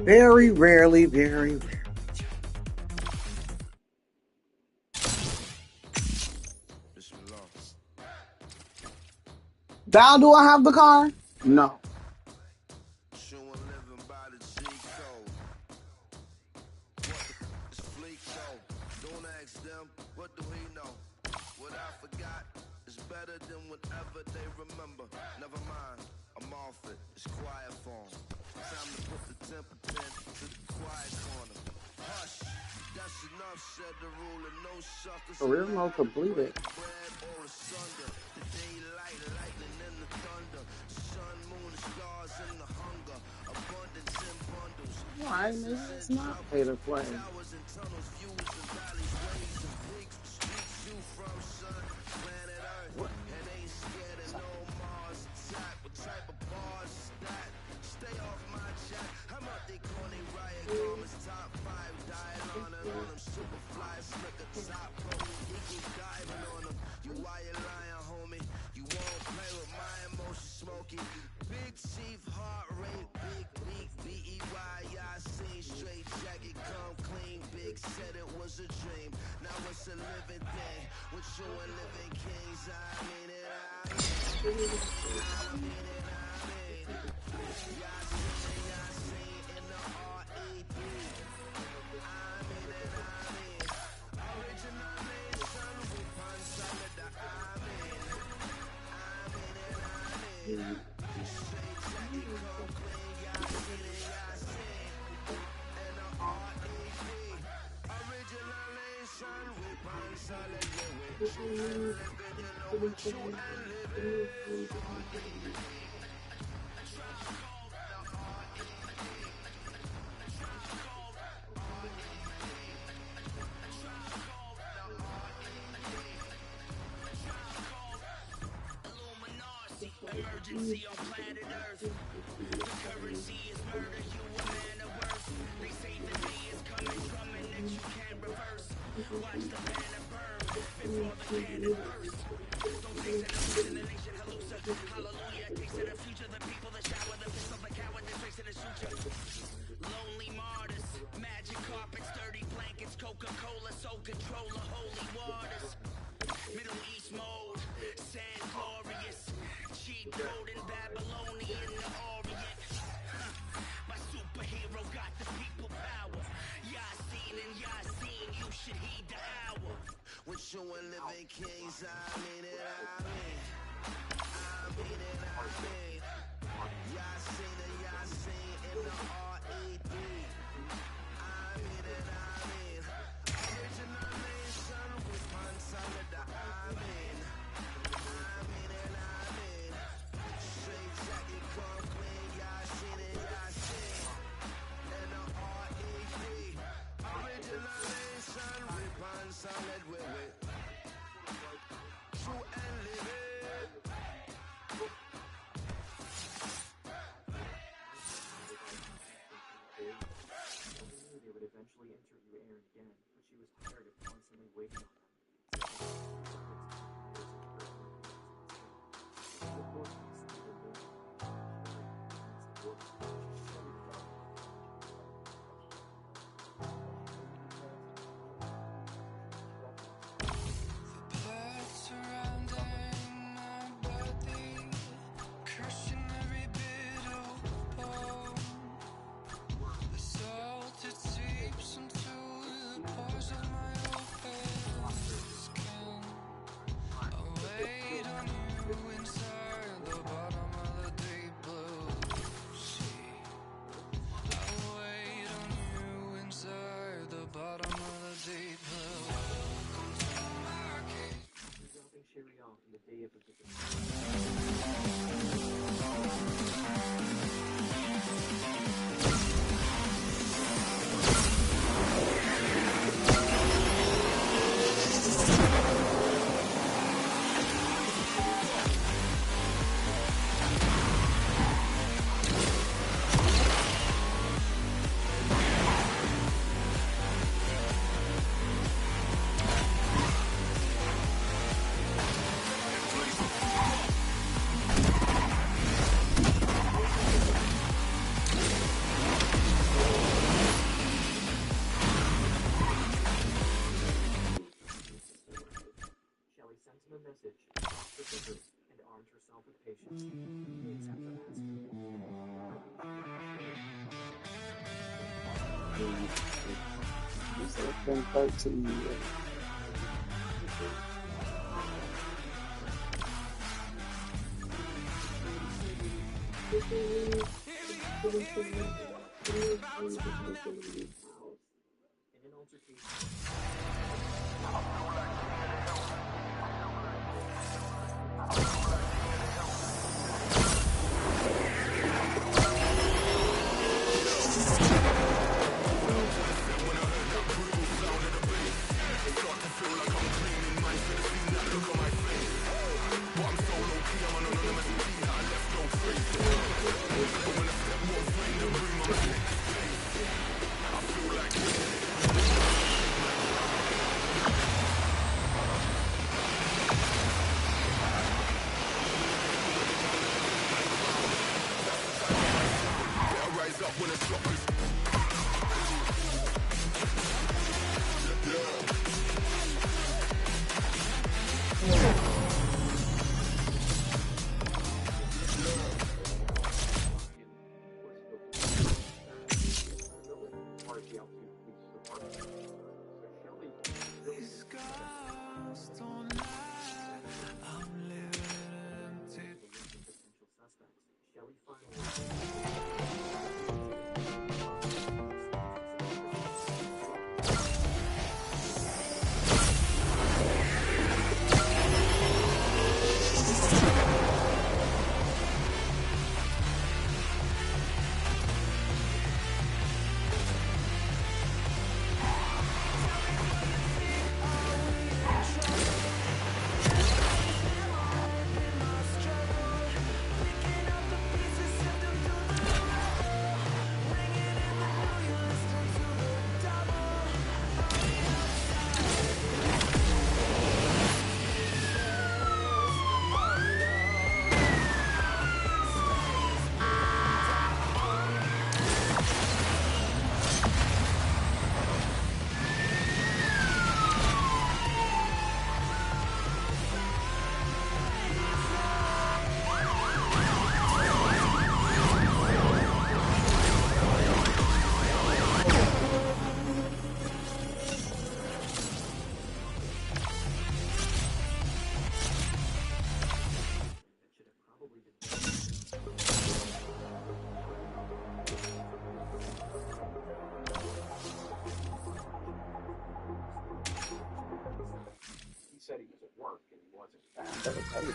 Very rarely, very rarely. Val, do I have the car? No. them, what do he know? What I forgot is better than whatever they remember. Never mind, I'm off it, it's quiet form. Time to put the temper pen to the quiet corner. Hush, that's enough, said the ruler. No suckers For real, no completed. bread or asunder. The daylight, lightning and the thunder. Sun, moon, the stars and the hunger. Abundance in bundles. Why, nigga? It's not pay to play. Towers and tunnels, views and valleys, ways and peaks. Streets you from, son. Planet Earth. What? And ain't scared of no Mars attack. What type of bars is that? Stay off my jack. I'm out they corny riot garments. Top 5, dial on them. Super fly, slick a top pro. Eagle diving on them. You why you lying, homie? You won't play with my emotions, smoky. Big chief, heart rate, big beak, B-E-Y, I seen straight jacket, come clean, big said it was a dream. Now it's a living thing. With you and living kings, I mean it, I mean it, I mean it. Y'all seen in the R.E.D. I mean it, I mean. Original nation, we punch solid, I mean it, I mean. Straight jacket, come clean, y'all seen it, in the R.E.D. Original nation, we punch solid, we true and living, you know we true and living. Emergency on planet Earth. The currency is murder, you a man of worth. They say the day is coming that you can't reverse. Watch the banner burn before the cannon burst. Don't taste it, in the nation, hallelujah. Taste of the future, the people that shower, the pistol, the coward, the trace of the shooter. Lonely martyrs, magic carpets, dirty blankets, Coca-Cola, soul controller, holy waters. Middle East mode, sand glorious. Cheat code in Babylonian, the Orient. My superhero got the people power. Yasin and Yasin, you should heed the hour. With you and living kings, I mean it, I mean. I mean it, I mean. Yasin and Yasin in the R.E.D. I mean it, I mean. Original nation, we punch solid, I mean. I mean it, I mean. Straight jacket, come clean, Yasin and Yasin in the R.E.D. Original nation, we punch solid, we true and living. They would eventually interview Aaron again, but she was tired of constantly waiting on them. Sherry off in the day of the message, and armed herself with patience. It's been 13 years. In an altercation, RTL2 police department. So Shelly really potential suspects. Shelly finally should have probably been. He said he was at work and he wasn't. That was heavy.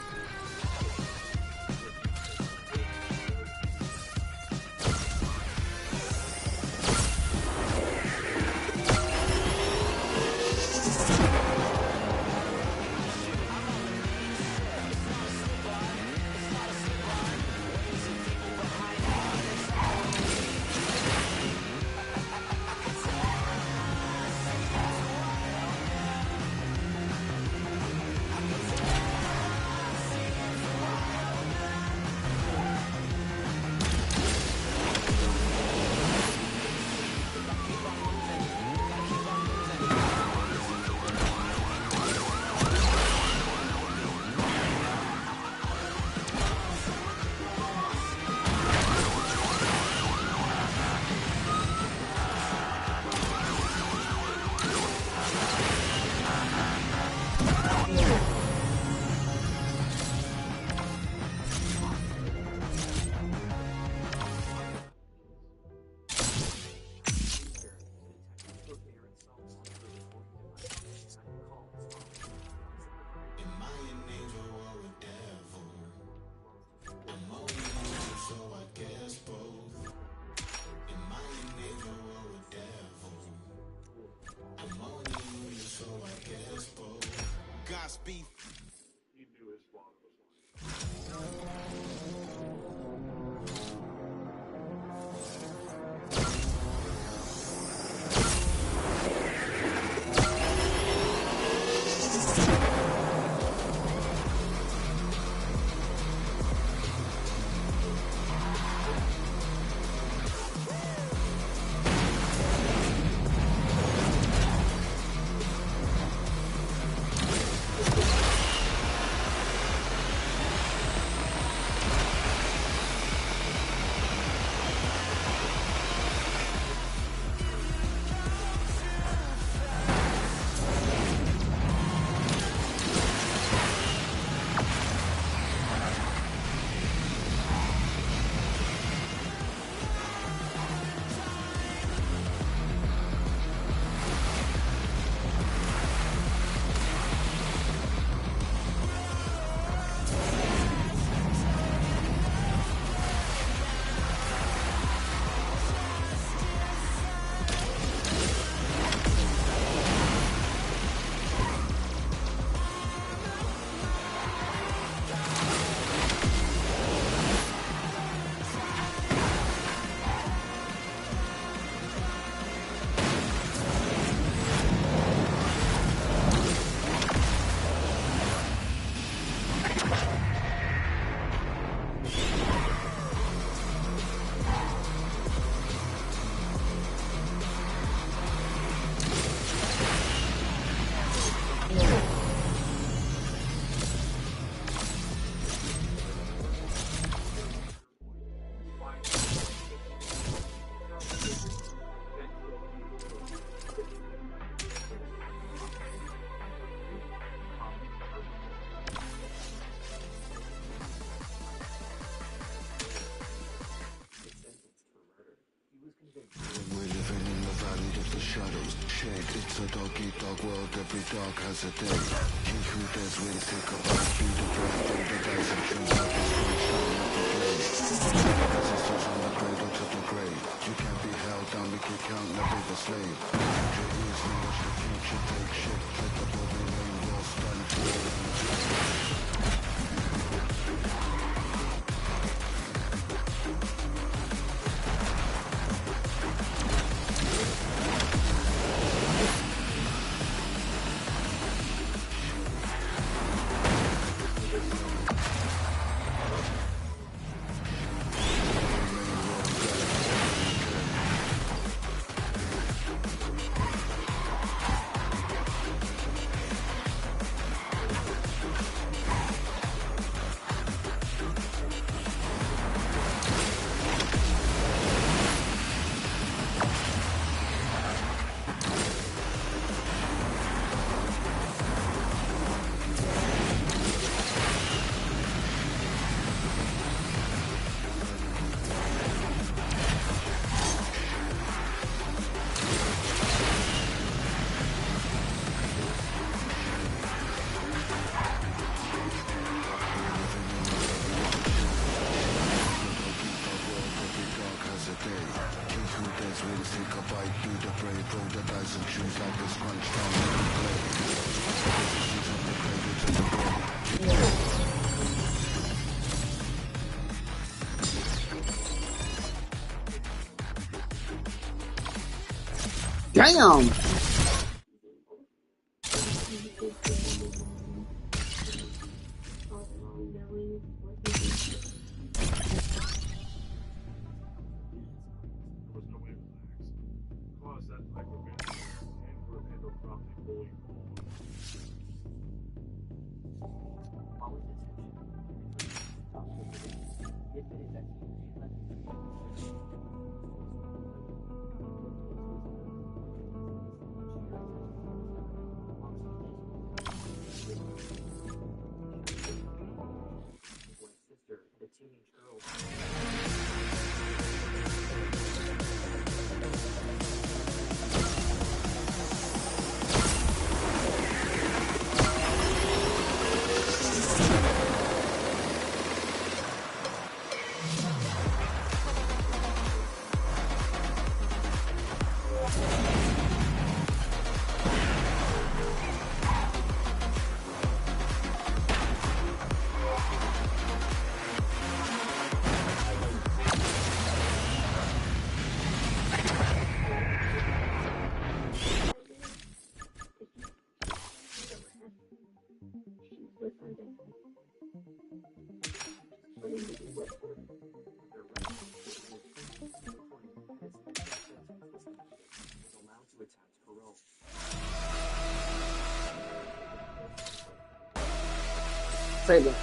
Godspeed. He knew his father was lying. shade. It's a dog eat dog world, every dog has a day. He who dares will take a bite, be the brave, roll the dice and choose life is punch down at the blade. Resistance from the cradle to the grave. You can't be held down, make it count, never be the slave. Your ears now watch the future take shape. Tread the body lane, well stand for Damn! Save it.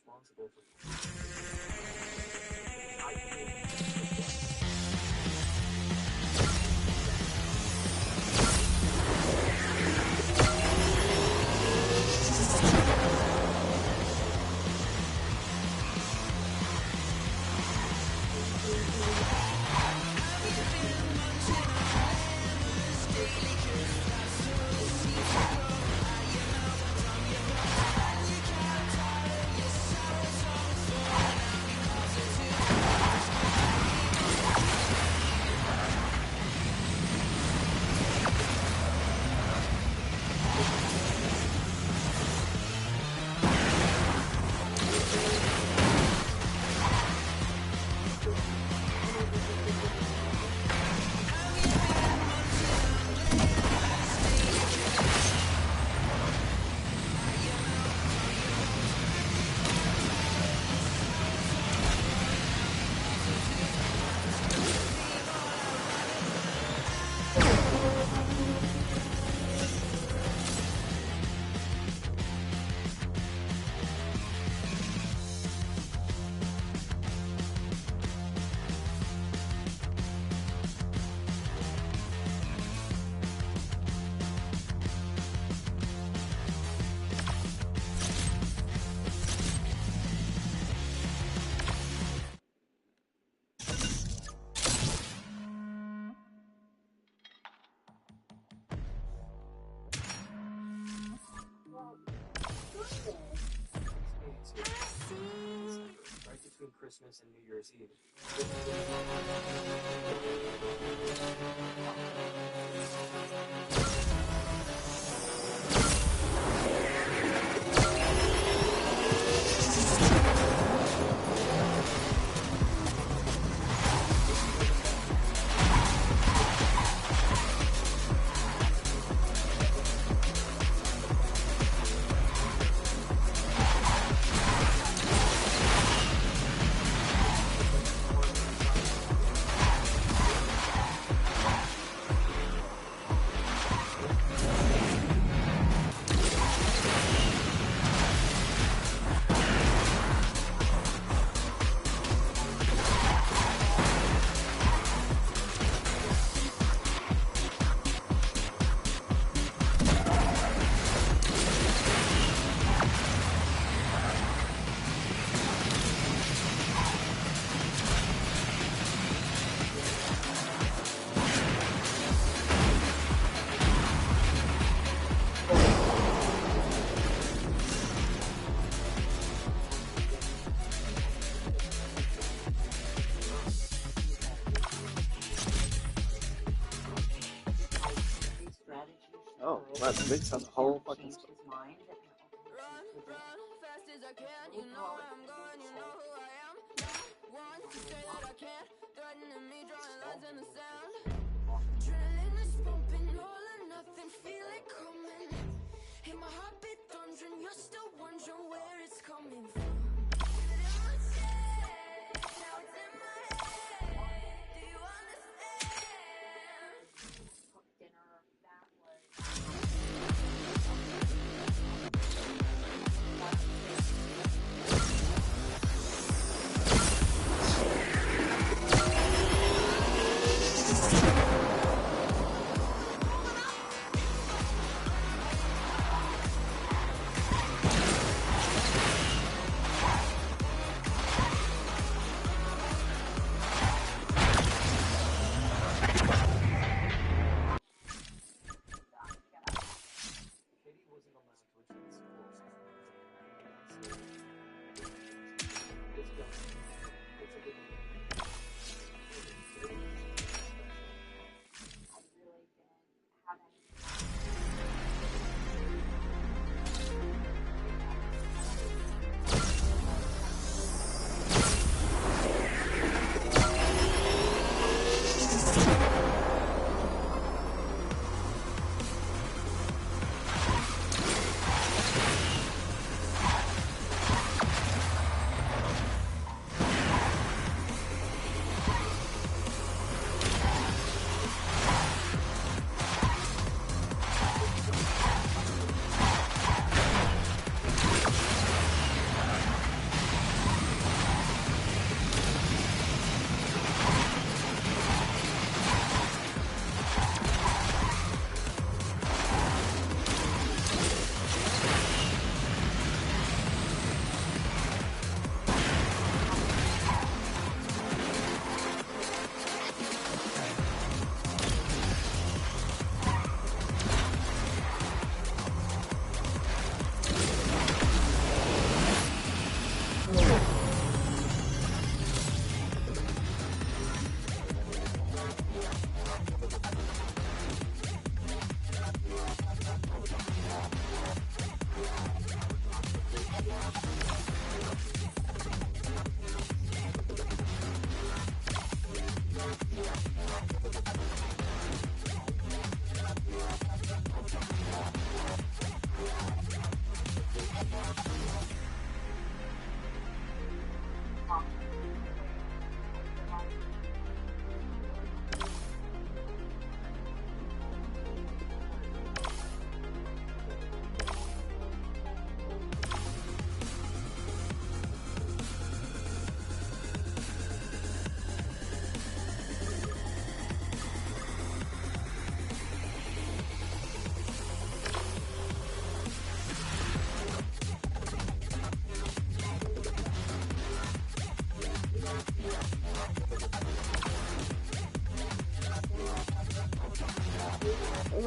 responsible for Christmas and New Year's Eve. Oh, that's mixed on the whole fucking stuff. Run, run, fast as I can. You know where I'm going, you know who I am. Not one to say that I can't. Threatening me, drawing lines in the sand. Adrenaline is pumping, all or nothing, feel it coming. Hear my heartbeat thundering, you're still wondering where it's coming from. Feel it in my chest, now it's in my head. Do you understand? Dinner that was Katie wasn't allowed to attend school. It's done. It's a good thing. I really didn't have any.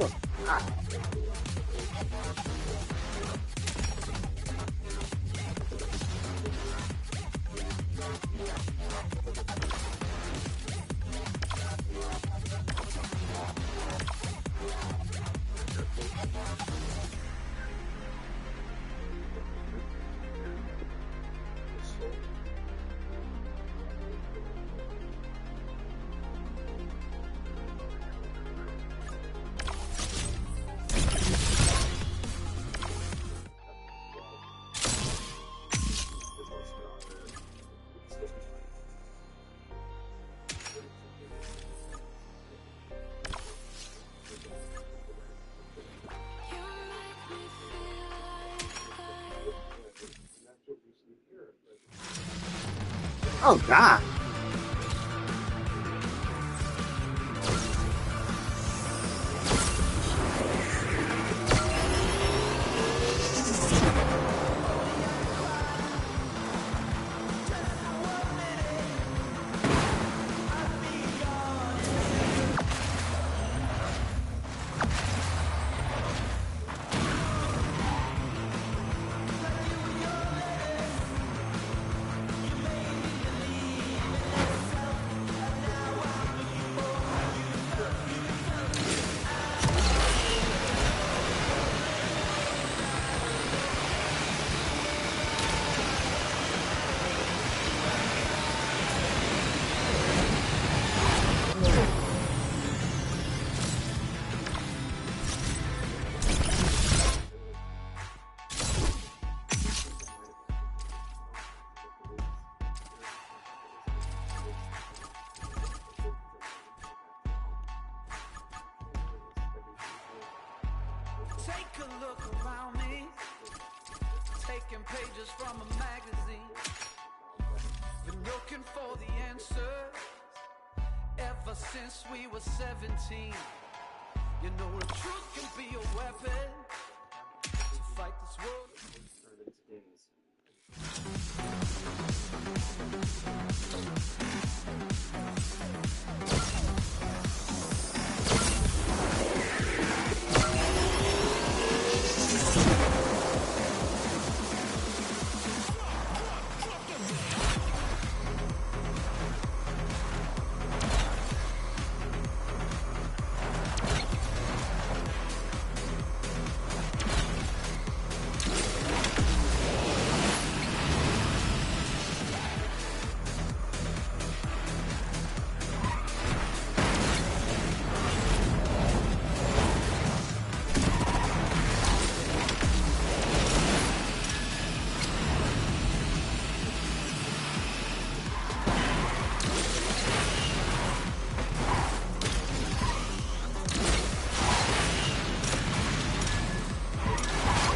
Oh, ah. Oh God. Take a look around me, taking pages from a magazine. Been looking for the answers ever since we were 17. You know the truth can be a weapon to fight this world. Further today's.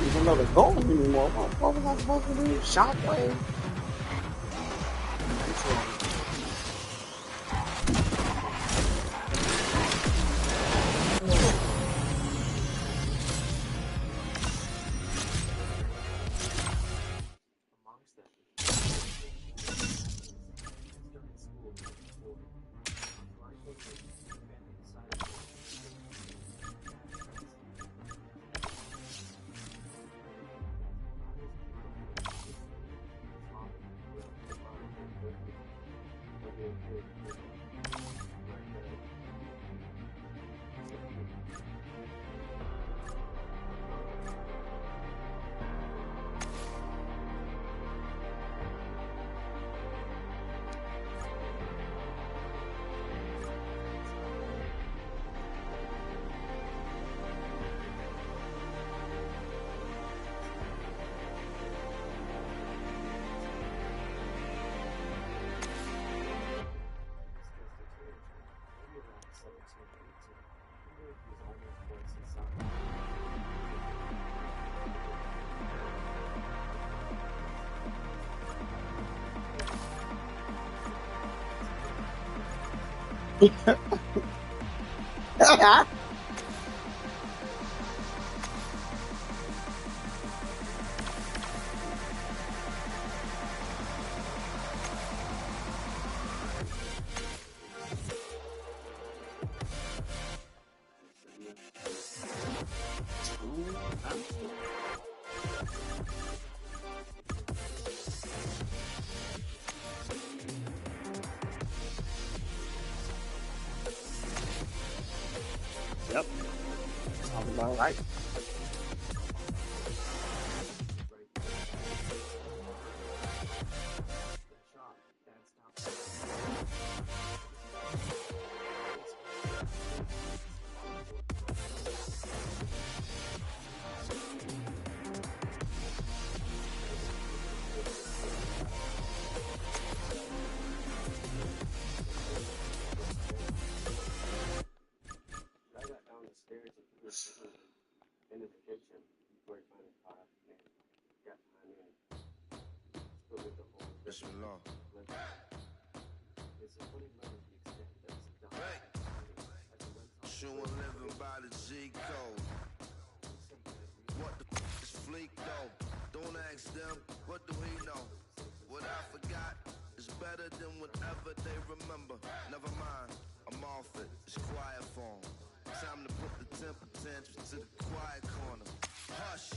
Even though the goal anymore. What was I supposed to do? Shockwave? Amongst them, during school, blindfolded family decided to Yep. Sounds about right. I got down the stairs and he was into the kitchen before he finally caught up and got behind me and split with the whole Bismillah. lip. It's a funny level to the extent that it's a Hey, as a rental. sure living by the G code. What the f is fleek though? Don't ask them, what do we know? What I forgot is better than whatever they remember. Never mind, I'm off it, it's quiet form. Time to put the temper tantrums to the quiet corner. Hush,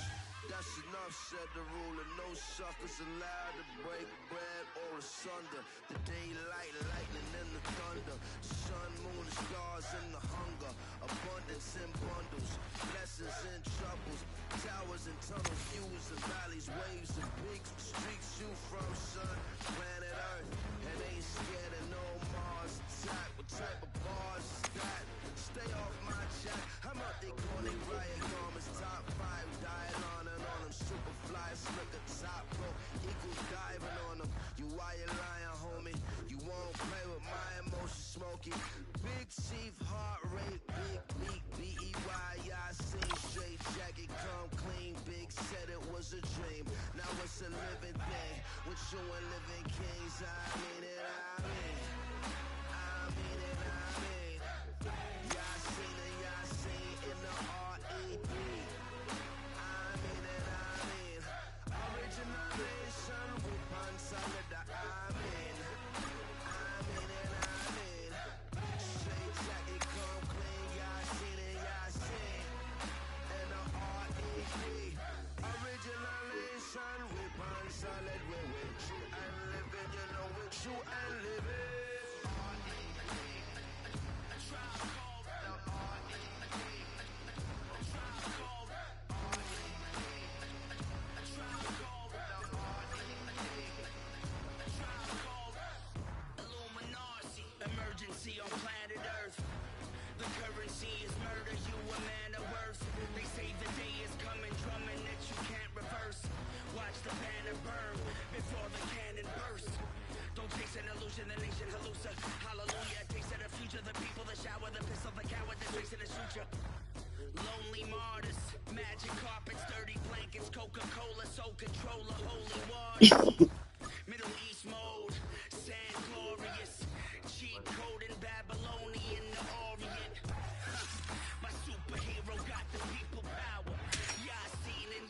that's enough, said the ruler. No suckers allowed to break bread or asunder. The daylight, lightning and the thunder. The sun, moon, stars and the hunger. Abundance in bundles, blessings and troubles. Towers and tunnels, views and valleys, waves and peaks. Streaks you from sun, planet Earth. And ain't scared of no Mars attack. What type of bars is that? Stay off my jack. I'm out there calling riot garments. Top 5 diet on and on them. Super fly, slicker, top pro. Equals diving on them. You why you lying, homie? You won't play with my emotions, smoky. Big chief, heart rate, big beat, B-E-Y. I sing straight jacket, come clean. Big said it was a dream. Now it's a living thing. With you and living kings, I mean it, I mean. I mean it, I mean. Yasin in the R-E-D. I mean it, I mean. Originalization with one solid, I mean. I mean it, I mean. Straight jacket, come clean. Yasin in the R-E-D. Originalization with one solid, with true and living, you know with true and living. Emergency on planet Earth. The currency is murder, you a man of worth. They say the day is coming, drumming that you can't reverse. Watch the banner burn before the cannon burst. Don't chase an illusion, the nation hallucina. Hallelujah, taste of the future, the people, the shower, the pistol, the coward, the trace of the suture. Lonely martyrs, magic carpets, dirty blankets, Coca-Cola, soul controller, holy waters. Middle East mode, sand glorious, cheat code in Babylonian, the Orient. My superhero got the people power. Yasin and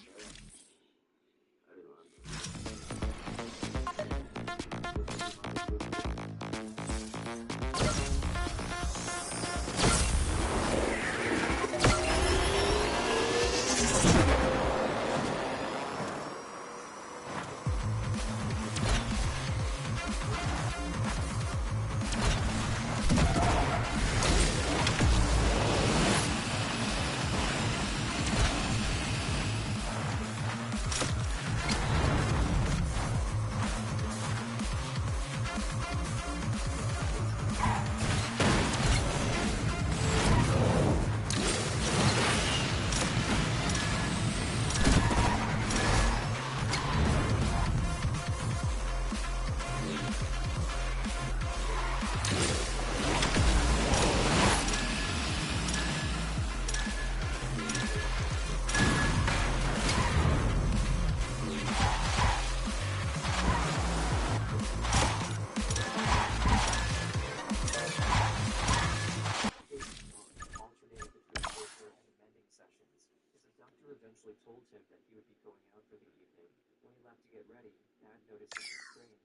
eventually told him that he would be going out for the evening. When he left to get ready, Dad noticed something strange.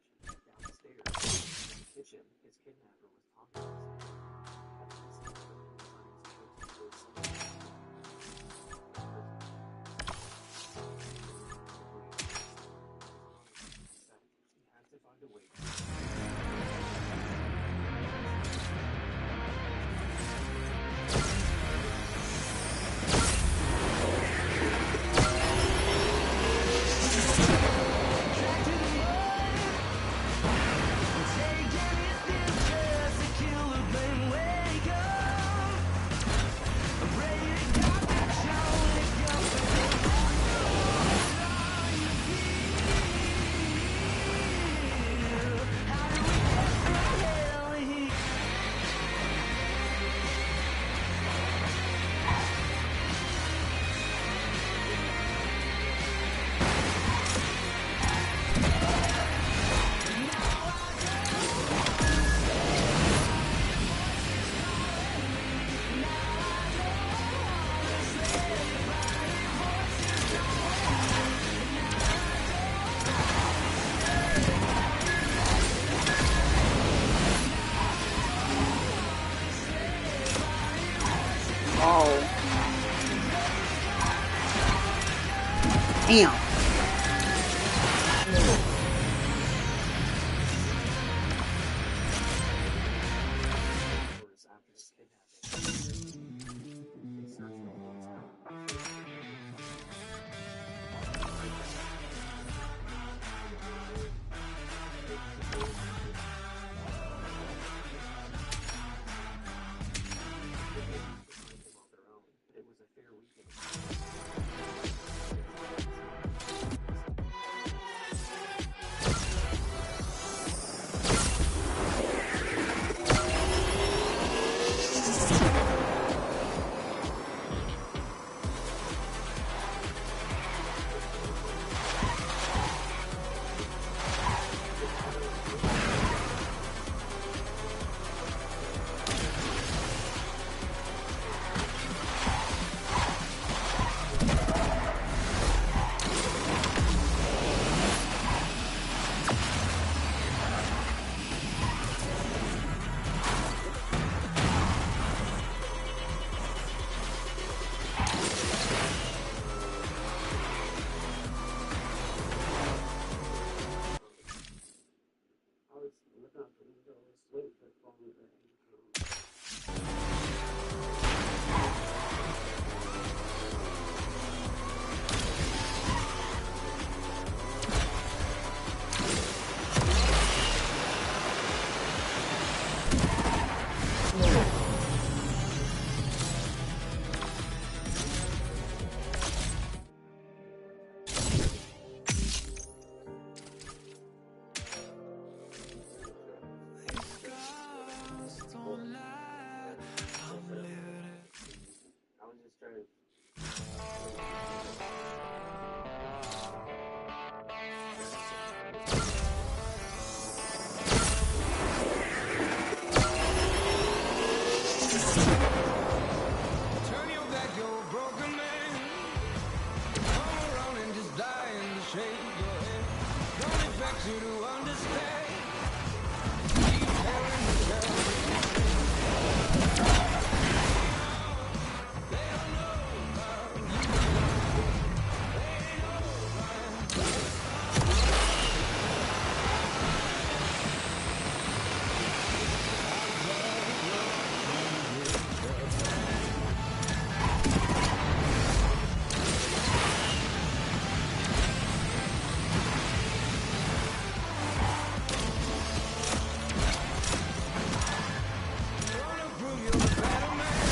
Downstairs, in the kitchen, his kidnapper was talking to he had to find a way Damn. Hours after his kidnapping, they searched the whole town. It was a fair weekend. I was just trying to. Turn your back, you're a broken man. Come around and just die in the shade. Your head don't expect you to understand. Keep telling yourself they don't know about you. They know about you wanna prove you're a better man.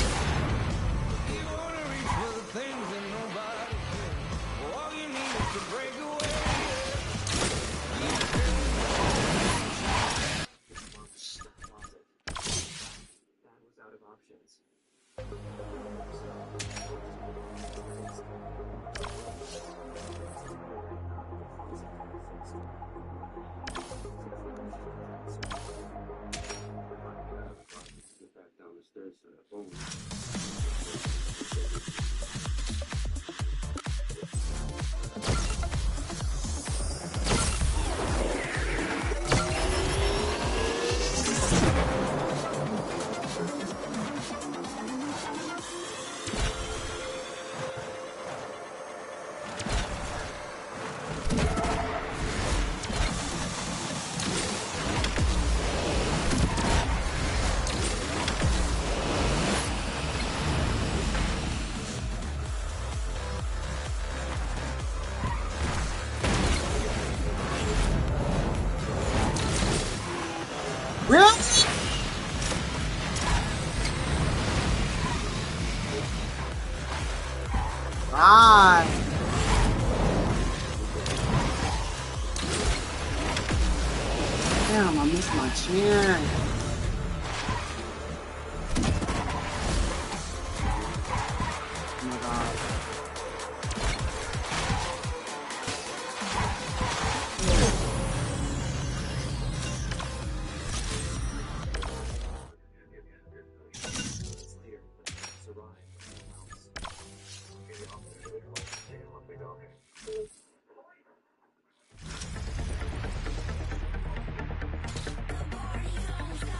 You wanna reach for the things that nobody can. All you need is to break away. Closet. Dad was out of options. Get back down the stairs to that phone. Really? God. Damn, I missed my chance. Oh my God. Later, the police arrived at the house.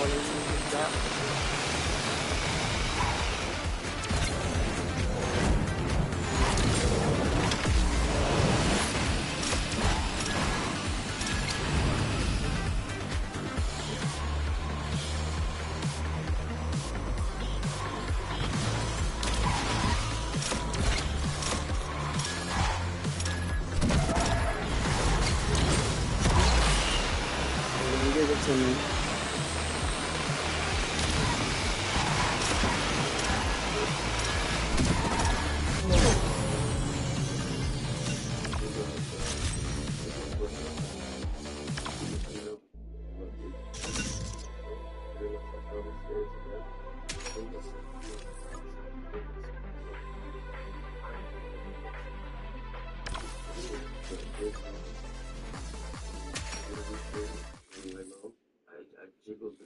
all they need is that. Give it to me. I jiggled the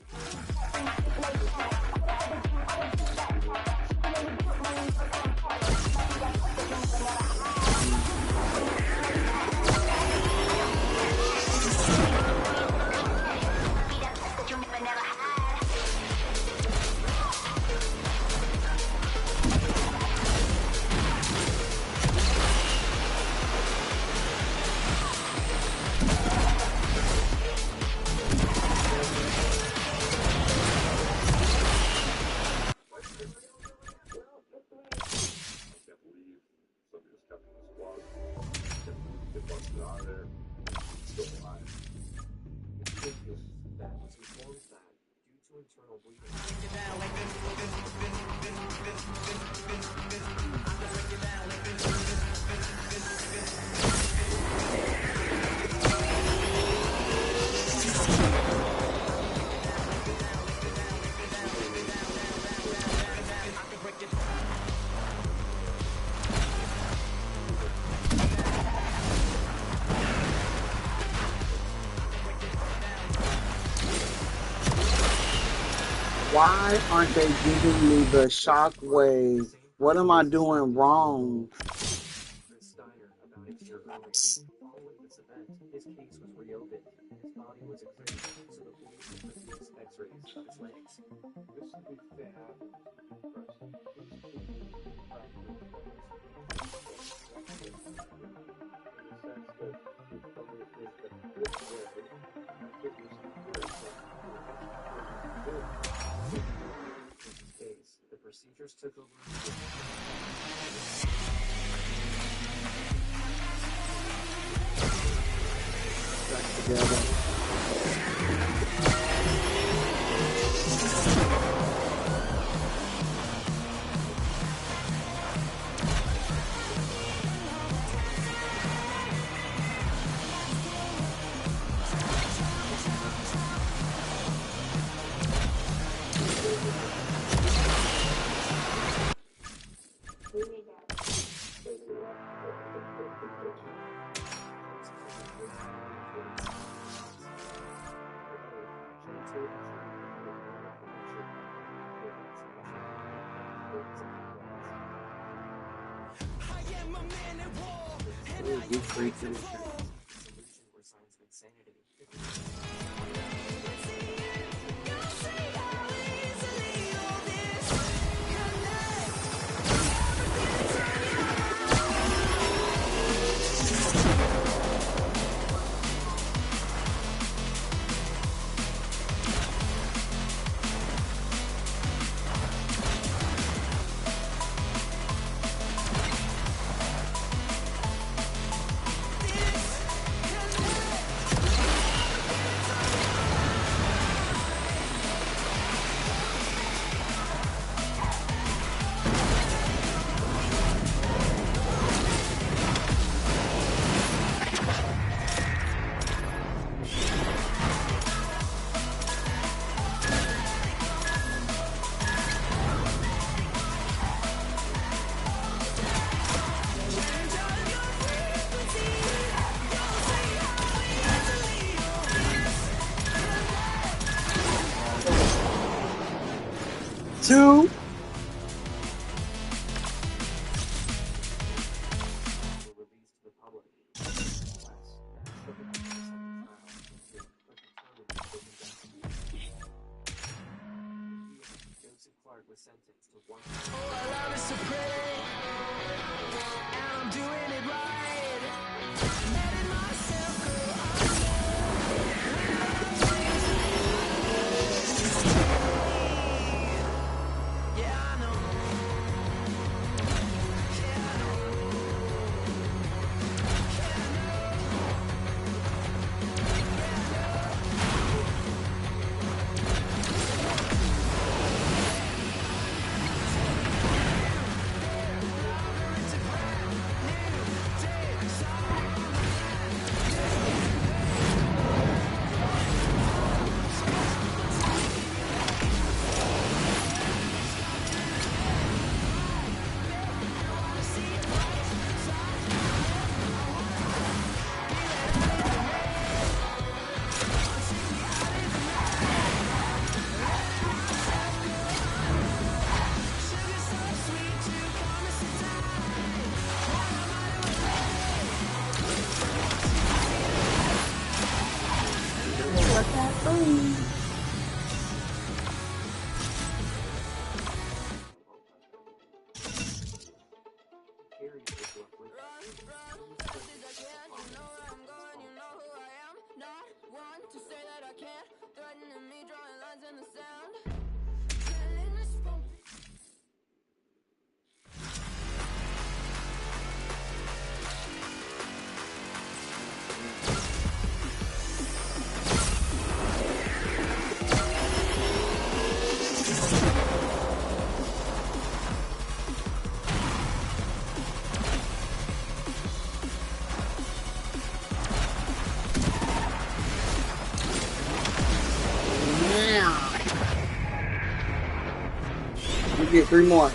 that was informed that due to internal bleeding. Why aren't they giving me the shockwave? What am I doing wrong? Steiner about a year earlier. Following this event, his case was reopened. His body was examined, so the police could produce x-rays of his legs. This is the thing that happens first. These people practice in the sense that if somebody is the this way, I think this is where it's like, In his case, the procedures took over. Back together. You freaking. Solution where science meets sanity. Two. Were released to the public. Less than 7 months of the trial, but determined to investigate. was sentenced to one. What's that free? Gary was left with Yeah. You get 3 more.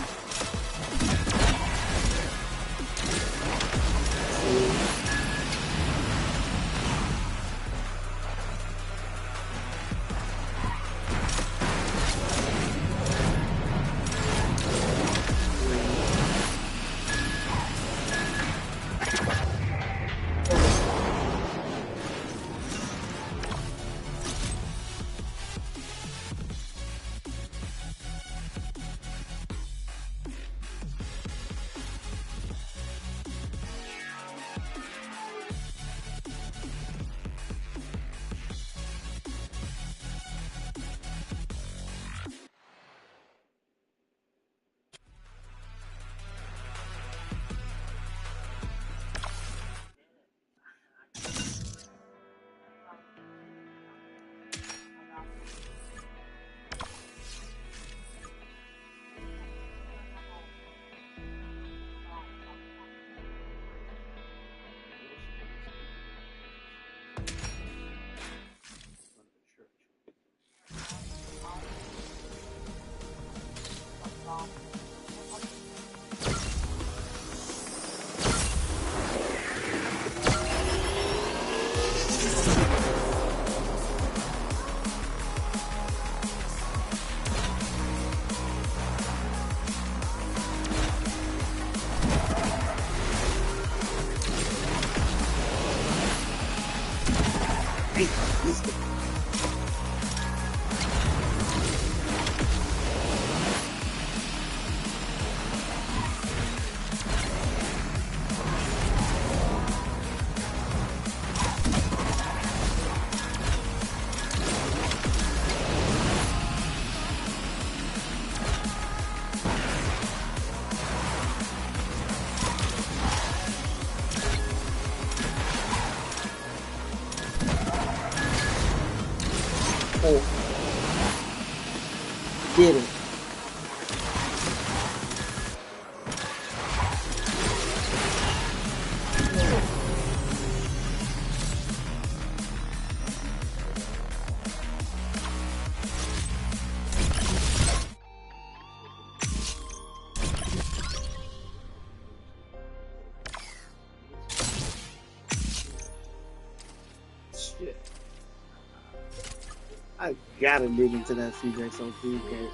Get it. Shit. I gotta dig into that CJ so okay.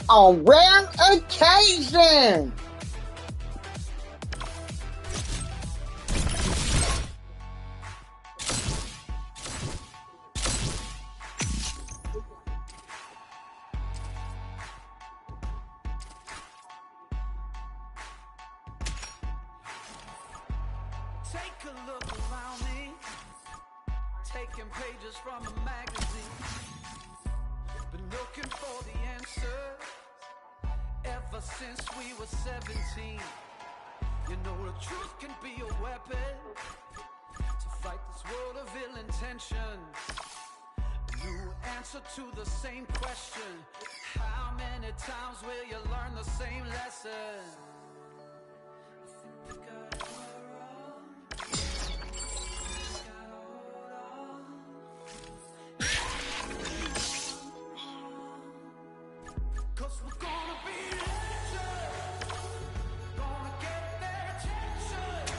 On rare occasion. Take a look around me, taking pages from a magazine. Been looking for the answers ever since we were 17. You know the truth can be a weapon to fight this world of ill intentions. New answer to the same question. How many times will you learn the same lesson? I think we got it all wrong. Just gotta hold on. Cause we're gonna be legends. Gonna get their attention.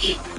Bismillah.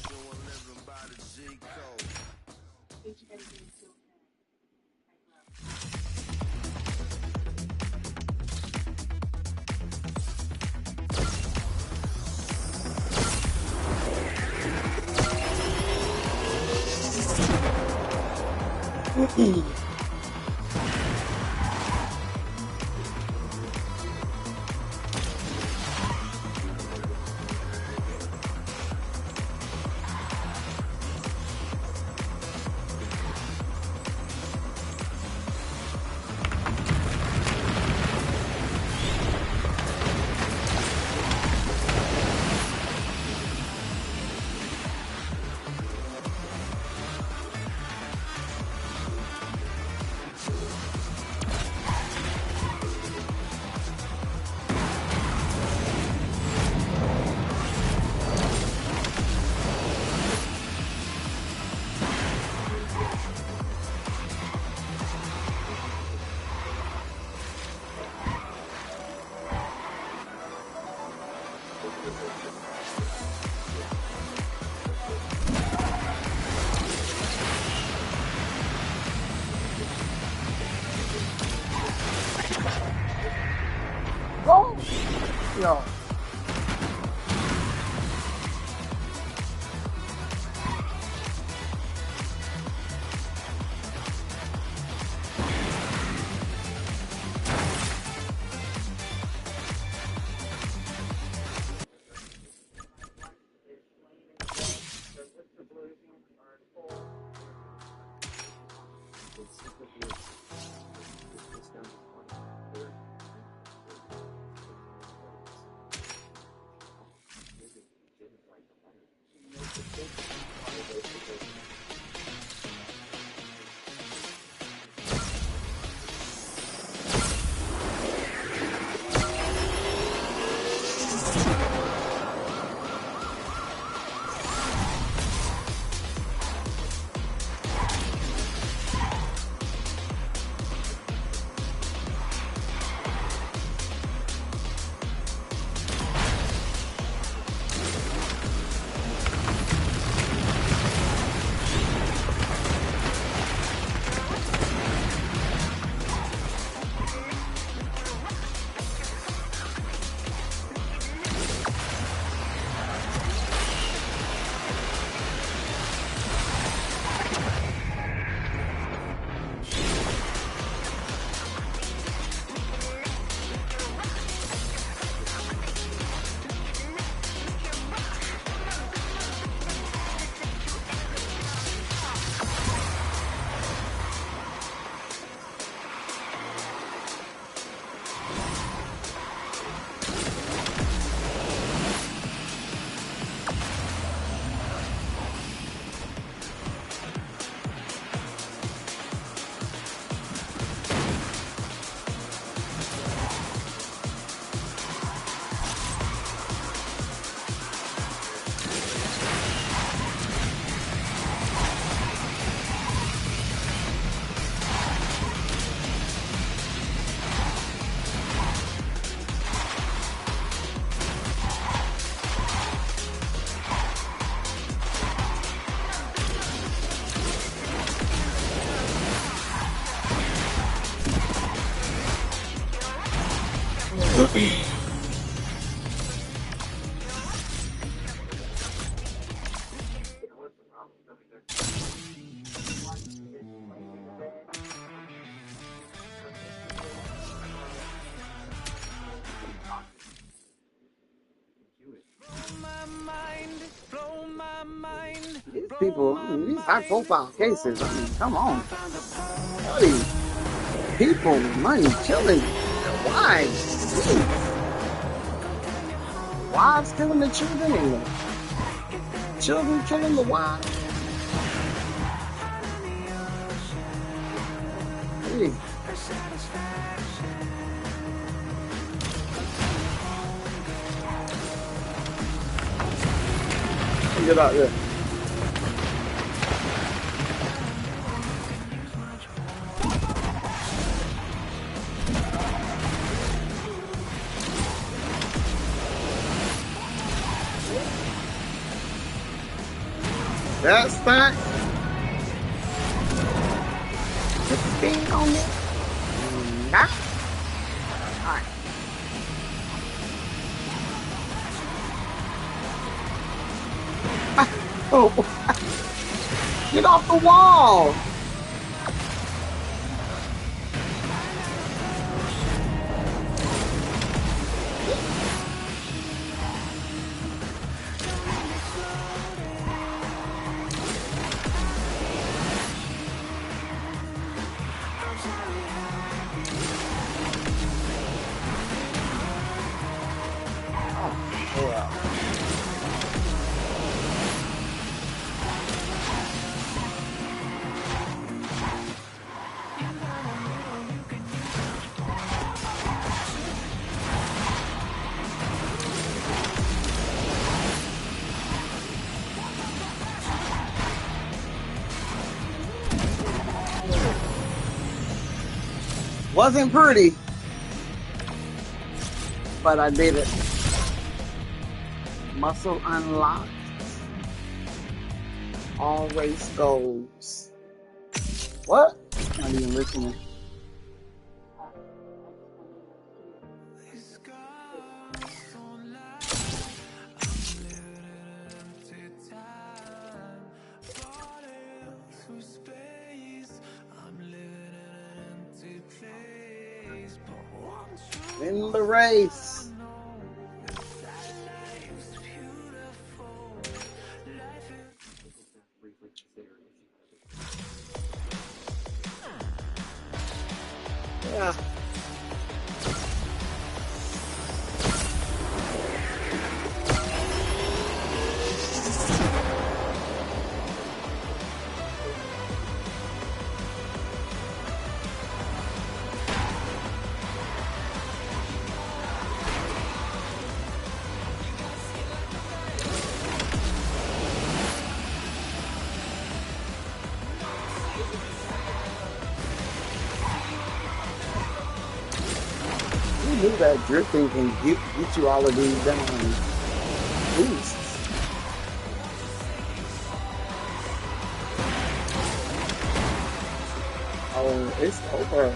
Sure living by the G code. Go! Yo. These people, I mean, these high profile cases, I mean, come on. All these people, money, killing their wives. Jeez. Wives killing the children and the children killing the wives. Jeez. Get out there. That's that. Put the thing on there. Nah. Alright. Oh. Get off the wall. Wasn't pretty, but I did it. Muscle unlocked. All race goals. What? Not even listening. In the race. Yeah. You knew that drifting can get you all of these down boosts. Oh, it's over.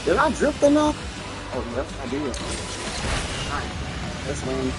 Did I drift enough? Oh, yes, I did. Alright, let's win.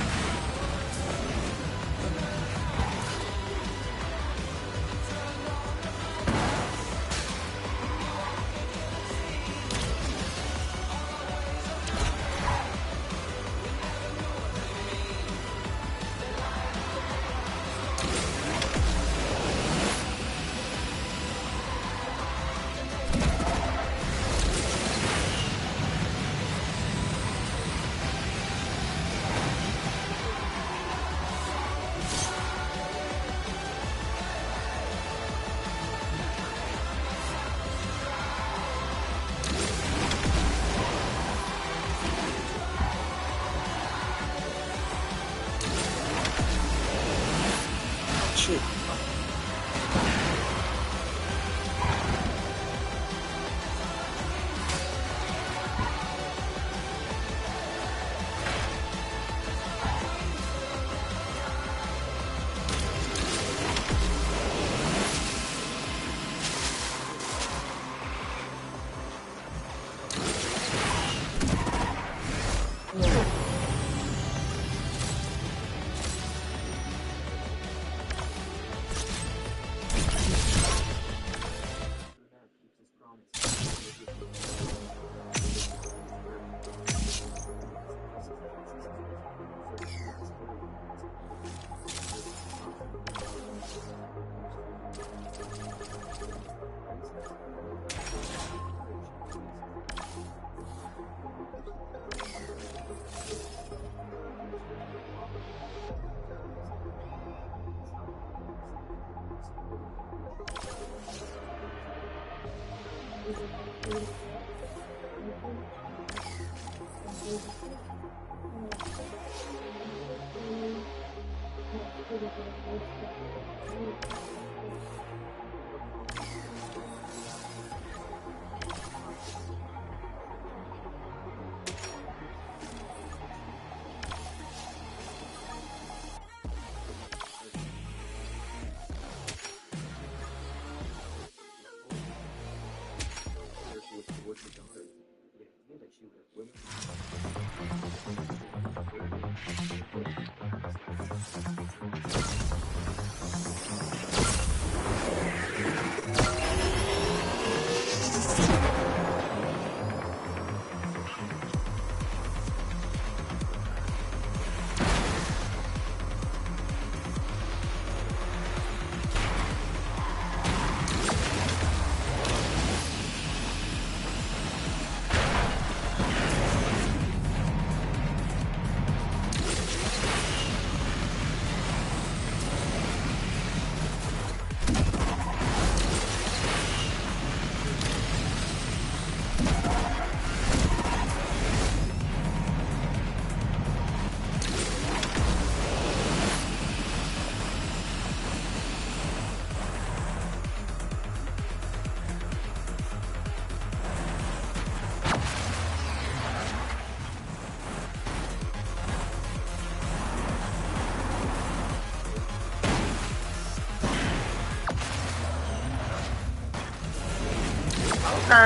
Okay,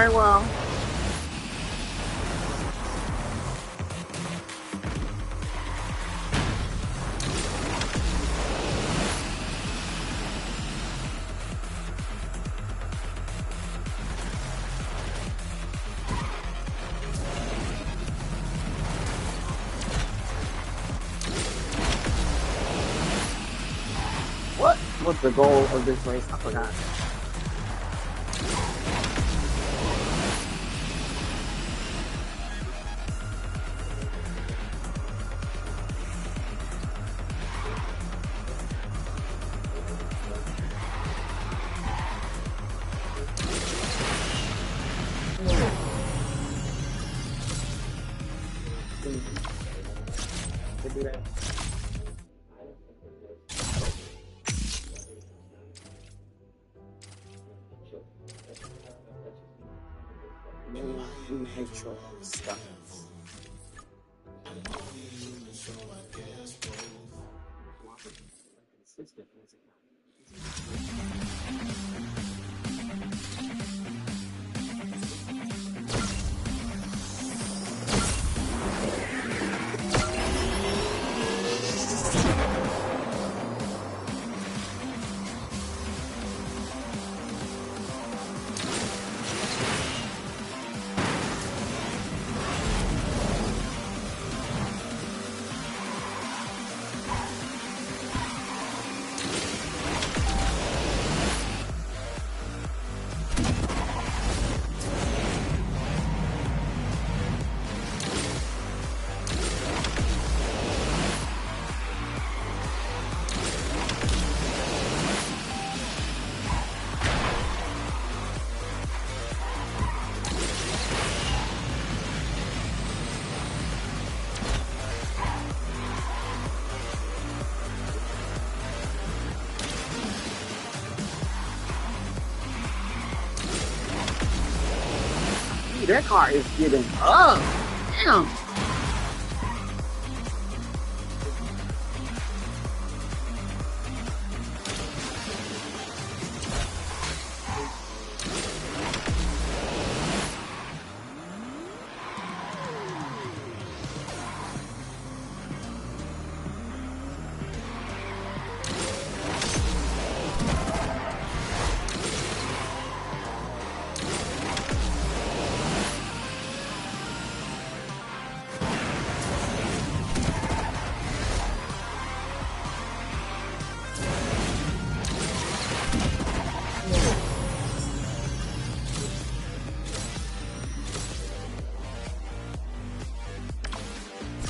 well. What was the goal of this race? I forgot. To do that. Nitro stuff. Consistent music. That car is getting up. Damn.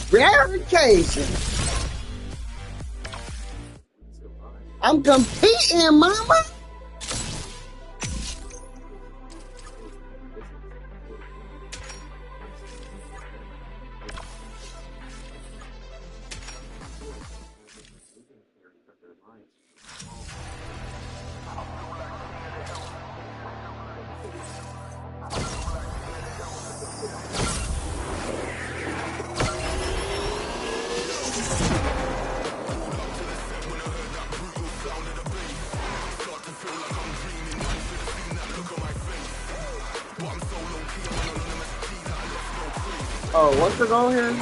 Verification. I'm competing, mama. Oh, what's the goal here?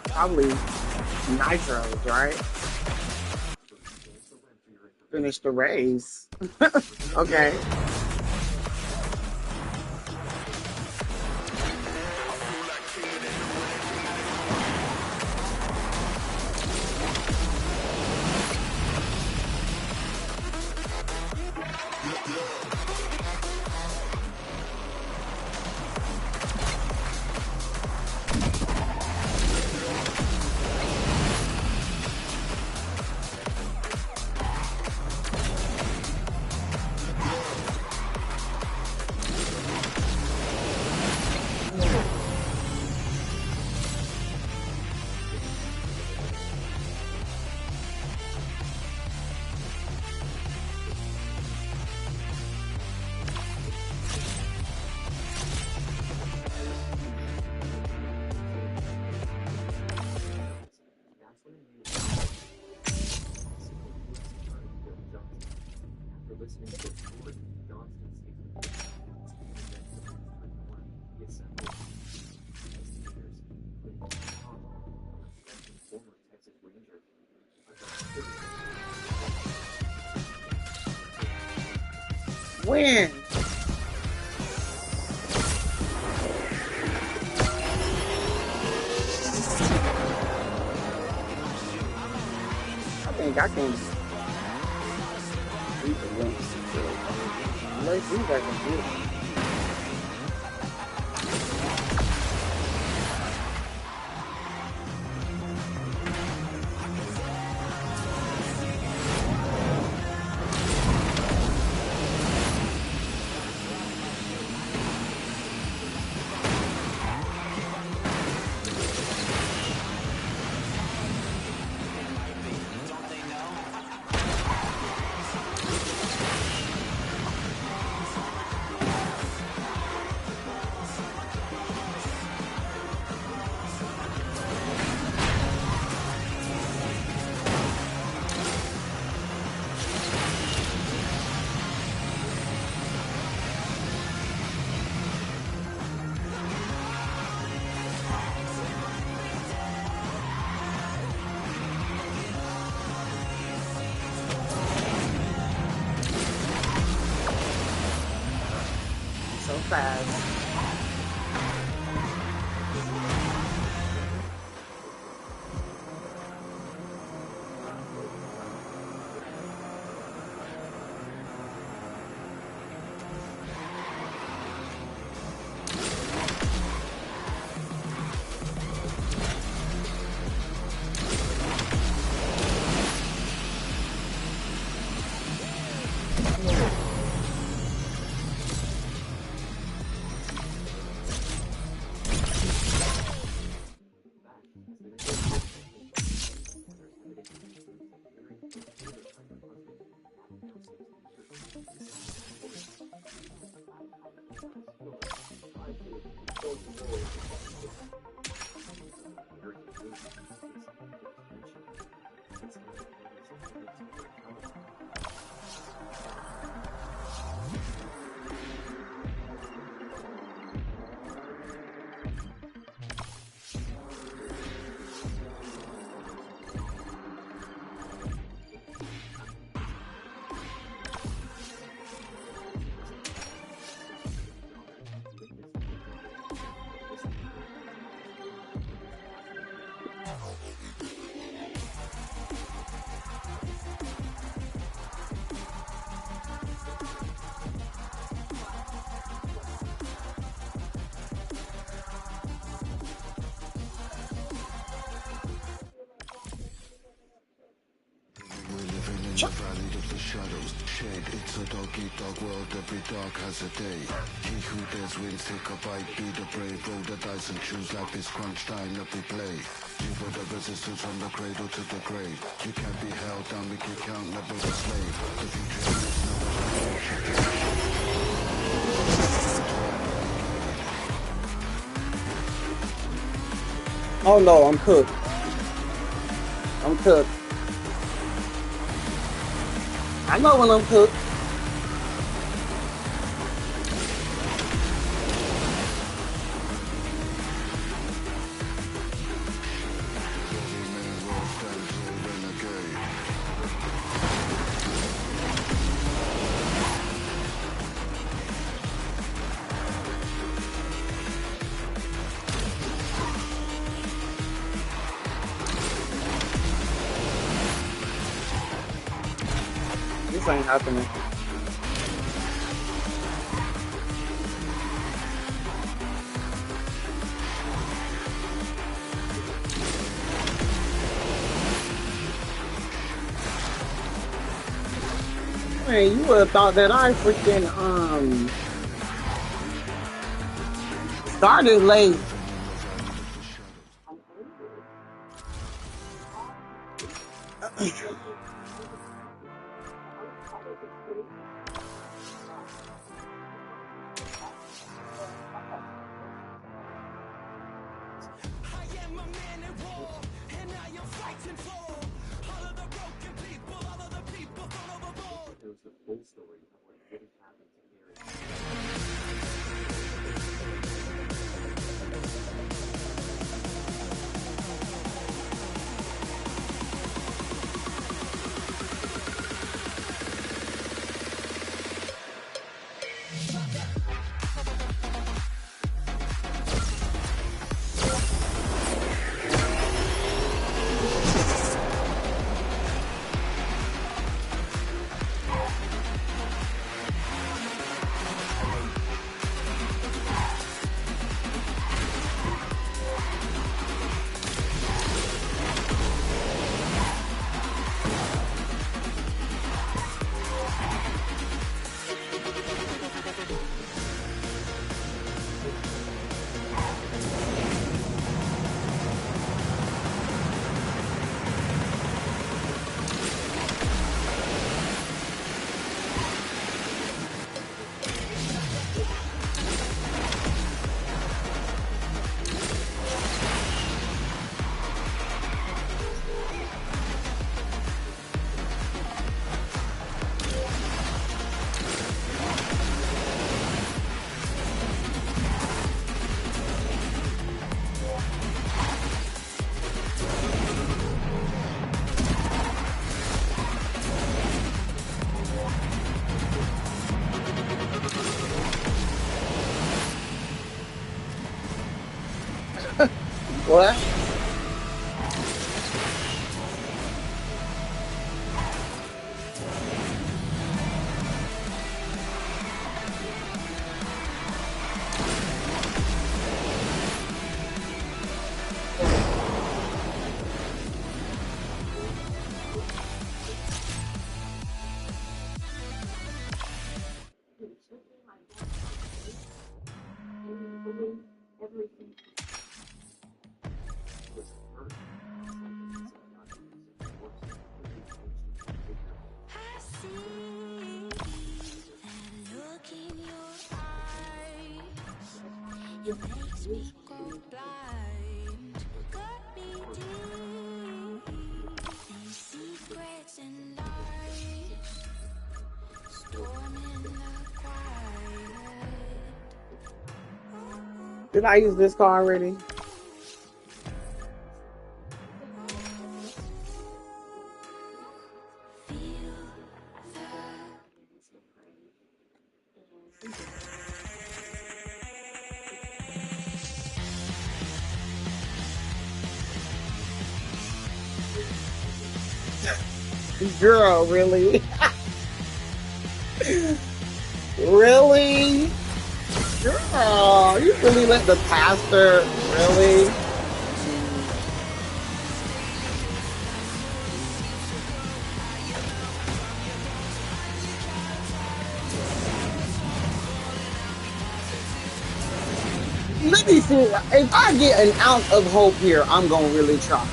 Probably nitros, right? Finish the race. Okay. Listening to Ford Johnston's he assembled teenagers, including former Texas Ranger. When? I think I can beat the Yankees. Let's see if I can do it. So fast. the valley of the shadows. Shade, it's a dog-eat-dog world, every dark has a day. He who dares wins, take a bite, be the brave, roll the dice and choose life is crunch time, every play. You build the resistance from the cradle to the grave. You can't be held down, make you count, never a slave. The future is never Oh no, I'm cooked. I'm cooked. I know when I'm cooked. This ain't happening. Man, you would have thought that I freaking started late. Knows the full story of what really happened to Gary. What? It makes me go blind, got me deep in secrets and lies, storming the quiet. Did I use this car already? Feel Girl, really? Really? Girl, you really let the pastor, really? really serious. If I get an ounce of hope here, I'm gonna really try.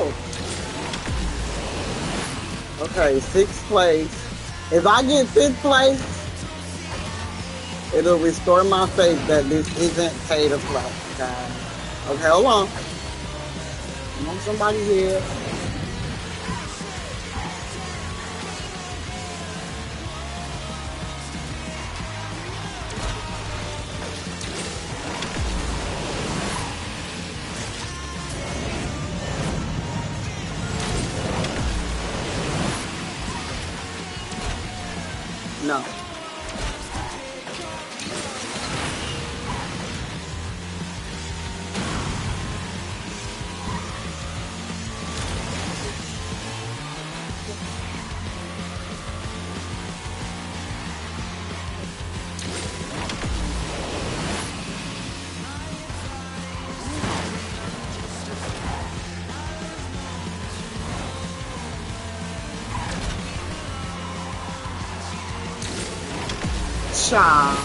Oh. Okay, sixth place. If I get fifth place, it'll restore my faith that this isn't pay to play. Okay. Okay, hold on. Come on, somebody here. No. Child.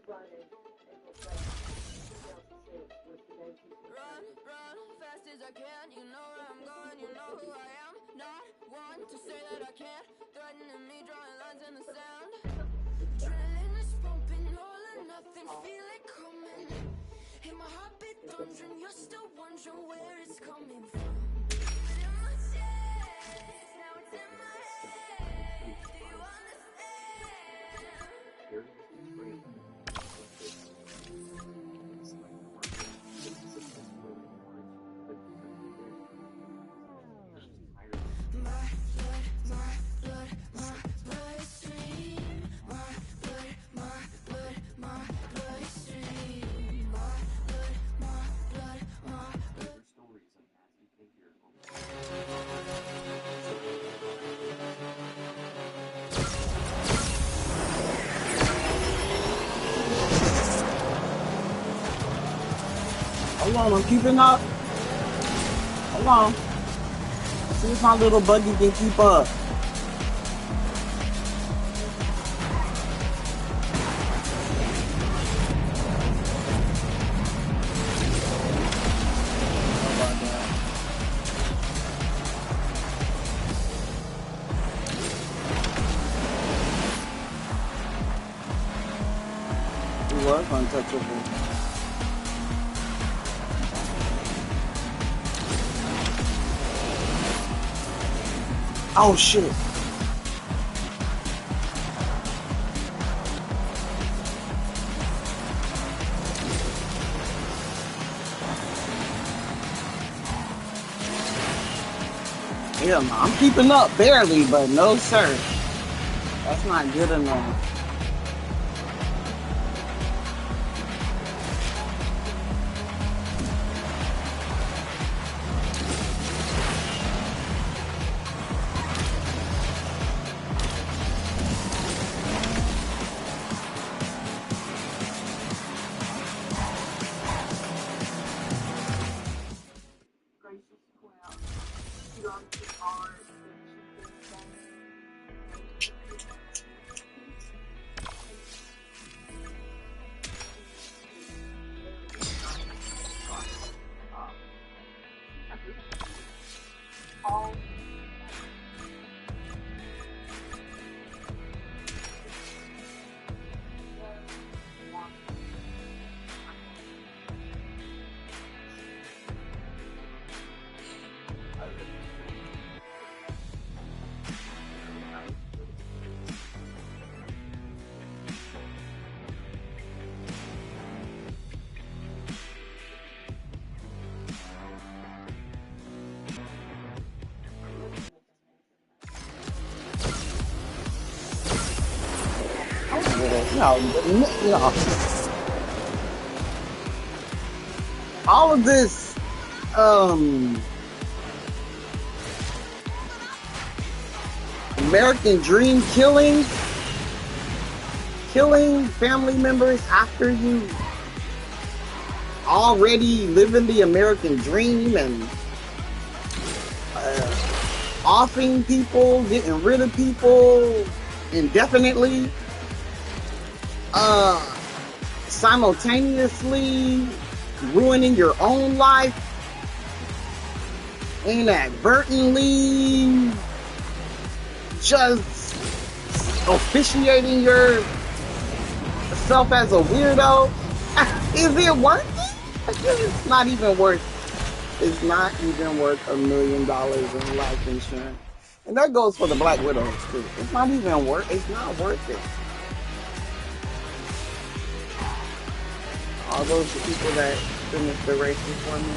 Friday, April 7th, 2006, was the day she Run, run, fast as I can. You know where I'm going, you know who I am. Not one to say that I can't. Threatening me, drawing lines in the sand. Adrenaline is pumping, all or nothing, feel it coming. Hear my heartbeat thundering, you're still wondering where it's coming from. It's in my chest, now it's in my head. Do you understand? Hearing this was great. It's like March. It's successful in March, but she's tired. My blood, my bloodstream. My bloodstream. My blood. Her stories and that you think you're Hold on, I'm keeping up. Hold on. See if my little buggy can keep up. He was untouchable. Oh shit. Yeah, no, I'm keeping up barely, but no sir. That's not good enough. gracious clown. You obviously are the all No, no. all of this American dream killing family members after you already living the American dream and offing people, getting rid of people indefinitely, simultaneously ruining your own life, inadvertently just officiating yourself as a weirdo. Is it worth it? It's not even worth $1 million in life insurance. And that goes for the Black Widows too. It's not worth it. All those people that finished the race before me.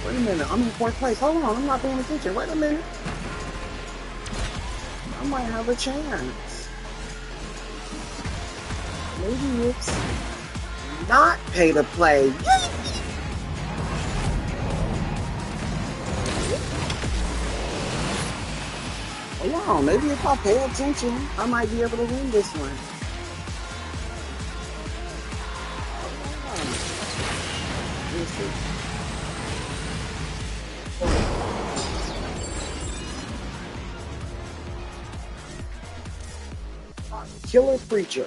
Wait a minute, I'm in 4th place. Hold on, I'm not paying attention. Wait a minute. I might have a chance. Maybe it's not pay to play. Hold on, maybe if I pay attention, I might be able to win this one. Killer Preacher.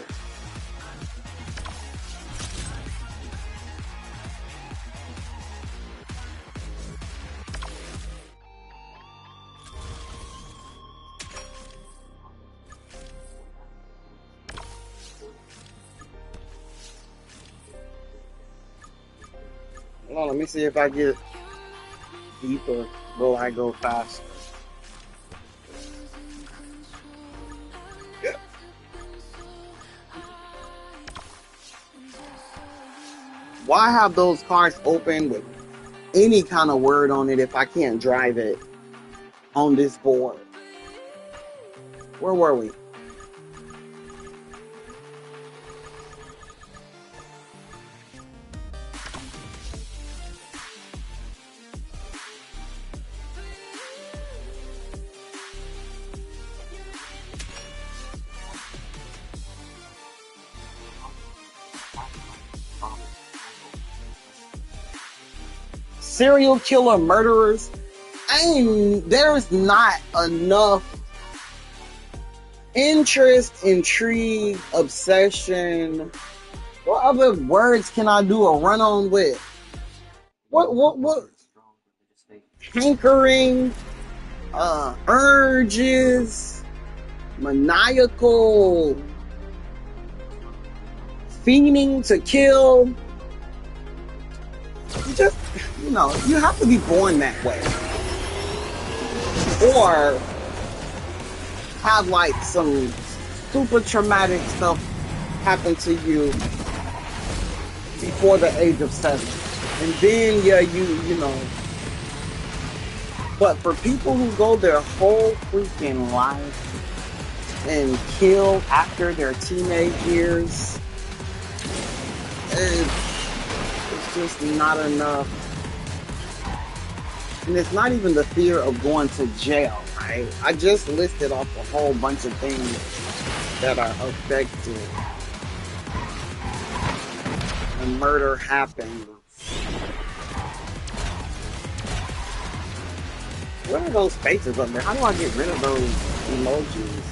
Hold on, let me see if I get deeper. Will I go faster? Yeah. Why have those cars open with any kind of word on it if I can't drive it on this board? Where were we? Serial killer murderers. There's not enough interest, intrigue, obsession. What other words can I do a run on with? What? Hankering, urges, maniacal, fiending to kill. You have to be born that way. Or have like some super traumatic stuff happen to you before the age of 7. And then, you know. But for people who go their whole freaking life and kill after their teenage years, it's just not enough. And it's not even the fear of going to jail, right? I just listed off a whole bunch of things that are affected. And murder happens. What are those faces up there? How do I get rid of those emojis?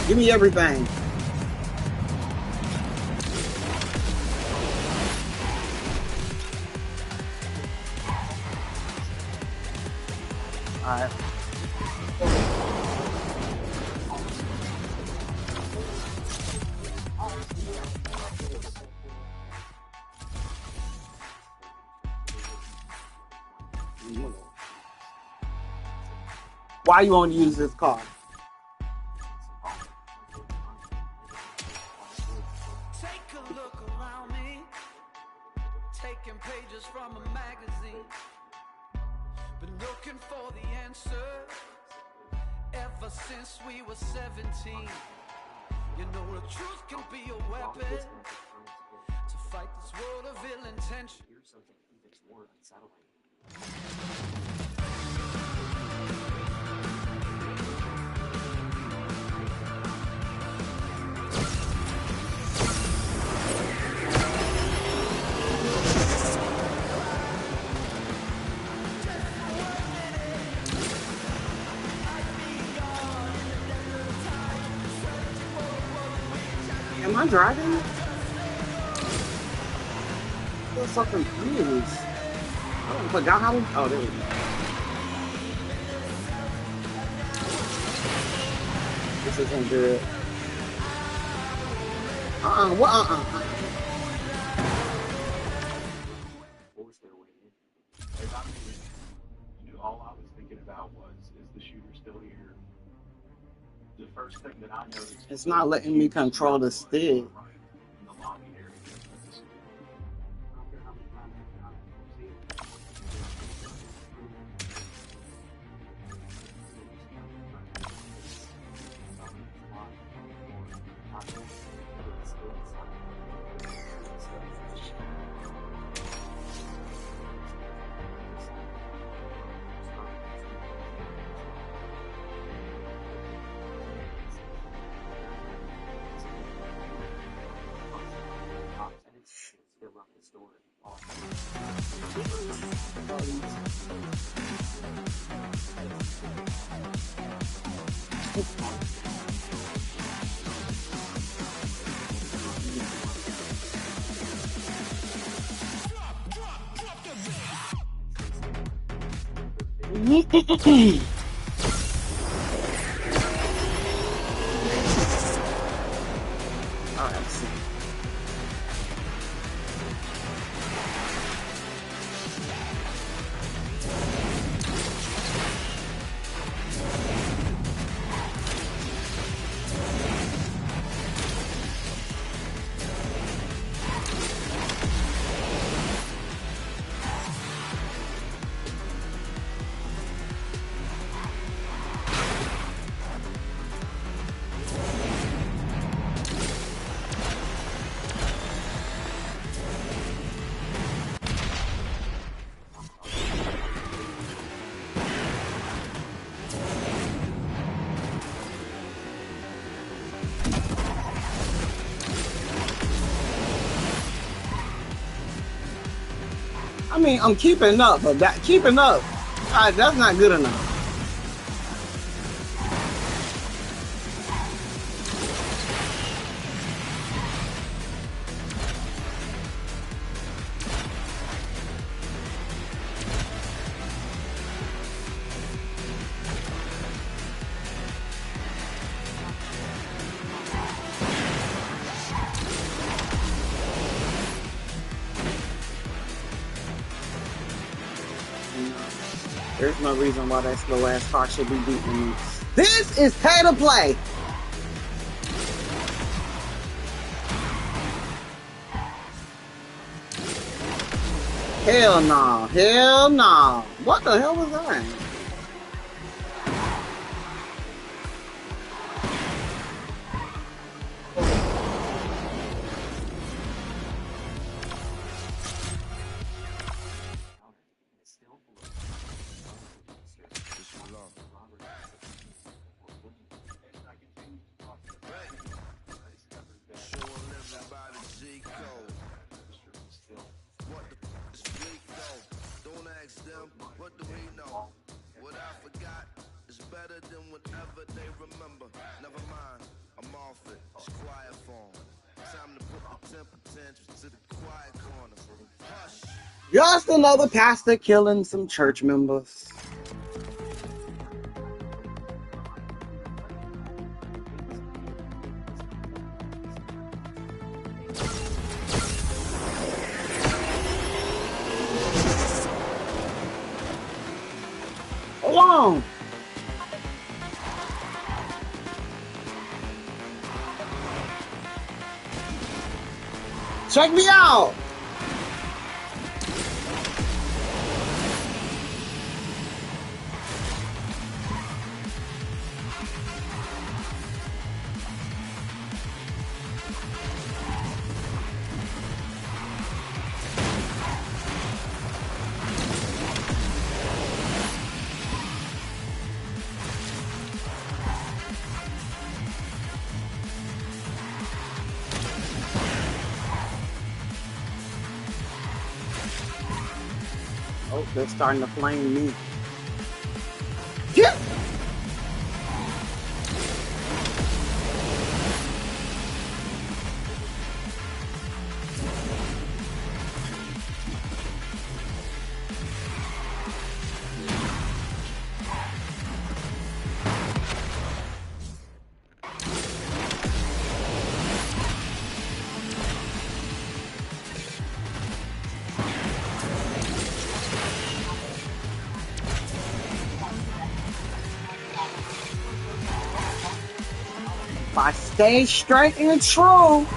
Give me everything. All right. Why you want to use this card? look around me, taking pages from a magazine. Been looking for the answer ever since we were 17. You know the truth can be a weapon to fight this world of ill intention. Here's something even more unsettling. Am I driving? I feel so confused. I forgot how. Oh, there we go. This isn't good. What? Force their way in. As I'm reading, all I was thinking about was, is the shooter still here? The first thing that I noticed. It's not letting me control the stick. In the lobby area. I don't care how many times I've done it. Still up the story. I mean, I'm keeping up, but keeping up, that's not good enough. There's no reason why that slow ass car should be beating me. This is pay to play. Hell no. Hell no. What the hell was that? What do we know? What I forgot is better than whatever they remember. Never mind, I'm off it. It's quiet form. Time to put the temper tantrums to the quiet corner. Hush. Just another pastor killing some church members. Alone. Check me out. Oh, they're starting to flame me. Yeah. If I stay straight and true,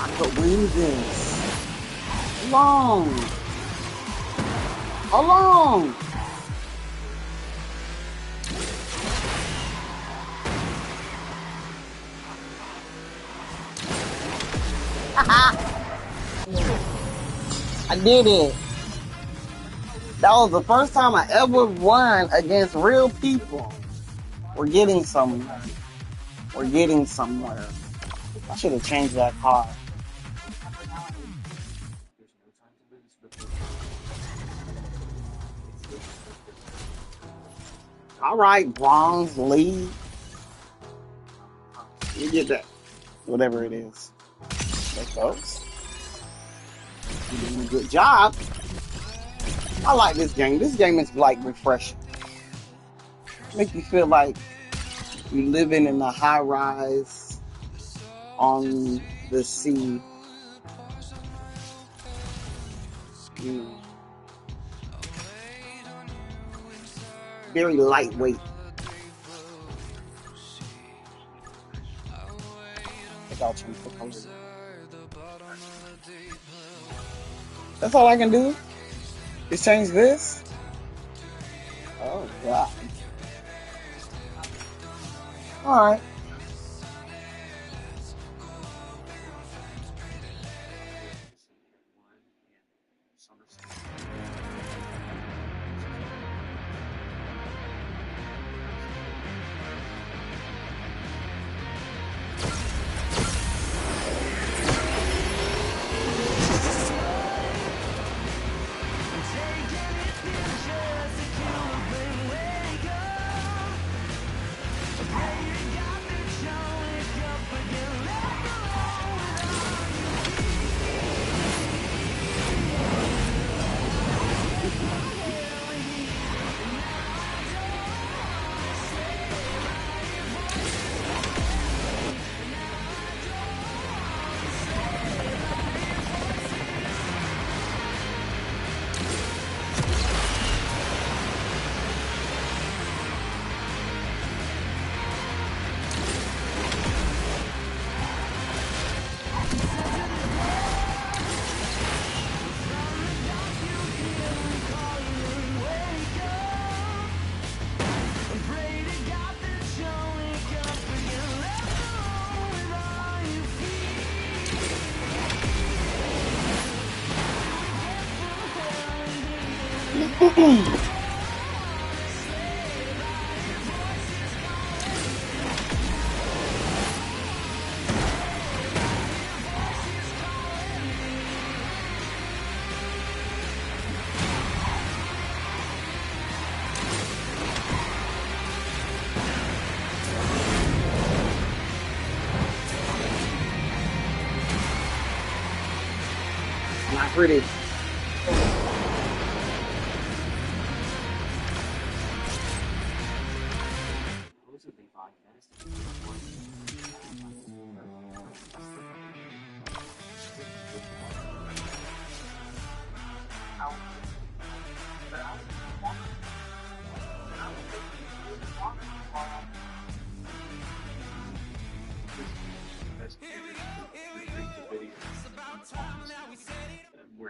I could win this. Alone. Alone. I did it. That was the first time I ever won against real people. We're getting somewhere. We're getting somewhere. I should have changed that car. There's no time to lose before it's still just All right, bronze lead. You get that. Whatever it is. That goes. You're doing a good job. I like this game. This game is like refreshing. Make you feel like you're living in a high rise on the sea. Very lightweight. I think I'll change the color. That's all I can do? Just change this? Oh, God. Alright. Not pretty. supposedly 5 minutes to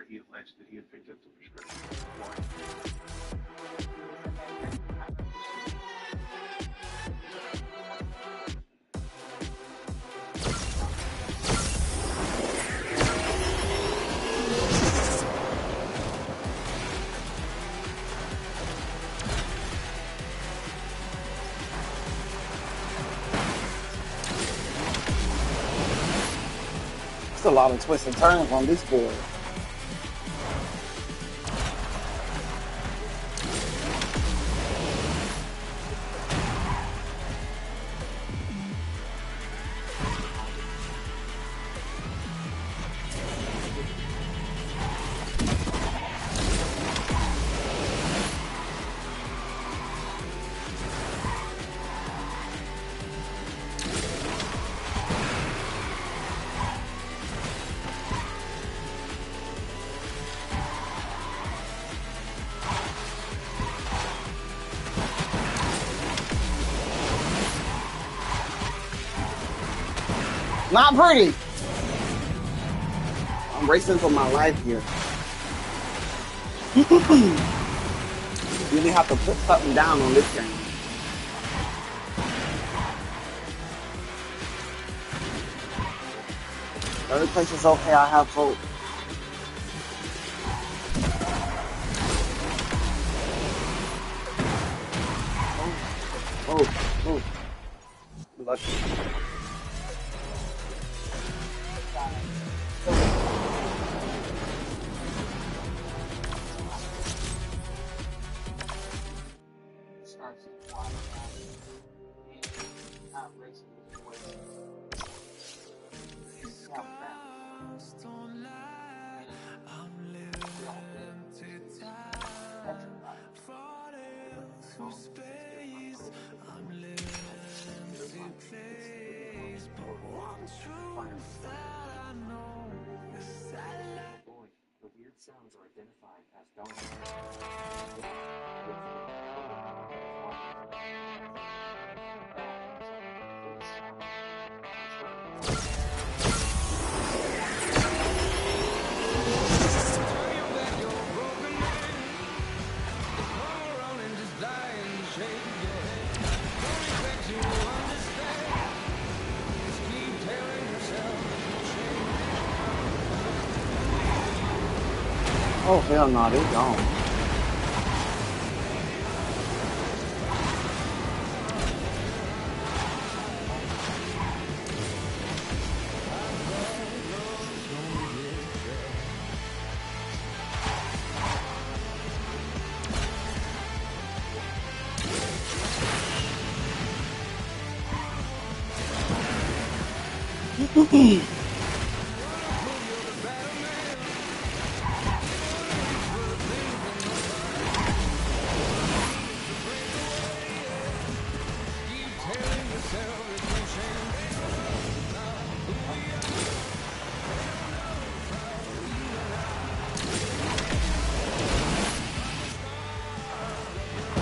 he alleged that he had picked up the prescription for. There's a lot of twists and turns on this board. Not pretty. I'm racing for my life here. Really have to put something down on this game. Third place is okay. I have hope. Oh. Lucky. Boy, the weird sounds are identified as dominant. Oh hell no, they gone.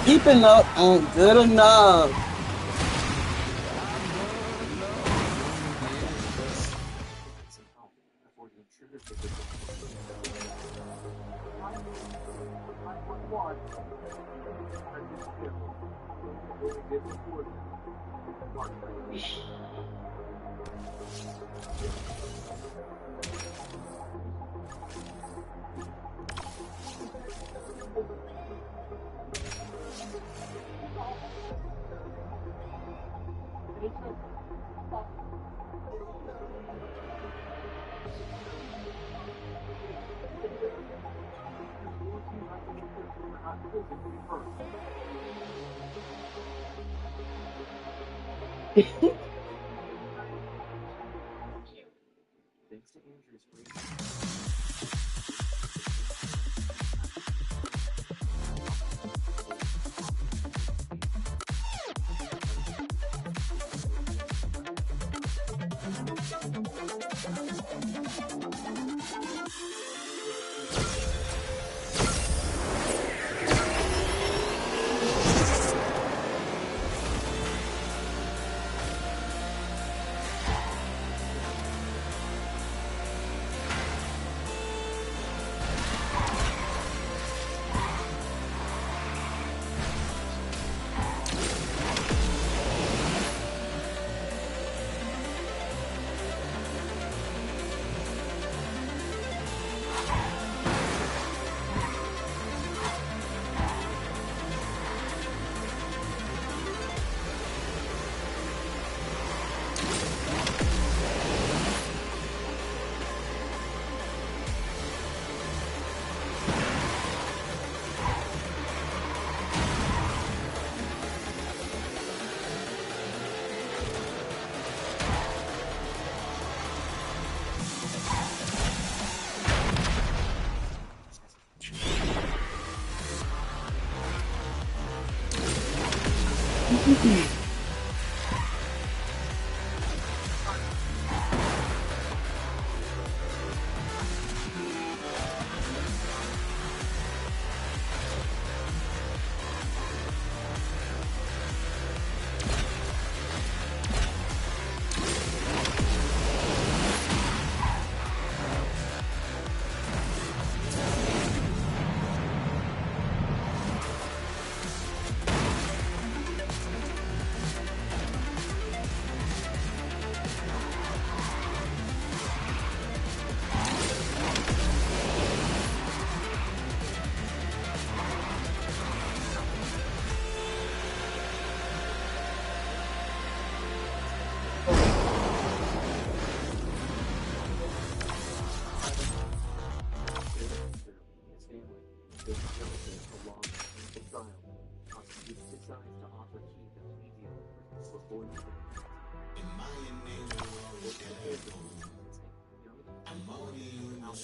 Keeping up ain't good enough. Some help before the intruder takes it. Thanks to Andrew's free.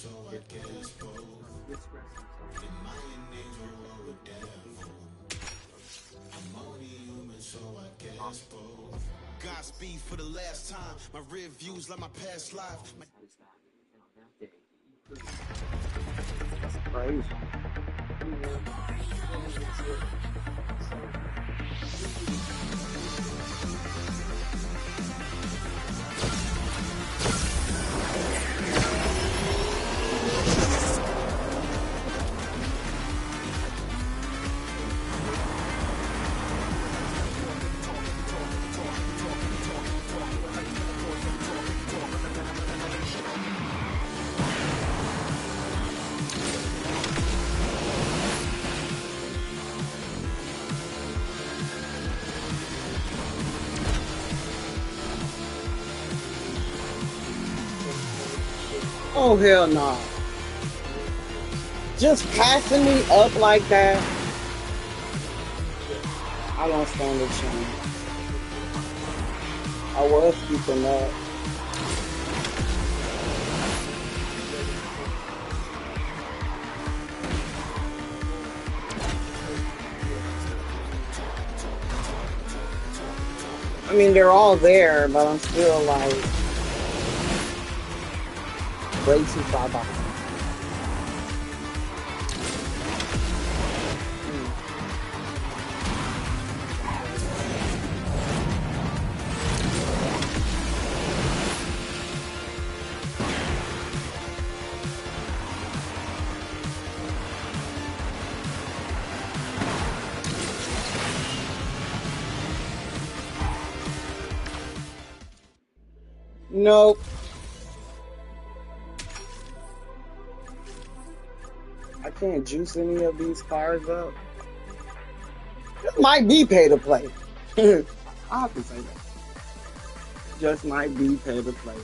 to express himself. Godspeed for the last time. My rear views like my past life. Always had his back, and on that day, he proved That's crazy. Oh hell no. Just passing me up like that. I don't stand a chance. I was keeping up. I mean, they're all there, but I'm still like way too far behind. Nope. I can't juice any of these cars up. This might be pay to play. I have to say that. Just might be pay to play.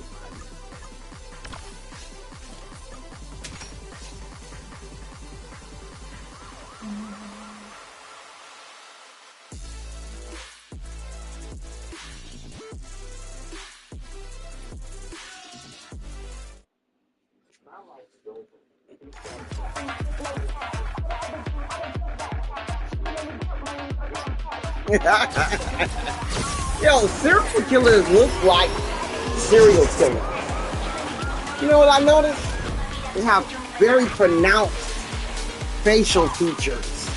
not like Joker. Yo, serial killers look like serial killers. You know what I noticed? They have very pronounced facial features.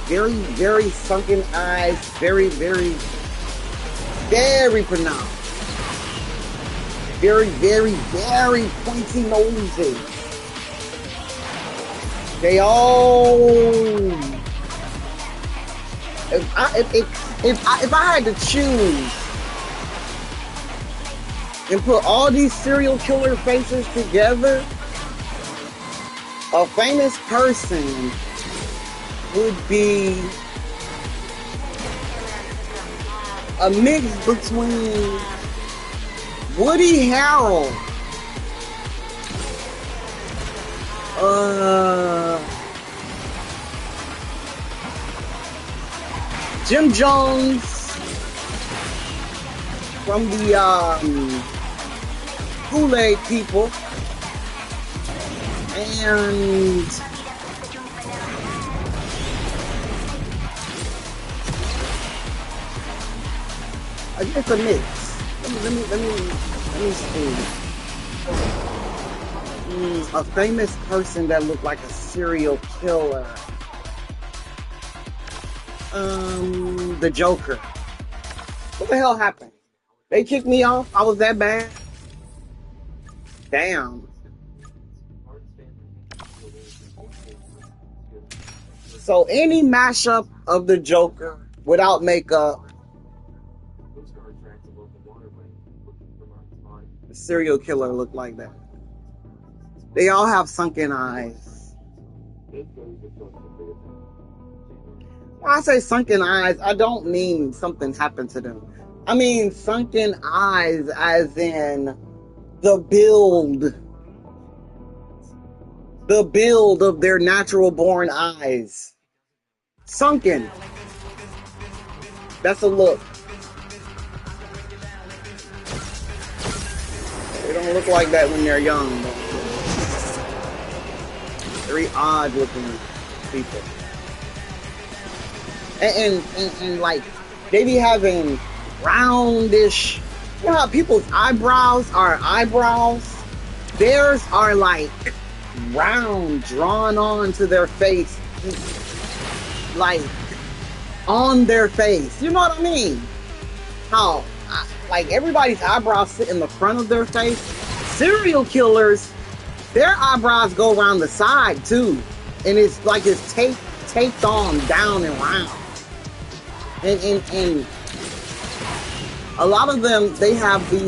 Very, very sunken eyes. Very, very, very pronounced. Very, very, very pointy noses. They all... If I had to choose and put all these serial killer faces together, a famous person would be a mix between Woody Harrelson, Jim Jones from the Kool-Aid people, and I guess a mix. Let me see. A famous person that looked like a serial killer. The Joker. What the hell happened? They kicked me off? I was that bad? Damn. So any mashup of the Joker without makeup, the serial killer looked like that. They all have sunken eyes. When I say sunken eyes, I don't mean something happened to them. I mean sunken eyes as in the build of their natural born eyes. Sunken. That's a look. They don't look like that when they're young, though. very odd looking people. And like they be having roundish. You know how people's eyebrows are eyebrows? Theirs are like round, drawn on to their face, like on their face. You know what I mean? How like everybody's eyebrows sit in the front of their face. Serial killers, their eyebrows go around the side too, and it's like it's taped on down and round. And a lot of them, they have the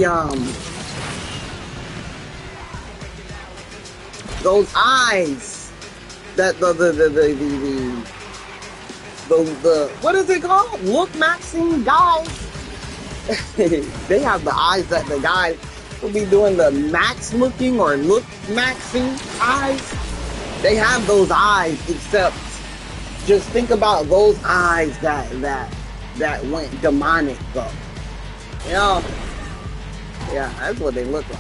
those eyes that the what is it called? Look maxing guys. They have the eyes that the guy will be doing the max looking or look maxing eyes. They have those eyes, except just think about those eyes that went demonic though. You know? Yeah, that's what they look like.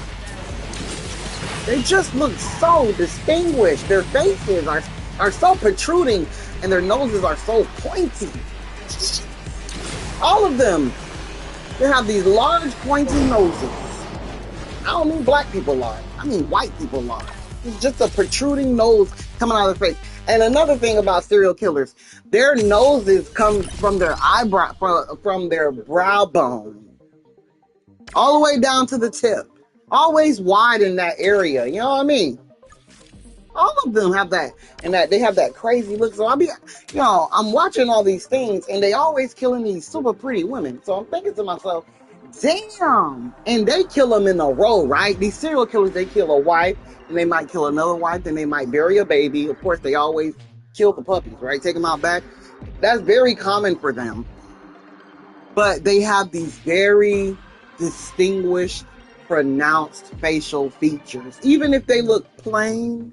They just look so distinguished. Their faces are so protruding and their noses are so pointy. All of them, they have these large pointy noses. I don't mean black people large. I mean white people large. It's just a protruding nose coming out of their face. And another thing about serial killers, their noses come from their eyebrow, from their brow bone, all the way down to the tip. Always wide in that area. You know what I mean? All of them have that, and that they have that crazy look. So I'm watching all these things, and they always killing these super pretty women. So I'm thinking to myself, damn. And they kill them in a row, right? These serial killers, they kill a wife, and they might kill another wife, then they might bury a baby. Of course, they always kill the puppies, right? Take them out back. That's very common for them. But they have these very distinguished, pronounced facial features. Even if they look plain,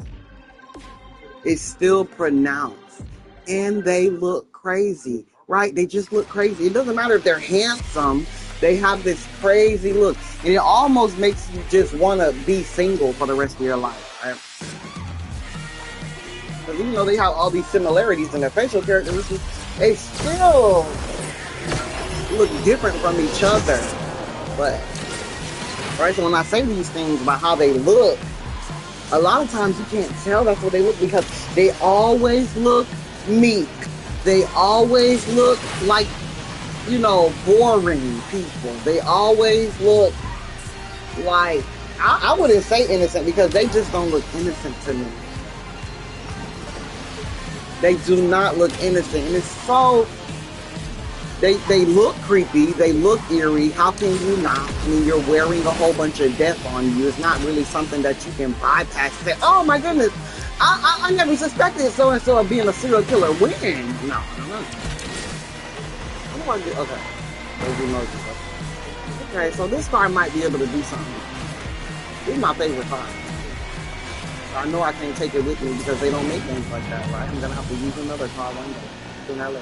it's still pronounced. And they look crazy, right? They just look crazy. It doesn't matter if they're handsome. They have this crazy look. And it almost makes you just want to be single for the rest of your life, right? Because even though they have all these similarities in their facial characteristics, they still look different from each other. But, right, so when I say these things about how they look, a lot of times you can't tell that's what they look, because they always look meek. They always look like, boring people. They always look like, I wouldn't say innocent, because they just don't look innocent to me. They do not look innocent. And it's so, they look creepy. They look eerie. How can you not? I mean, you're wearing a whole bunch of death on you. It's not really something that you can bypass. Say, oh my goodness, I never suspected so-and-so of being a serial killer. When? No. I don't want to do, okay. Okay, so this car might be able to do something. This is my favorite car. I know I can't take it with me because they don't make things like that, right? I'm going to have to use another car one day in LA.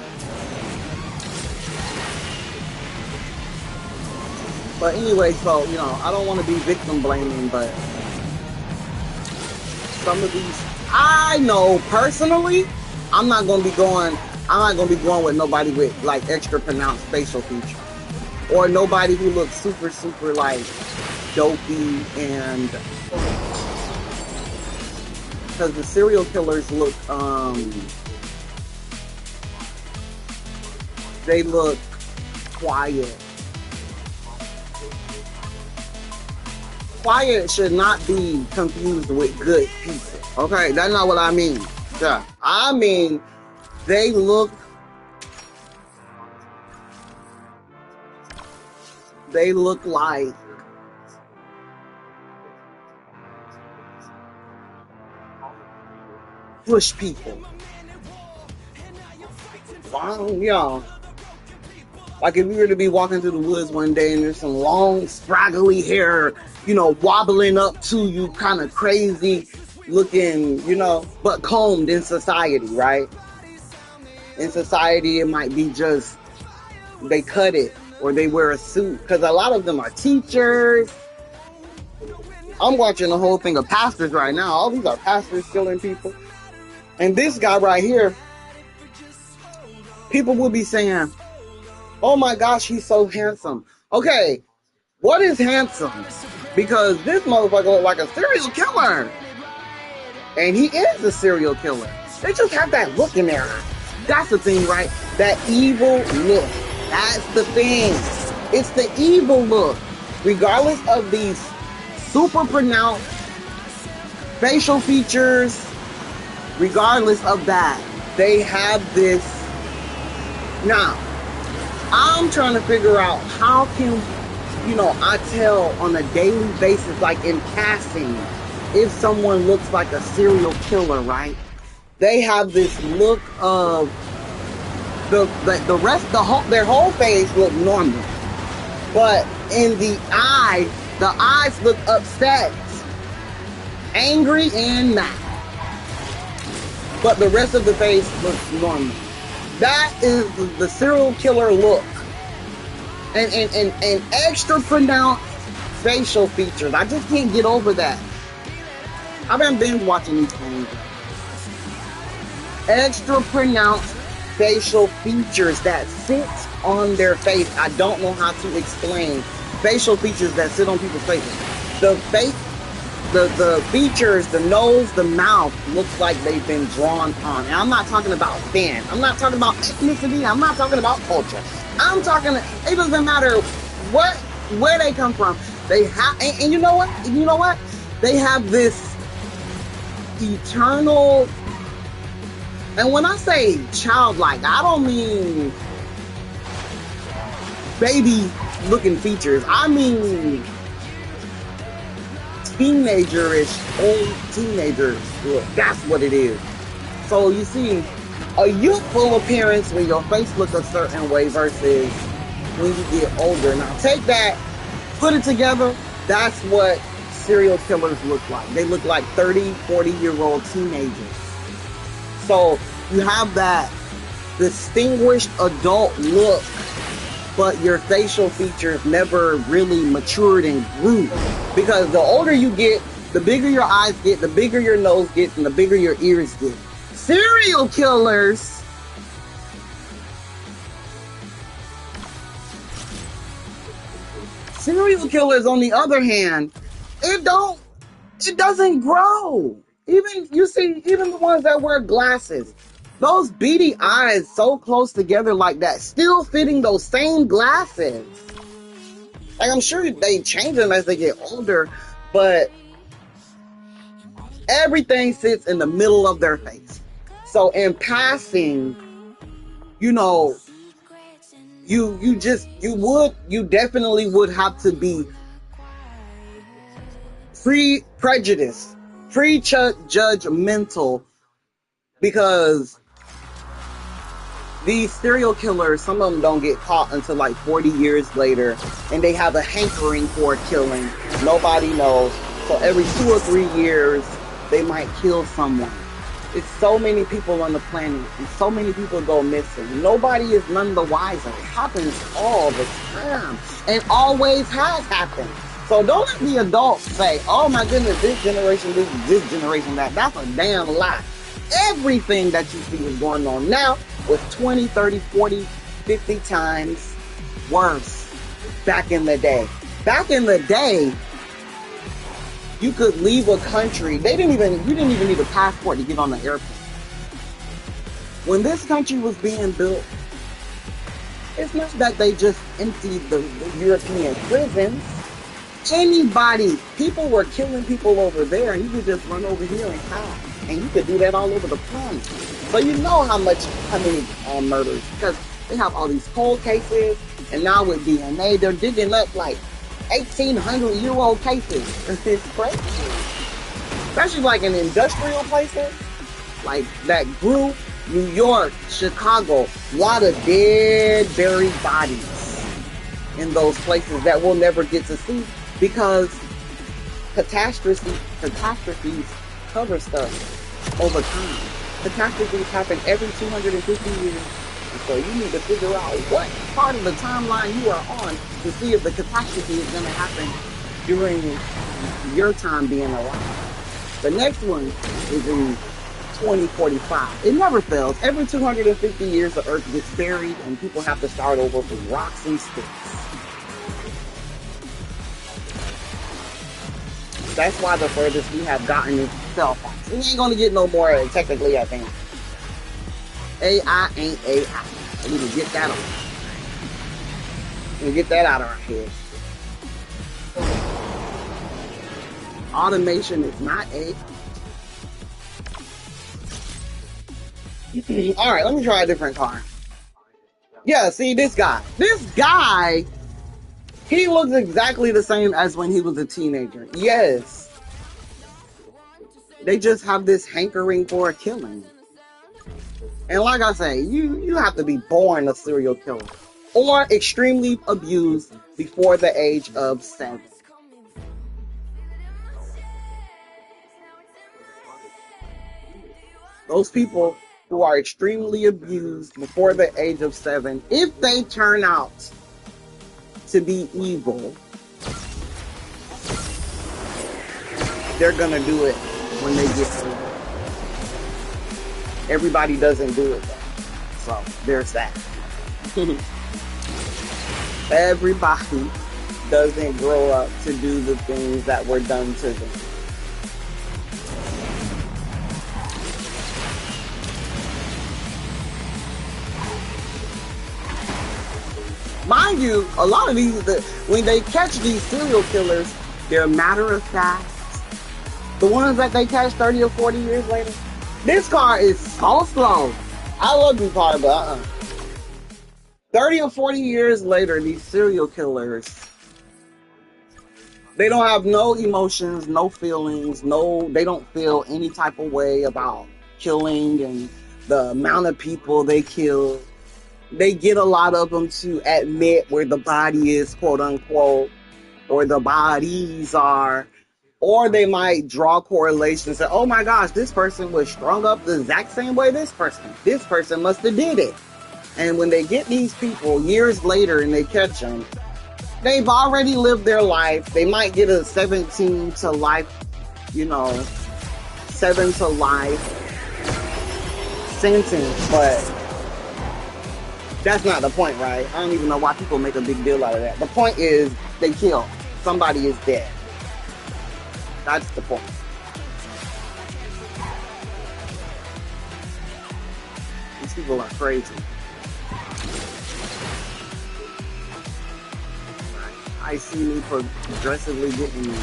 But anyway, so, I don't want to be victim blaming, but some of these, I know personally, I'm not going to be going with nobody with like extra pronounced facial features. Or nobody who looks super, super like dopey, and because the serial killers look, they look quiet. Quiet should not be confused with good people. Okay, that's not what I mean. Yeah, I mean, they look like push people. Wow, y'all. Like if you were to be walking through the woods one day and there's some long, scraggly hair, wobbling up to you, kind of crazy looking, but combed in society, right? In society, it might be just, they cut it or they wear a suit, because a lot of them are teachers. I'm watching the whole thing of pastors right now. All these are pastors killing people. And this guy right here, people will be saying, oh my gosh, he's so handsome. Okay, what is handsome? Because this motherfucker look like a serial killer. And he is a serial killer. They just have that look in their eye. That's the thing, right? That evil look. That's the thing. It's the evil look. Regardless of these super pronounced facial features, regardless of that, they have this. Now, I'm trying to figure out how can, I tell on a daily basis, like in passing, if someone looks like a serial killer, right? They have this look of their whole face look normal, but in the eyes look upset, angry, and mad. But the rest of the face looks normal. That is the serial killer look. And extra pronounced facial features. I just can't get over that. I've been binge watching these things. Extra pronounced facial features that sit on their face. I don't know how to explain facial features that sit on people's faces. The face, the features, the nose, the mouth looks like they've been drawn on. And I'm not talking about thin. I'm not talking about ethnicity. I'm not talking about culture. I'm talking, it doesn't matter where they come from. They have, and you know what? You know what? They have this eternal, and when I say childlike, I don't mean baby looking features. I mean teenagerish, old teenagers look. That's what it is. So you see, a youthful appearance when your face looks a certain way versus when you get older. Now take that, put it together. That's what serial killers look like. They look like 30, 40-year-old teenagers. So you have that distinguished adult look, but your facial features never really matured and grew. Because the older you get, the bigger your eyes get, the bigger your nose gets, and the bigger your ears get. Serial killers on the other hand, it doesn't grow. Even the ones that wear glasses, those beady eyes so close together like that, still fitting those same glasses. Like, I'm sure they change them as they get older, but everything sits in the middle of their face. So in passing, you definitely would have to be pre-prejudiced, pre-judgmental, because these serial killers, some of them don't get caught until like 40 years later, and they have a hankering for killing. Nobody knows. So every 2 or 3 years, they might kill someone. It's so many people on the planet, and so many people go missing. Nobody is none the wiser. It happens all the time, and always has happened. So don't let the adults say, oh my goodness, this generation, this generation, that. That's a damn lie. Everything that you see is going on now was 20, 30, 40, 50 times worse back in the day. Back in the day, you could leave a country. You didn't even need a passport to get on the airplane. When this country was being built, it's not that they just emptied the European prisons. People were killing people over there, and you could just run over here and hide. And you could do that all over the planet. So you know how many murders, because they have all these cold cases, and now with DNA, they're digging up like 1,800-year-old cases. It's crazy. Especially like in industrial places, like that group, New York, Chicago, a lot of dead, buried bodies in those places that we'll never get to see, because catastrophes cover stuff over time. Catastrophes happen every 250 years. And so you need to figure out what part of the timeline you are on to see if the catastrophe is going to happen during your time being alive. The next one is in 2045. It never fails. Every 250 years, the Earth gets buried, and people have to start over from rocks and sticks. That's why the furthest we have gotten is cell phones. We ain't gonna get no more technically advanced. AI ain't AI. We need to get that on. We get that out of our heads. Automation is not AI. All right, let me try a different car. Yeah, see this guy. This guy, he looks exactly the same as when he was a teenager. Yes. They just have this hankering for a killing. And like I say, you have to be born a serial killer or extremely abused before the age of 7. Those people who are extremely abused before the age of 7, if they turn out to be evil, they're gonna do it when they get older. Everybody doesn't do it though. So there's that. Everybody doesn't grow up to do the things that were done to them. Mind you, a lot of these, when they catch these serial killers, they're matter of fact. The ones that they catch 30 or 40 years later, this car is so slow. I love this car, but 30 or 40 years later, these serial killers, they don't have no emotions, no feelings, they don't feel any type of way about killing and the amount of people they kill. They get a lot of them to admit where the body is, quote unquote, or the bodies are, or they might draw correlations and say, oh my gosh, this person was strung up the exact same way this person must have did it. And when they get these people years later and they catch them, they've already lived their life. They might get a 17 to life, 7 to life sentence, but that's not the point, right? I don't even know why people make a big deal out of that. The point is they kill. Somebody is dead. That's the point. These people are crazy. I see me progressively getting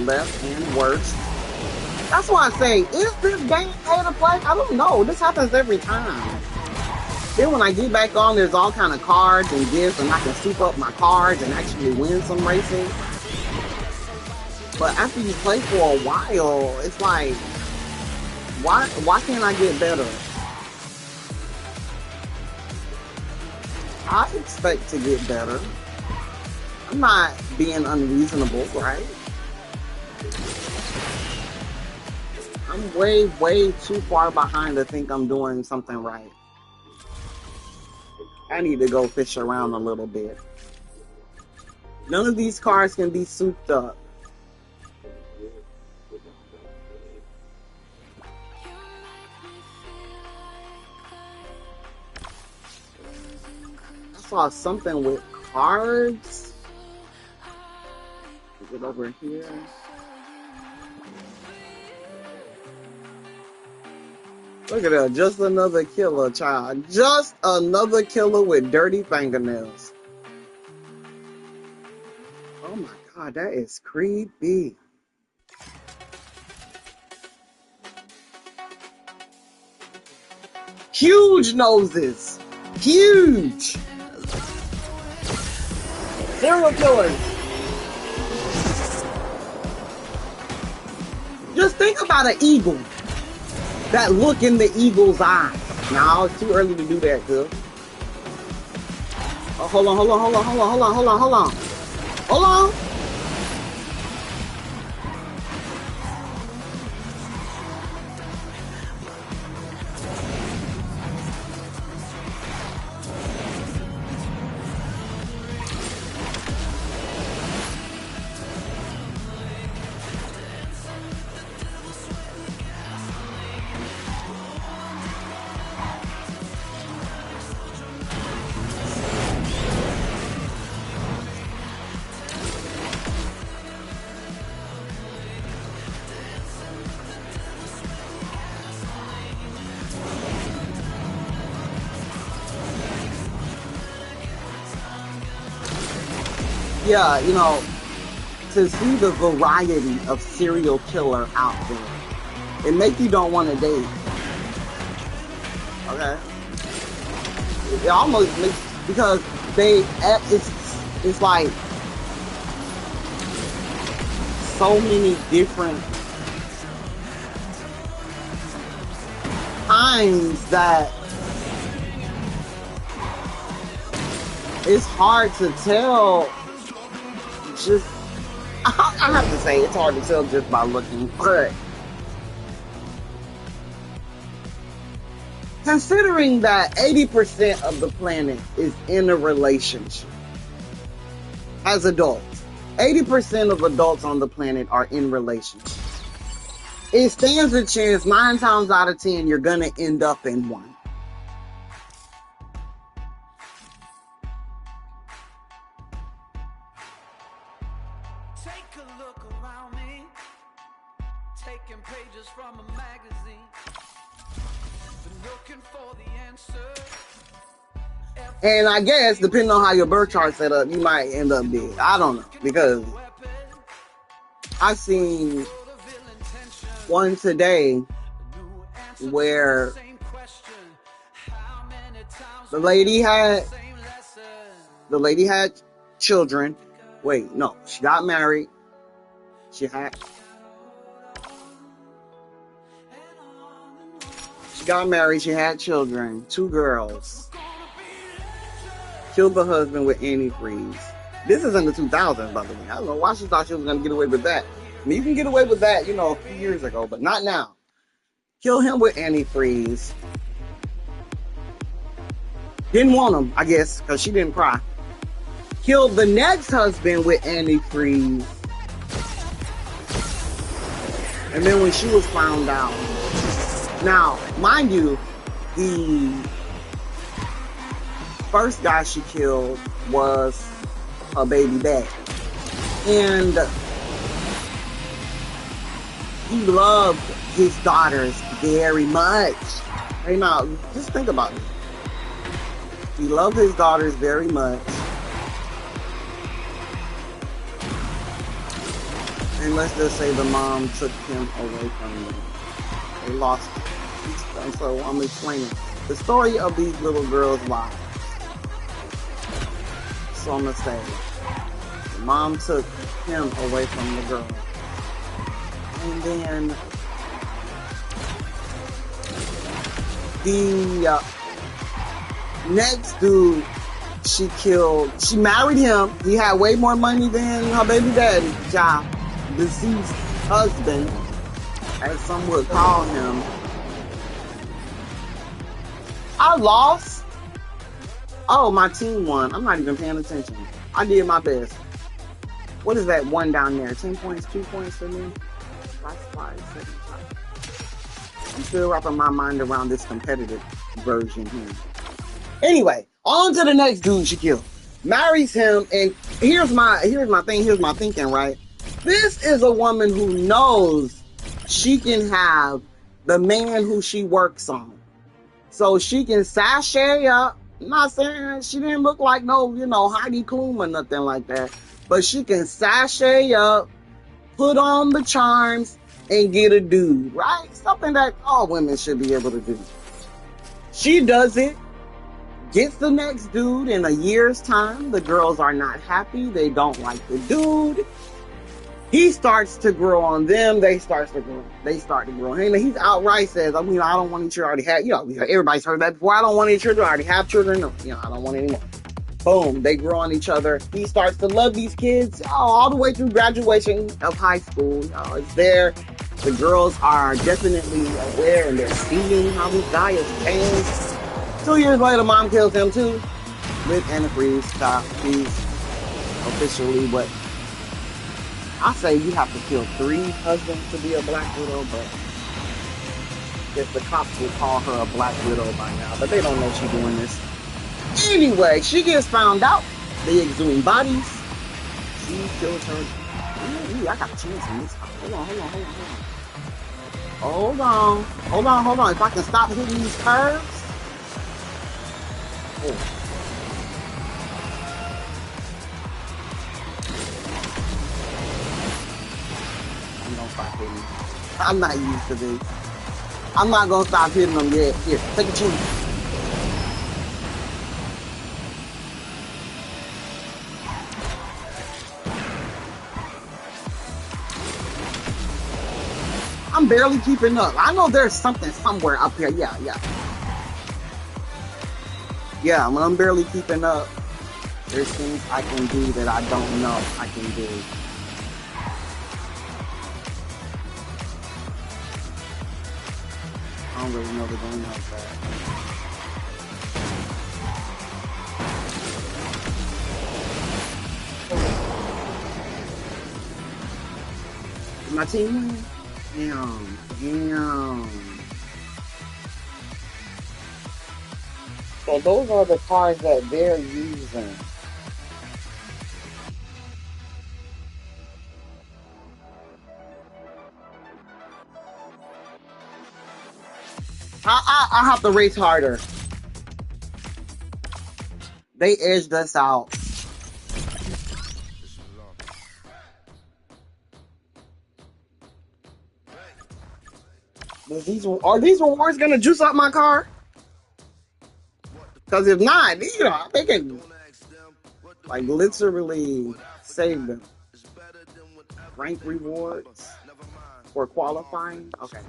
less and worse. That's why I say, is this game pay to play? I don't know. This happens every time. Then when I get back on, there's all kind of cards and gifts, and I can soup up my cards and actually win some racing. But after you play for a while, it's like, why can't I get better? I expect to get better. I'm not being unreasonable, right? I'm way, way too far behind to think I'm doing something right. I need to go fish around a little bit. None of these cars can be souped up. I saw something with cards. Is it over here? Look at that, just another killer, child. Just another killer with dirty fingernails. Oh my God, that is creepy. Huge noses. Huge. Serial killers. Just think about an eagle. That look in the eagle's eye. Now, it's too early to do that, girl. Oh, hold on. Hold on. yeah, you know, to see the variety of serial killer out there, it make you don't want to date. Okay, it almost makes because it's like so many different times that it's hard to tell. Just I have to say it's hard to tell just by looking, but considering that 80% of the planet is in a relationship as adults, 80% of adults on the planet are in relationships. It stands a chance 9 times out of 10 you're gonna end up in one. Take a look around me, taking pages from a magazine, been looking for the answer. And I guess depending on how your birth chart's set up, you might end up dead. I don't know, because I've seen one today where the lady had children. Wait, no, she got married. She got married. She had children, 2 girls. Killed the husband with antifreeze. This is in the 2000s, by the way. I don't know why she thought she was going to get away with that. I mean, you can get away with that, you know, a few years ago, but not now. Kill him with antifreeze. Didn't want him, I guess, because she didn't cry. Killed the next husband with antifreeze. And then when she was found out. Now, mind you, the first guy she killed was her baby dad. And he loved his daughters very much. Hey, now, just think about it. He loved his daughters very much. And let's just say the mom took him away from them. They lost him. And so I'm explaining the story of these little girls' lives. So I'm going to say, the mom took him away from the girl. And then the next dude she killed, she married him. He had way more money than her baby daddy, child. Deceased husband, as some would call him. I lost. Oh, my team won. I'm not even paying attention. I did my best. What is that one down there? 10 points, 2 points for me? 5, 7, 5. I'm still wrapping my mind around this competitive version here. Anyway, on to the next dude she killed. Marries him, and here's my thinking, right? This is a woman who knows she can have the man who she works on. So she can sashay up. I'm not saying she didn't look like no, Heidi Klum or nothing like that. But she can sashay up, put on the charms, and get a dude, right? Something that all women should be able to do. She does it, gets the next dude in a year's time. The girls are not happy. They don't like the dude. He starts to grow on them. They start to grow. And he's outright says, I don't want any children. I already have, everybody's heard that before. I don't want any children. I already have children. No, I don't want any more. Boom. They grow on each other. He starts to love these kids all the way through graduation of high school. It's there. The girls are definitely aware and they're seeing how this guy has changed. 2 years later, mom kills him too with antifreeze. He's officially what? I say you have to kill 3 husbands to be a black widow, but if the cops will call her a black widow by now, but they don't know she's doing this. Anyway, she gets found out. They exhume bodies. She kills her. Ooh, I got a chance in this. Hold on. If I can stop hitting these curves. Oh. stop hitting them. I'm not used to this. I'm not gonna stop hitting them yet. Here, take a chew. I'm barely keeping up. I know there's something somewhere up here. Yeah. Yeah, when I'm barely keeping up, there's things I can do that I don't know I can do. I don't really know the game like that. My team win? Damn. So those are the cards that they're using. I have to race harder. They edged us out. Are these rewards gonna juice up my car? Because if not, you know, they can like literally save them. Rank rewards for qualifying. Okay.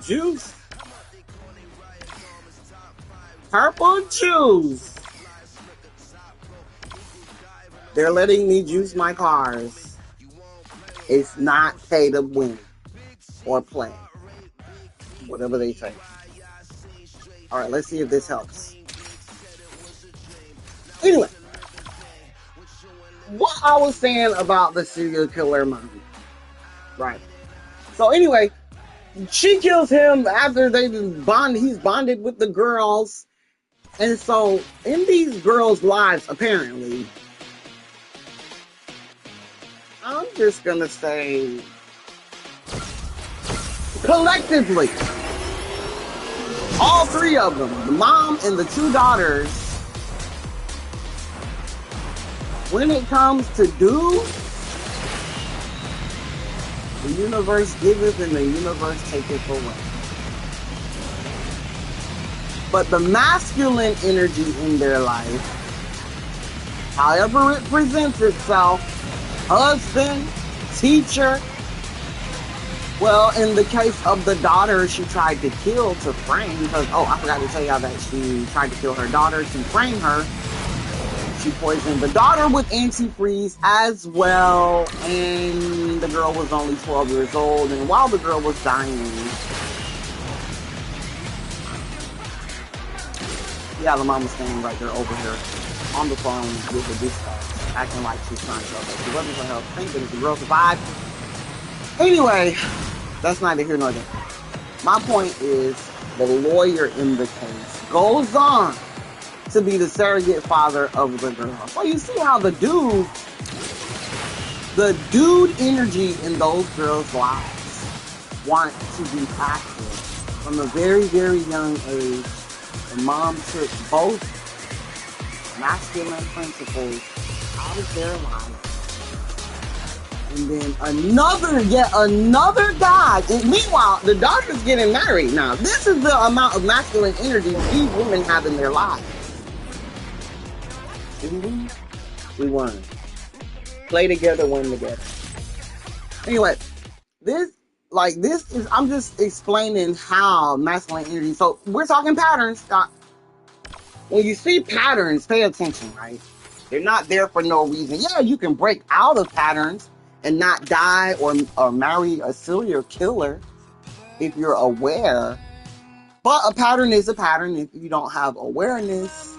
Juice. Purple juice. They're letting me juice my cars. It's not pay to win or play. Whatever they say. All right, let's see if this helps. Anyway, what I was saying about the serial killer mom. Right. So anyway, she kills him after he's bonded with the girls. And so in these girls' lives, apparently, I'm just gonna say collectively, all three of them, the mom and the two daughters, when it comes to do, the universe giveth and the universe taketh away. But the masculine energy in their life, however it presents itself, husband, teacher. Well, in the case of the daughter, she tried to kill to frame because, I forgot to tell y'all that she tried to kill her daughter to frame her. She poisoned the daughter with antifreeze as well, and the girl was only 12 years old, and while the girl was dying, yeah, the mom was standing right there over here on the phone with the dispatch, acting like she's trying to help her. She wasn't going to help. Thank goodness the girl survived. Anyway, that's neither here nor there. My point is, the lawyer in the case goes on to be the surrogate father of the girl. So you see how the dude energy in those girls' lives want to be active from a very, very young age. The mom took both masculine principles out of their life. And then yet another guy. And meanwhile, the daughter's getting married. Now, this is the amount of masculine energy these women have in their lives. We won. Play together, win together. Anyway, this is, I'm just explaining how masculine energy, so we're talking patterns. When you see patterns, pay attention, right? They're not there for no reason. Yeah, you can break out of patterns and not die or marry a serial killer if you're aware. But a pattern is a pattern if you don't have awareness.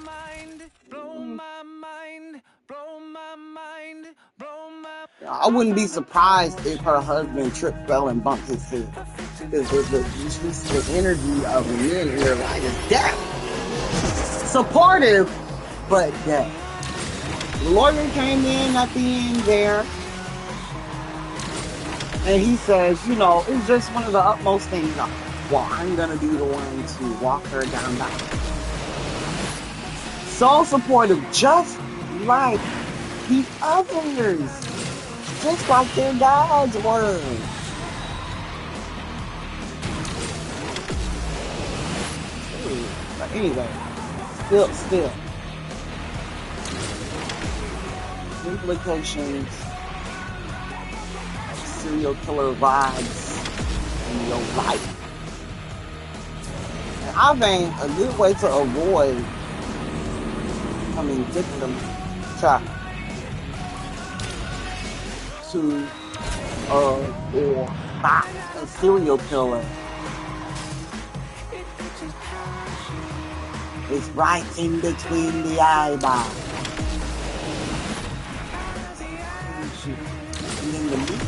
I wouldn't be surprised if her husband tripped, fell, and bumped his head. Because the energy of men in their life is death. Supportive, but death. The lawyer came in at the end there, and he says, you know, it's just one of the utmost things. Well, I'm going to be the one to walk her down that. So supportive, just like the others. Just like their dads were. But anyway, still. Implications of serial killer vibes in your life. And I think a good way to avoid becoming victim trafficked to or not a serial killer is right in between the eyeballs. And then the meat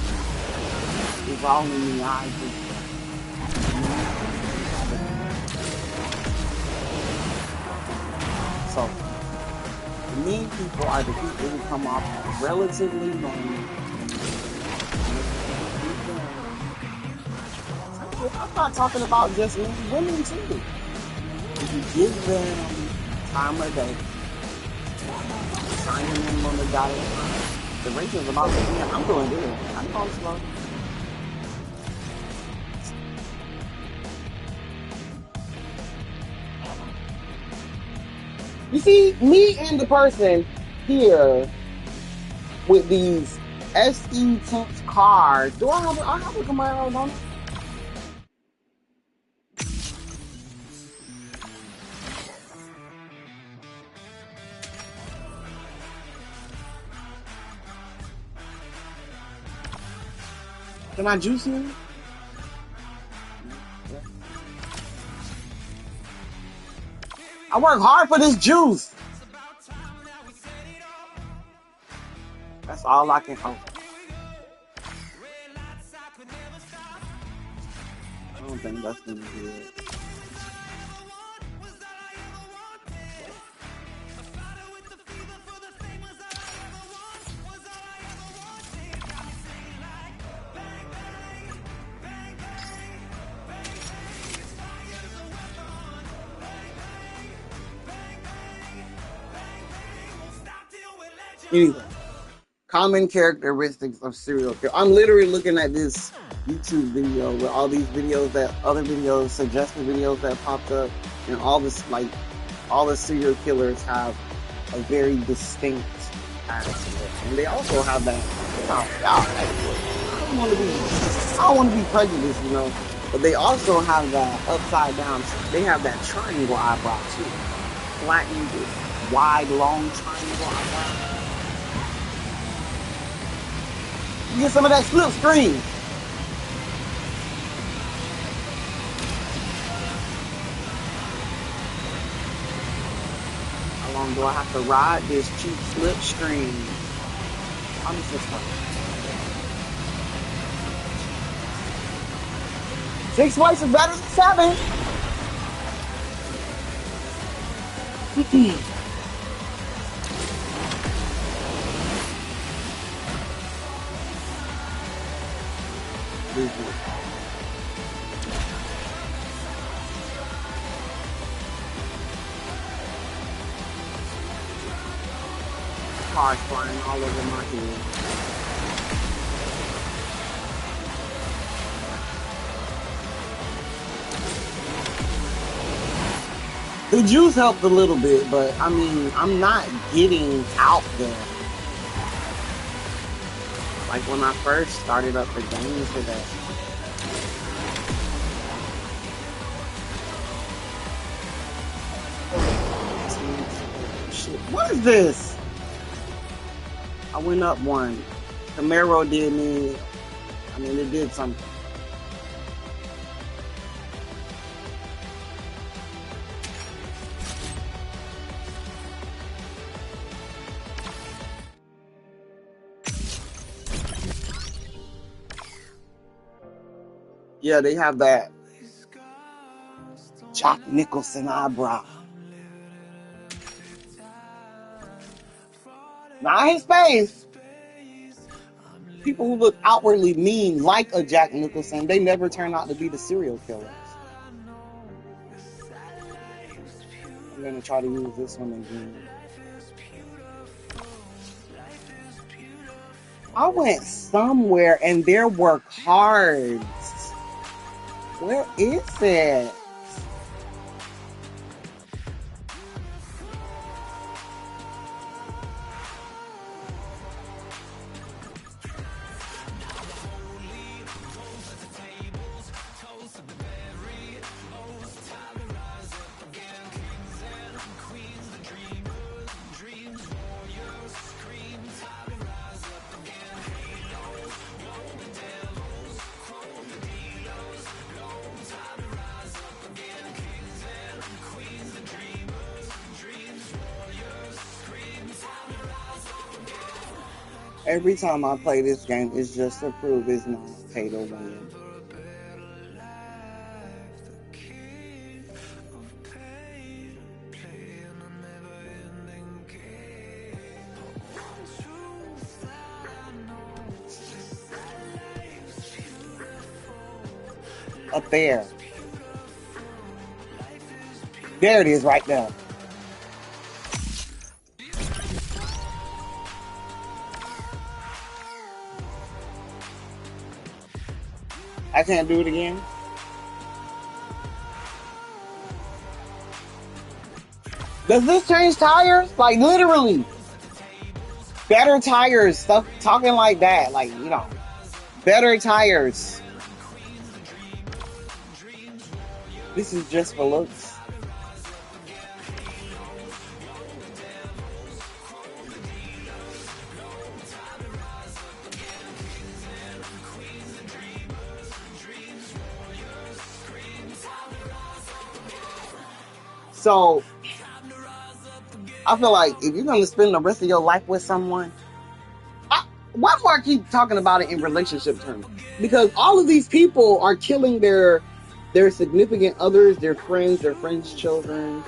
is all in the eyes. So, the mean people are the people who come off as relatively normal. I'm not talking about just men, women too. If you give them time of day, signing them on the dotted line, the racism about to end. I'm doing good. I'm going slow. You see, me and the person here with these SE Tense cars. Do I have a Camaro, don't I? Can I juice you? Yeah. I work hard for this juice. That's all I can hope. I don't think that's gonna be it. Anyway, common characteristics of serial killer. I'm literally looking at this YouTube video with all these videos that other videos, suggested videos that popped up, and all this all the serial killers have a very distinct attitude, and they also have that. I don't want to be prejudiced, you know, but they also have that upside down. They have that triangle eyebrow too, flattened, wide, long triangle eyebrow. You get some of that split screen. How long do I have to ride this cheap slip screen? I'm just like 6 ways is better than 7. Cars flying all over my head. The juice helped a little bit, but I mean, I'm not getting out there. Like when I first started up the game today. Shit, what is this? I went up one. Camaro did me. I mean, it did something. Yeah, they have that Jack Nicholson eyebrow. Not his face. People who look outwardly mean like a Jack Nicholson, they never turn out to be the serial killers. I'm gonna try to use this one again. I went somewhere and there were cards. Where is it? Every time I play this game, it's just to prove it's not pay to win. Up there. There it is right there. I can't do it again. Does this change tires? Like literally. Better tires, stuff talking like that. Like, you know, better tires. This is just for looks. So I feel like if you're going to spend the rest of your life with someone, why do I keep talking about it in relationship terms? Because all of these people are killing their significant others, their friends' children,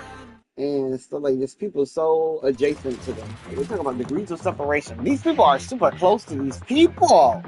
and stuff like this. People so adjacent to them. We're talking about degrees of separation. These people are super close to these people.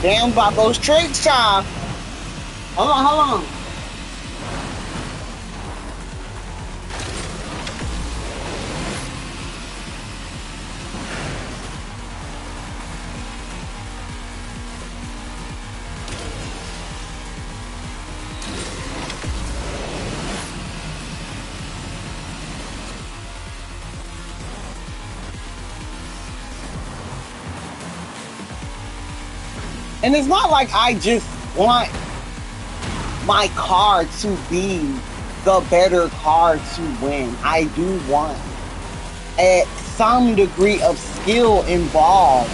Damn about those tricks, child. Hold on. And it's not like I just want my car to be the better car to win. I do want some degree of skill involved.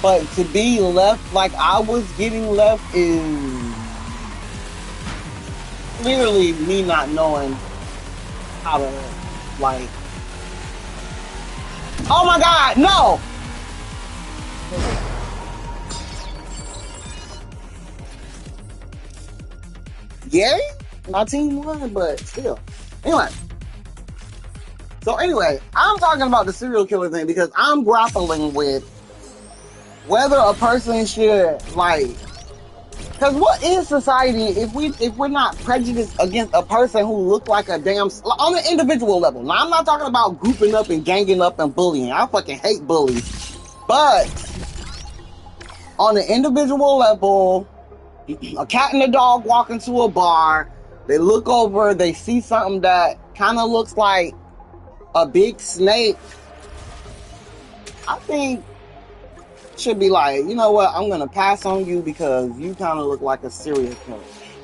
But to be left like I was getting left is clearly me not knowing how to, like... Oh my God, no! Yay? My team won, but still. Anyway. I'm talking about the serial killer thing because I'm grappling with whether a person should, like... Because what is society if we're not prejudiced against a person who look like a damn... On an individual level. Now, I'm not talking about grouping up and ganging up and bullying. I fucking hate bullies. But on an individual level... A cat and a dog walk into a bar. They look over, they see something that kind of looks like a big snake. I think should be like, you know what, I'm going to pass on you because you kind of look like a serial killer.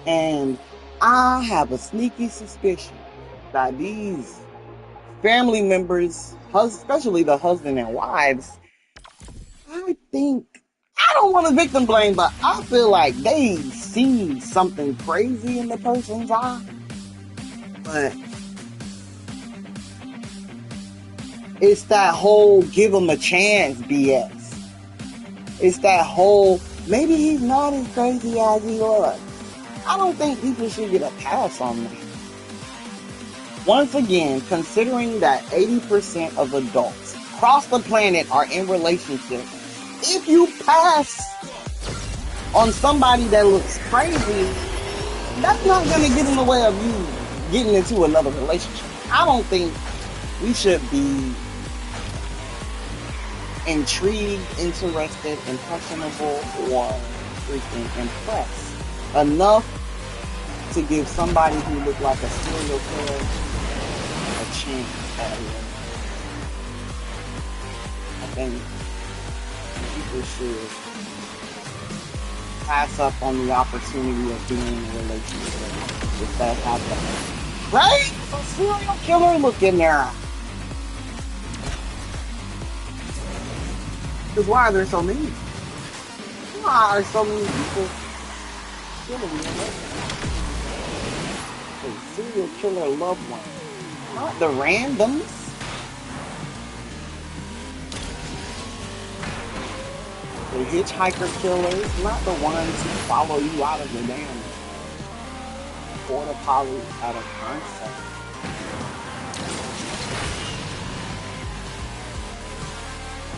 And I have a sneaky suspicion that these family members, especially the husband and wives, I think, I don't want to victim blame, but I feel like they see something crazy in the person's eye. But it's that whole give him a chance BS. It's that whole, maybe he's not as crazy as he was. I don't think people should get a pass on that. Once again, considering that 80% of adults across the planet are in relationships, if you pass on somebody that looks crazy, that's not going to get in the way of you getting into another relationship. I don't think we should be intrigued, interested, impressionable, or freaking impressed enough to give somebody who looked like a serial killer a chance at it. I think people should pass up on the opportunity of being in a relationship if that happens. Right? A serial killer look in there. Because why are there so many? Why are so many people killing a serial killer loved one? Not the randoms. The hitchhiker killers, not the ones who follow you out of the damn porta potty at a concert.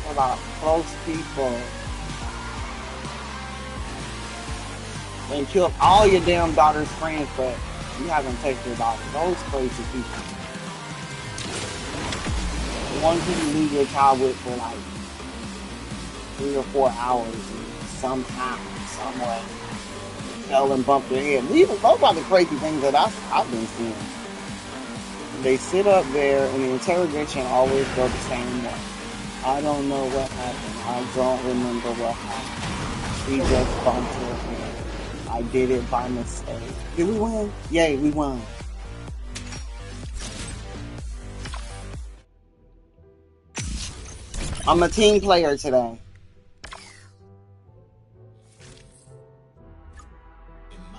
What about close people and killed all your damn daughter's friends, but you haven't taken your daughter? Those crazy people. The ones who you leave your child with for like 3 or 4 hours and somehow, some way, fell and bumped their head. Those are the crazy things that I've been seeing. They sit up there and the interrogation always goes the same way. I don't know what happened. I don't remember what happened. We just bumped her head. I did it by mistake. Did we win? Yay, we won. I'm a team player today.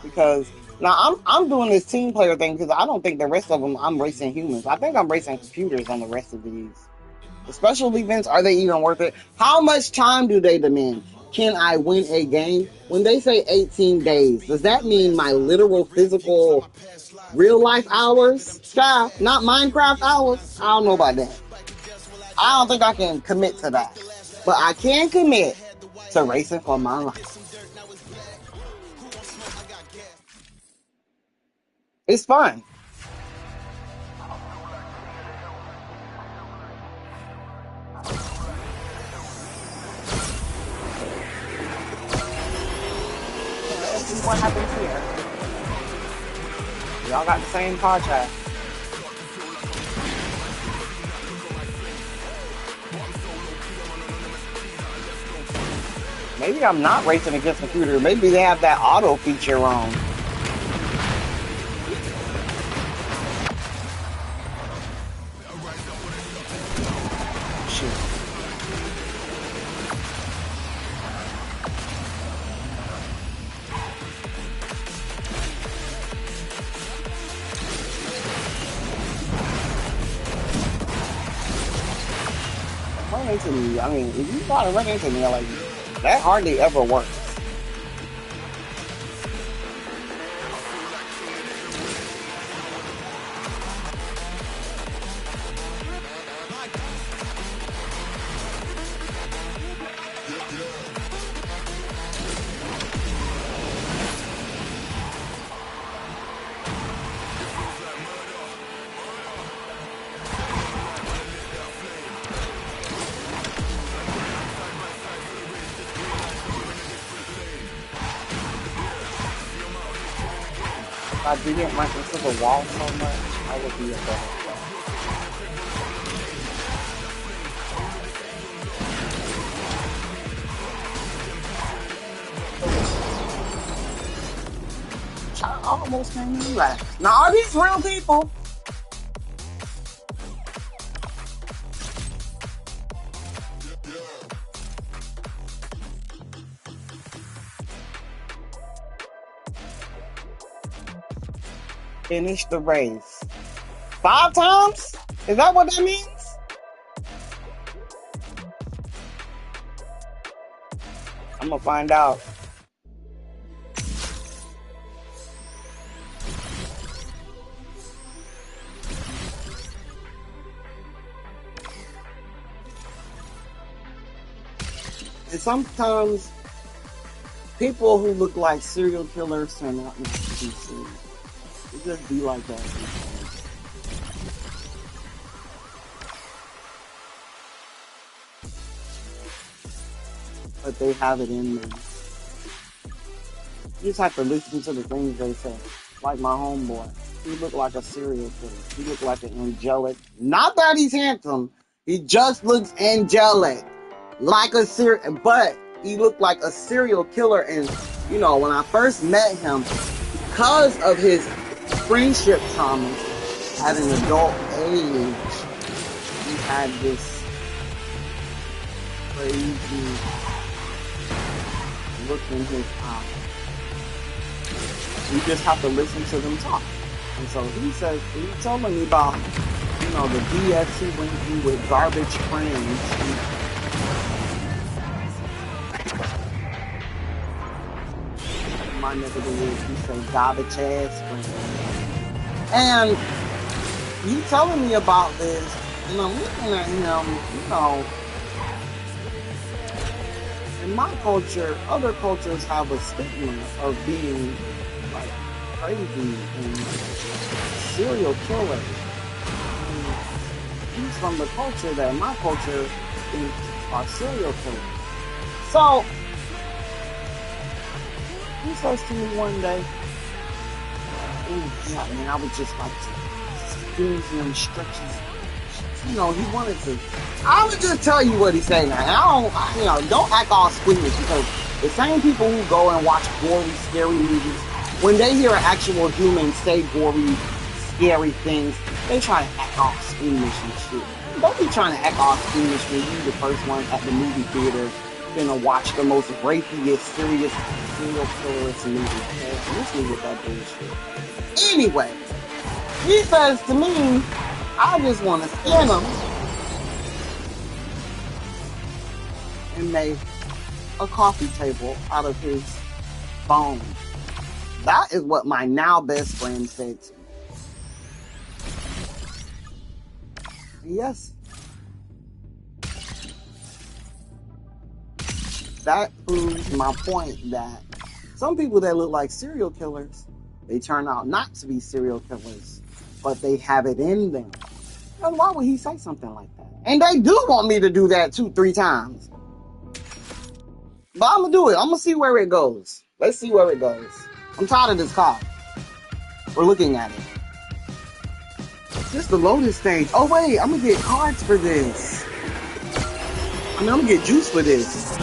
Because now I'm doing this team player thing because I don't think the rest of them I'm racing humans. I think I'm racing computers on the rest of these. The special events, are they even worth it? How much time do they demand? Can I win a game? When they say 18 days, does that mean my literal, physical, real life hours? Sky, not Minecraft hours? I don't know about that. I don't think I can commit to that. But I can commit to racing for my life. It's fun. Let's see what happens here. Y'all got the same podcast. Maybe I'm not racing against the computer. Maybe they have that auto feature on. Shit. Run into me. I mean, if you try to run into me, like, that hardly ever works. If I didn't run into the wall so much, I would be a better player. I almost can't even laugh. Now, are these real people? Finish the race. 5 times? Is that what that means? I'm gonna find out. And sometimes people who look like serial killers turn out not to be serial. It just be like that sometimes. But they have it in them. You just have to listen to the things they say. Like my homeboy. He looked like a serial killer. He looked like an angelic. Not that he's handsome. He just looks angelic. Like a serial, but he looked like a serial killer. And, you know, when I first met him, because of his friendship traumas at an adult age, he had this crazy look in his eyes. You just have to listen to them talk. And so he's telling me about, you know, the BS he went through with garbage friends. My neck of the woods, he said garbage ass friends. And he's telling me about this, and I'm looking at him, you know, in my culture, other cultures have a stigma of being like crazy and serial killer. And he's from the culture that my culture thinks are serial killers. So he says to me one day, "Oh yeah, man, I would just like to squeeze him, stretch his." You know, he wanted to. I would just tell you what he say now. Don't act all squeamish, because the same people who go and watch gory, scary movies, when they hear an actual human say gory, scary things, they try to act all squeamish and shit. Don't be trying to act all squeamish when you the first one at the movie theater gonna watch the most rapiest, serious, serial killerist movie. Okay? Miss me with that bullshit. Anyway, he says to me, I just want to skin him and make a coffee table out of his bones. That is what my now best friend said to me. Yes. That proves my point that some people that look like serial killers, they turn out not to be serial killers, but they have it in them. And why would he say something like that? And they do want me to do that 2-3 times. But I'm going to do it. I'm going to see where it goes. Let's see where it goes. I'm tired of this car. We're looking at it. This is the loading stage. Oh, wait. I'm going to get cards for this. I'm going to get juice for this.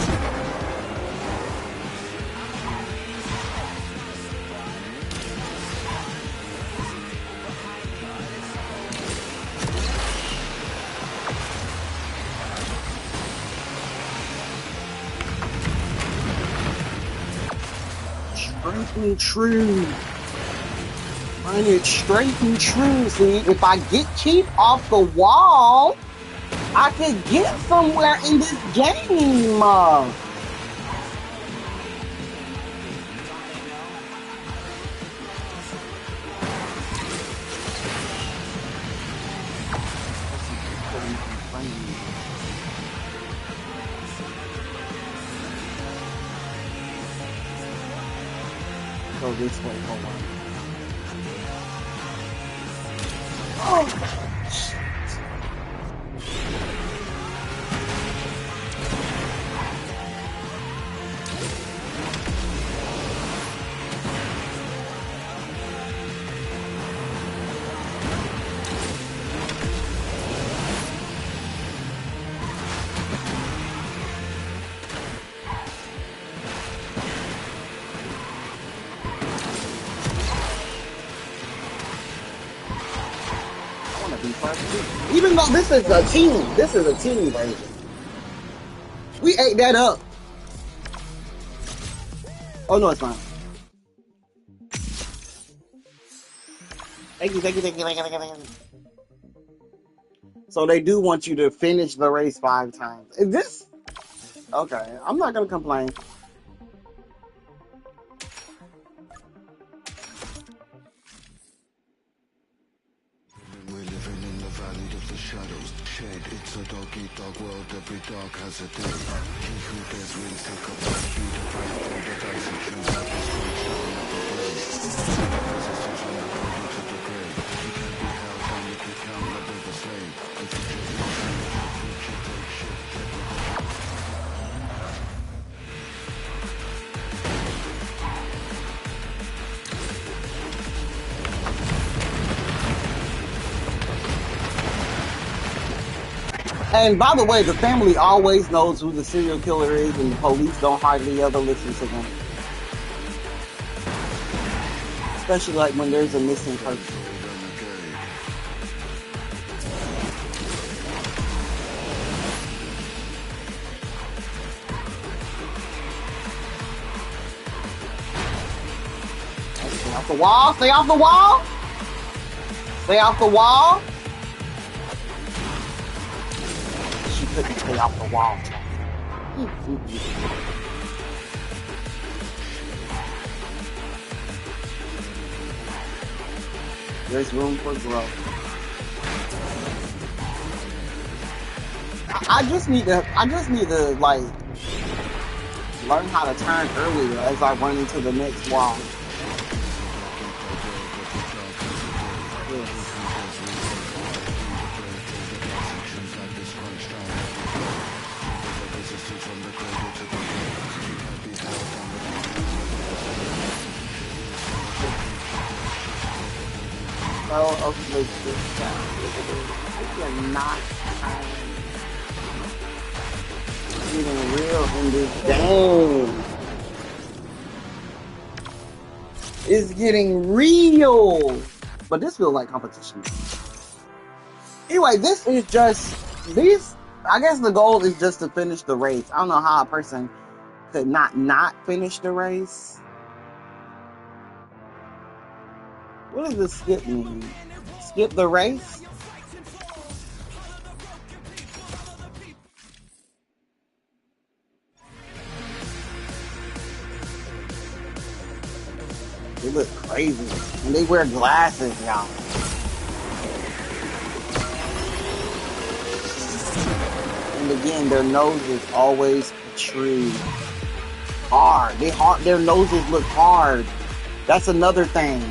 Straight and true. Run it straight and true. See, if I get cheap off the wall, I could get somewhere in this game. Go this way, hold on. Oh! be part 2. Even though this is a team version. We ate that up. Oh no, it's not. Thank you, thank you, thank you, thank you, thank you, thank you. So they do want you to finish the race 5 times. Is this okay? I'm not gonna complain. We're living in the valley of the shadows. Shed, it's a dog-eat-dog world. Every dog has a day. He who dares wins, take a bite. Be the brave, roll the dice and choose out this punch down at the blade. Because it's from the cradle to the grave. You can be held down if you count like with a slave. The future is the future takes shape. And by the way, the family always knows who the serial killer is, and the police don't hardly ever listen to them. Especially like when there's a missing person. Stay off the wall, stay off the wall! Stay off the wall! She couldn't stay off the wall. There's room for growth. I just need to like learn how to turn earlier as I run into the next wall. Of this I cannot getting real in this game. It's getting real. But this feels like competition. Anyway, this is just these. I guess the goal is just to finish the race. I don't know how a person could not finish the race. What does this skip mean? Skip the race? They look crazy. And they wear glasses, y'all. And again, their noses always protrude hard. Their noses look hard. That's another thing.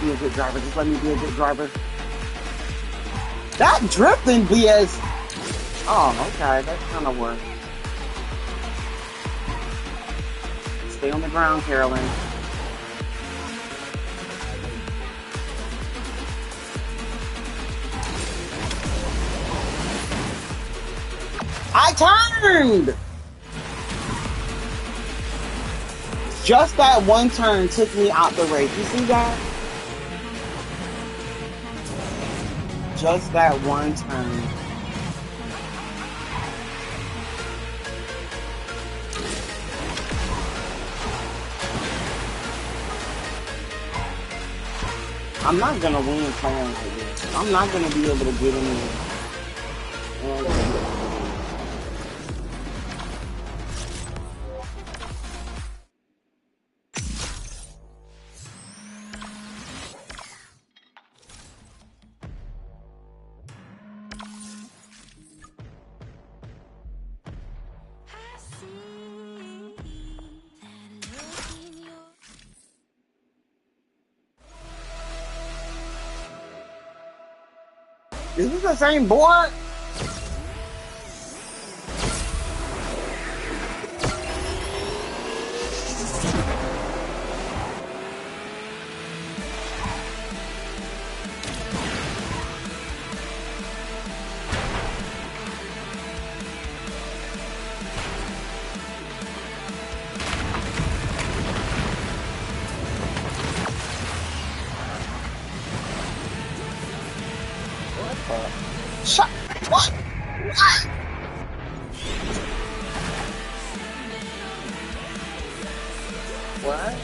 Be a good driver. Just let me be a good driver. That drifting BS. Oh, okay. That kind of works. Stay on the ground, Carolyn. I turned! Just that one turn took me out the race. You see that? Just that one turn. I'm not gonna win playing like this. I'm not gonna be able to get in there. Is this the same board? Shut. What? What? What?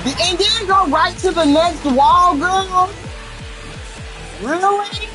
And then go right to the next wall, girl? Really?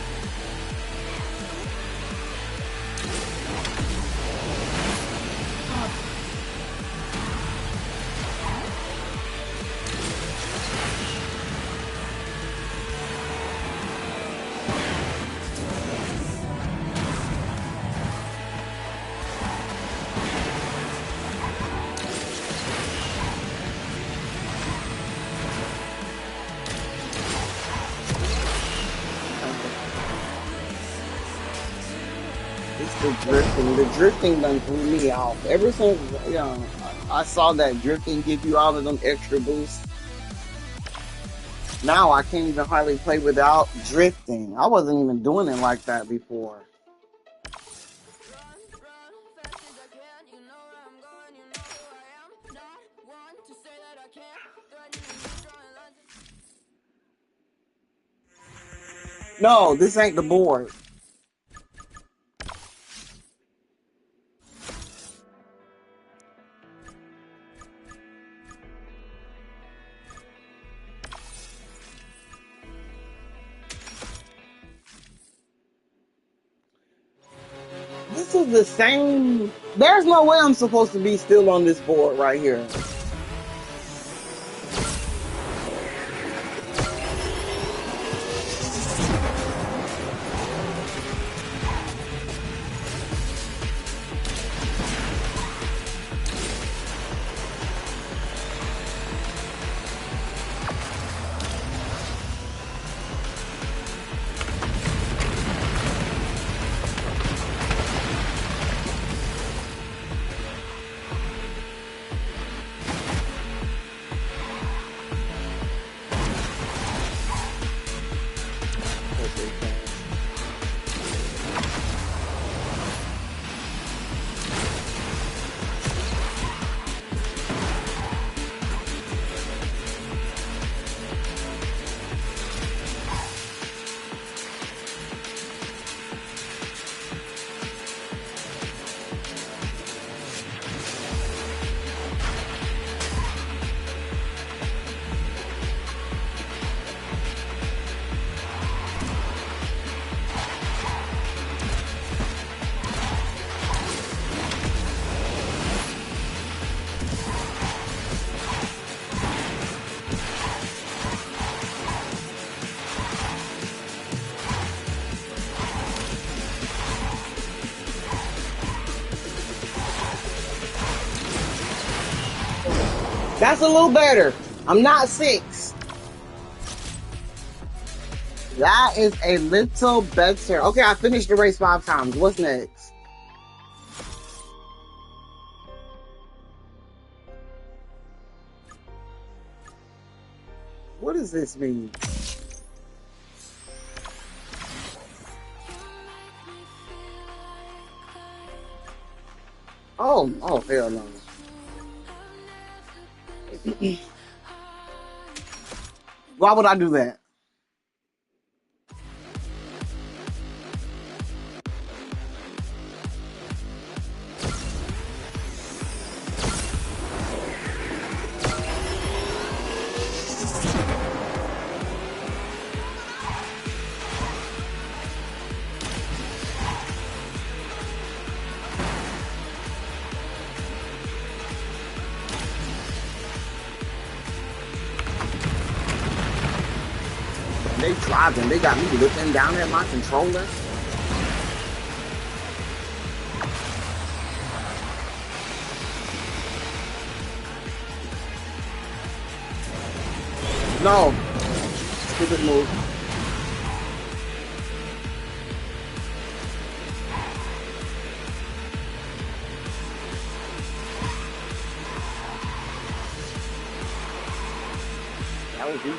It's the drifting. The drifting done threw me off. Ever since, I saw that drifting give you all of them extra boosts. Now I can't even hardly play without drifting. I wasn't even doing it like that before. No, this ain't the board. This is the same. There's no way I'm supposed to be still on this board right here. That's a little better. I'm not 6. That is a little better. Okay, I finished the race 5 times. What's next? What does this mean? Oh, hell no. Why would I do that? They driving. They got me looking down at my controller. No. Stupid move. That was you.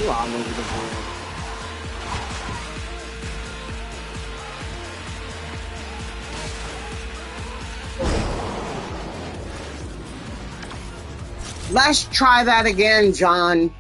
You all over the board. Let's try that again, John.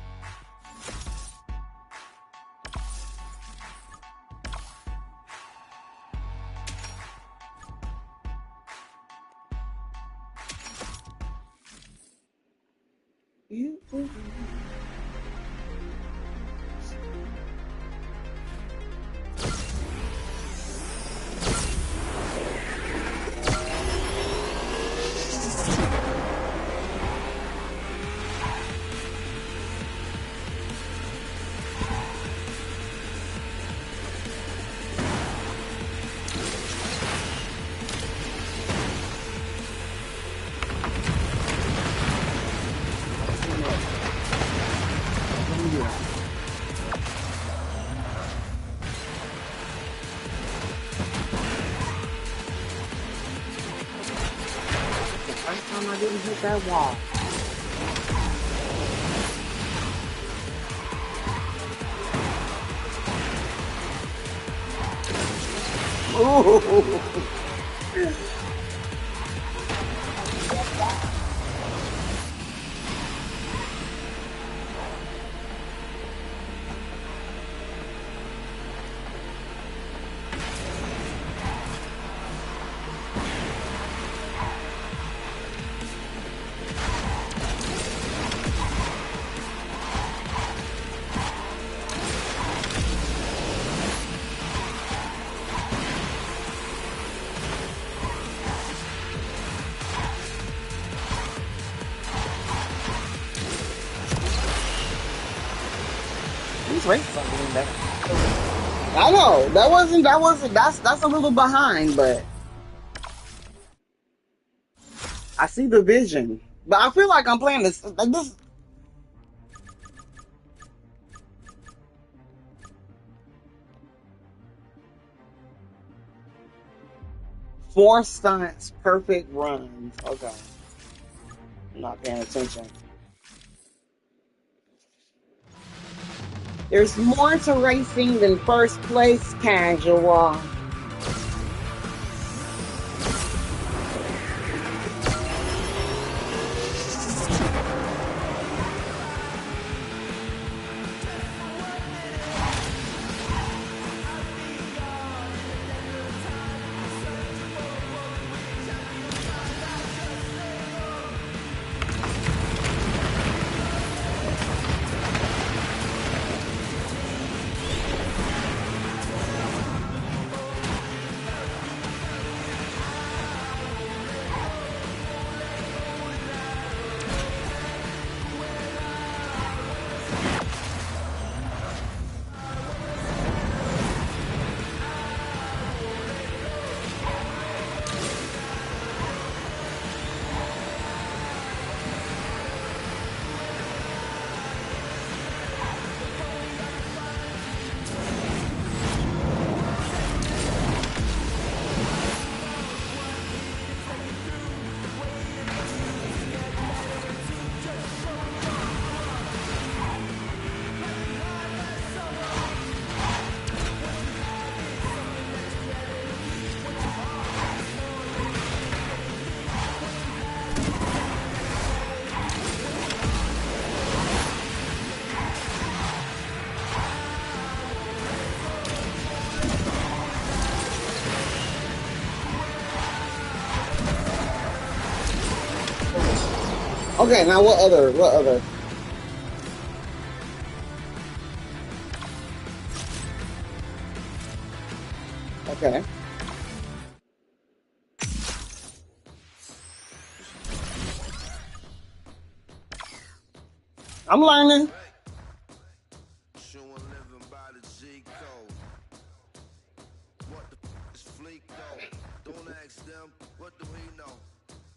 First time I didn't hit that wall. Ooh. These races are getting better. I know that's a little behind, but I see the vision. But I feel like I'm playing this like this. Four stunts, perfect runs. Okay. I'm not paying attention. There's more to racing than first place casual. Okay, now what other? Okay. I'm learning. Don't ask them, what do we know?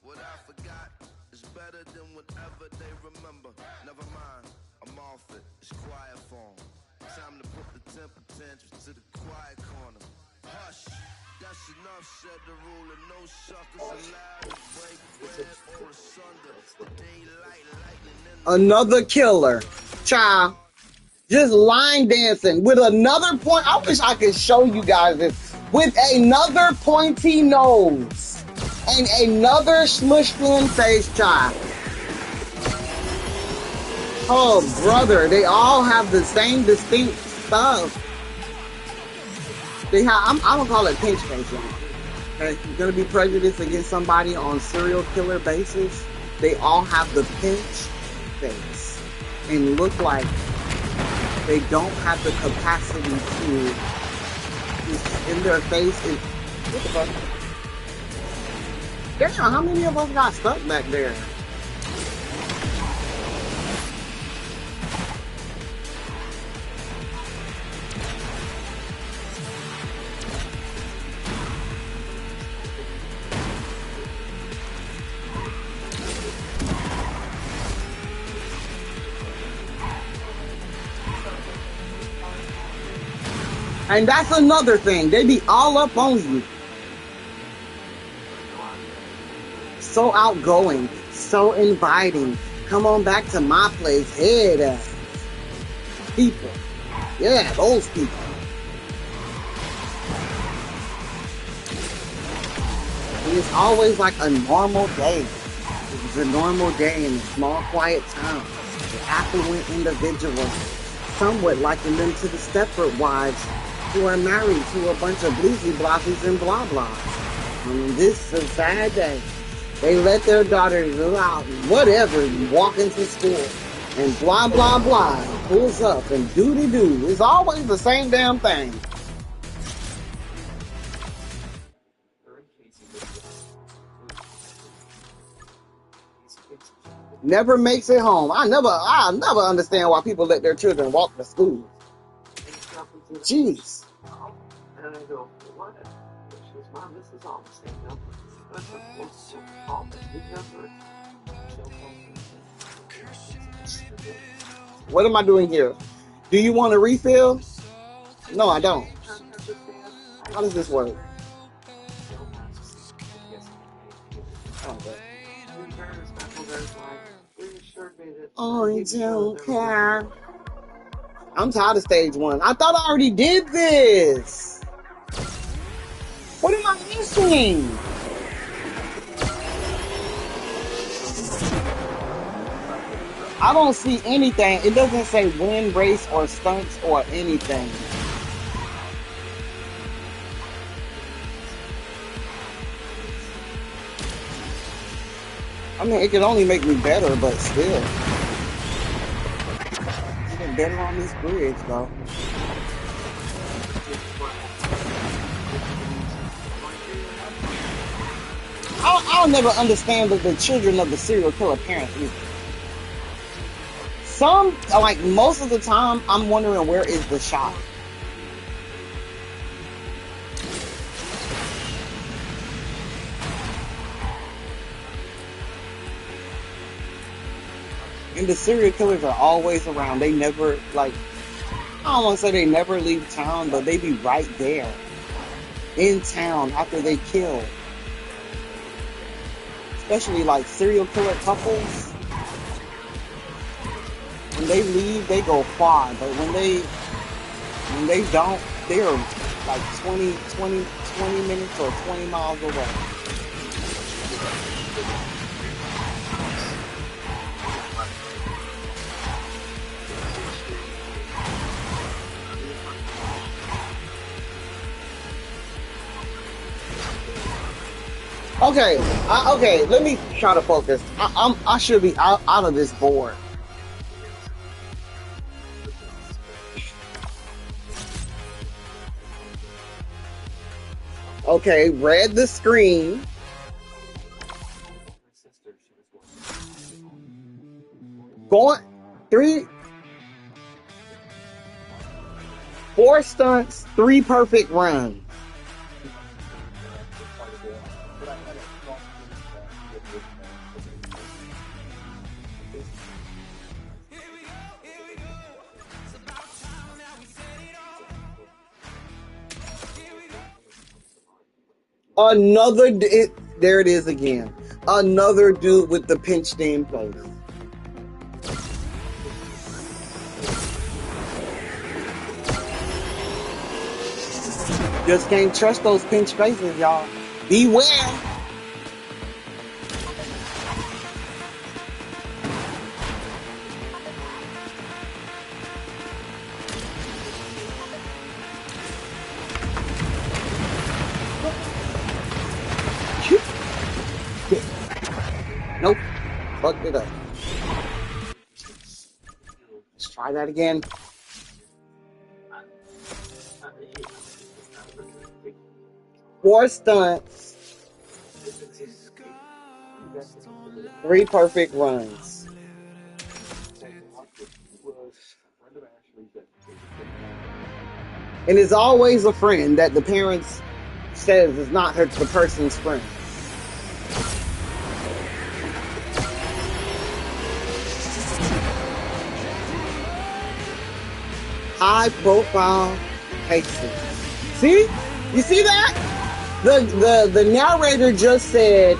What I forgot is better than whatever they remember. Never mind, I'm off it, it's quiet form. Time to put the temper tantrums to the quiet corner. Hush, that's enough, said the ruler. No suckers allowed to break bread or asunder. The daylight lightning in the Another killer. Child. Just line dancing with another point. I wish I could show you guys this. With another pointy nose and another smushed in face chop. Oh, brother, they all have the same distinct stuff. They have, I'm gonna call it pinch face, y'all. Okay, you're gonna be prejudiced against somebody on serial killer basis. They all have the pinch face and look like they don't have the capacity to just in their face. And what the fuck? Damn, how many of us got stuck back there? And that's another thing. They be all up on you. So outgoing, so inviting. Come on back to my place. Head ass. People. Yeah, those people. And it's always like a normal day. It was a normal day in a small, quiet town. The affluent individuals, somewhat liken them to the Stepford wives who are married to a bunch of bluesy blockies and blah blah. I mean, this is a sad day. They let their daughters go out, whatever, walk into school, and blah blah blah, pulls up and doody doo. It's always the same damn thing. Never makes it home. I never understand why people let their children walk to school. Jeez. And I go, what? She goes, Mom, this is all the same number. I said, well, so call the new number. What am I doing here? Do you want a refill? No, I don't. How does this work? Okay. I don't care. I'm tired of stage one. I thought I already did this. What am I missing? I don't see anything. It doesn't say win, race, or stunts, or anything. I mean, it could only make me better, but still. Even better on this bridge, though. I'll never understand the children of the serial killer parents either. Some, like most of the time, I'm wondering where is the shot. And the serial killers are always around. They never, like, I don't want to say they never leave town, but they be right there in town after they kill. Especially like serial killer couples. When they leave, they go far. But when they don't, they're like 20 minutes or 20 miles away. Okay, let me try to focus. I should be out of this board. Okay, read the screen. Going 4 stunts, 3 perfect runs. There it is again. Another dude with the pinched in face. Just can't trust those pinch faces, y'all. Beware. Nope. Fucked it up. Let's try that again. Four stunts. 3 perfect runs. And it's always a friend that the parents says is not the person's friend. High profile cases. See? You see that? The narrator just said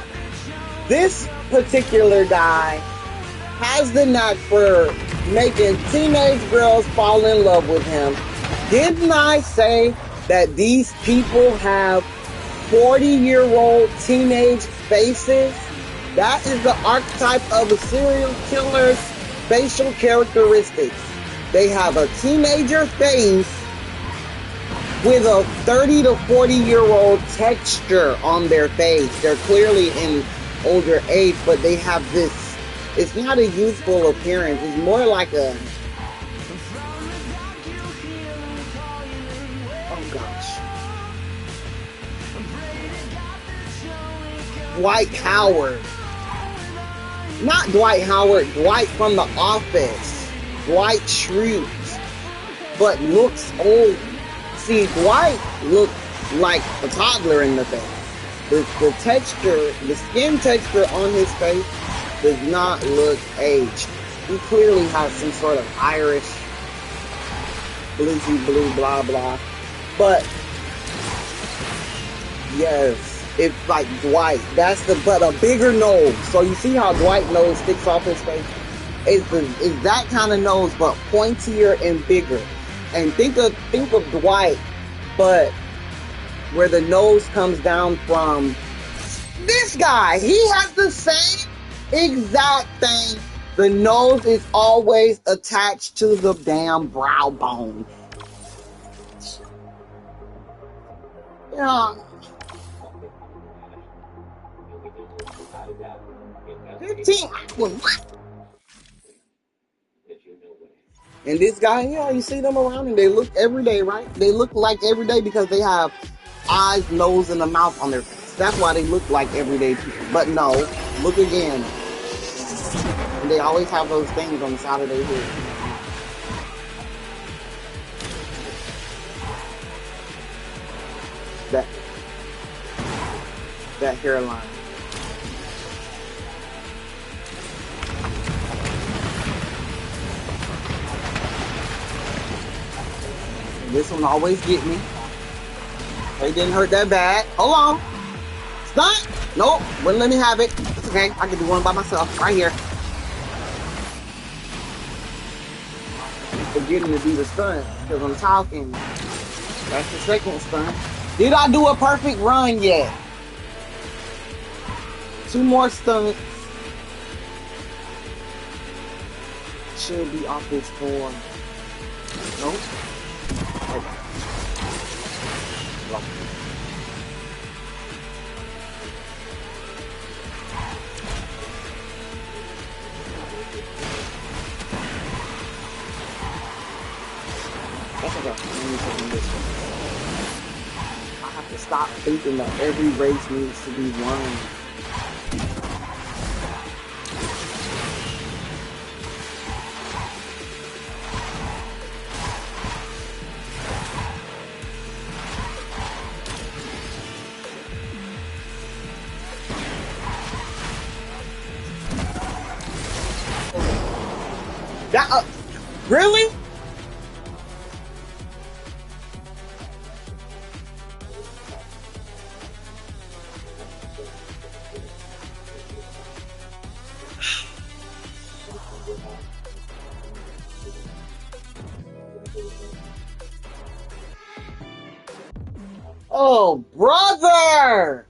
this particular guy has the knack for making teenage girls fall in love with him. Didn't I say that these people have 40-year-old teenage faces? That is the archetype of a serial killer's facial characteristics. They have a teenager face with a 30 to 40-year-old texture on their face. They're clearly in older age, but they have this, it's not a youthful appearance. It's more like a, oh gosh, Dwight Howard. Not Dwight Howard, Dwight from The Office. Dwight Schrute, but looks old. See, Dwight looked like a toddler in the face. The texture, the skin texture on his face does not look aged. He clearly has some sort of Irish, bluesy blue, blah, blah. But, yes, it's like Dwight. But a bigger nose. So you see how Dwight's nose sticks off his face? It's that kind of nose, but pointier and bigger. And think of Dwight, but where the nose comes down from this guy. He has the same exact thing. The nose is always attached to the damn brow bone. Yeah. 15. What? And this guy, yeah, you see them around and they look every day, right? They look like every day because they have eyes, nose, and a mouth on their face. That's why they look like everyday people. But no, look again. And they always have those things on the side of their head. That hairline. This one always get me. They didn't hurt that bad. Hold on. Stunt? Nope. Wouldn't let me have it. It's okay. I can do one by myself. Right here. Forgetting to do the stunt because I'm talking. That's the second stunt. Did I do a perfect run yet? 2 more stunts. Should be off this floor. Nope. Okay. That's okay. Let me take this one. I have to stop thinking that every race needs to be won. That, really? Oh, brother!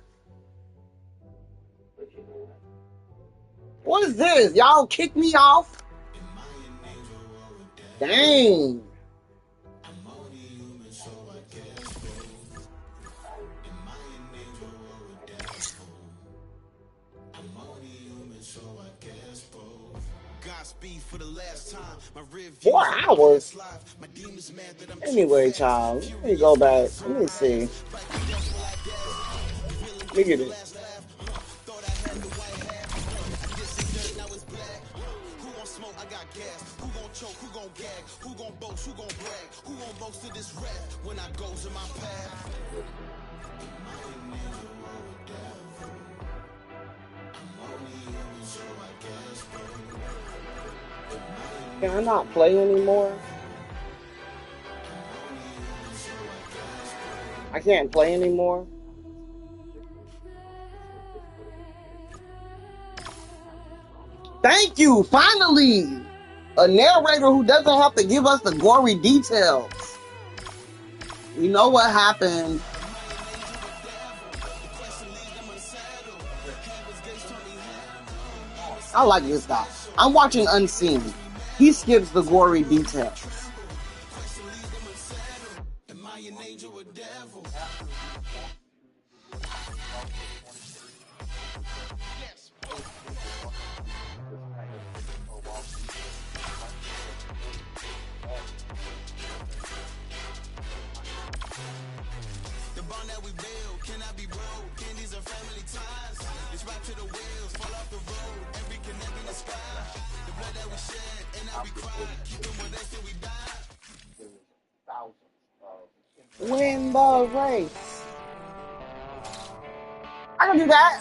But you know what? What is this? Y'all kick me off? Dang. Godspeed for the last time. My rear view 4 is in my hours? past life. My demons mad that I'm too Anyway, fast. child, let me go Furious with back. lust, Let me see. Fight to death will I dash. Villain Look gets at the it. last laugh. Thought I had the white hat. I did some dirt, now it's black. Who gon' smoke? I got gas. Who gon' choke? Who gon' gag? Who gon' boast? Who gon' brag? Who gon' boast to this wrath when I goes in my path? Can I not play anymore? I can't play anymore? Thank you, finally! A narrator who doesn't have to give us the gory details. You know what happened? I like this guy. I'm watching Unseen. He skips the gory details. Am I an angel or devil? The bond that we build cannot be broke. These are family ties. It's right to the wheels, fall off the road. Every connect in the sky. The blood that we shed, and now we cry. Keeping with us till we die. Win the race. I can do that.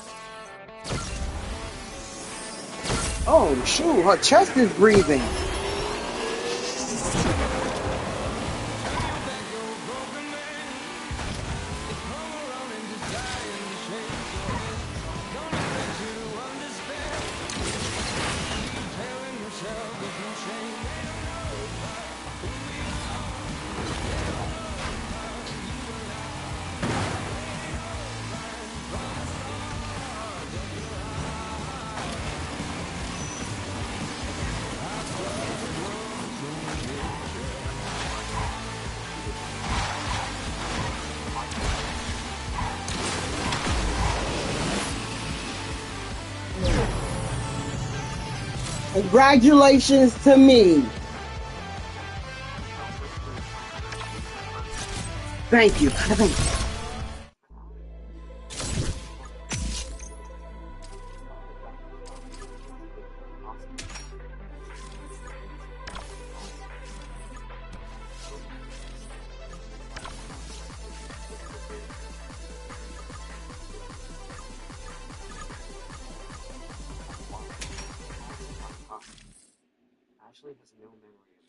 Oh, shoot. Her chest is breathing. Congratulations to me. Thank you. Thank you. Ashley has no memory of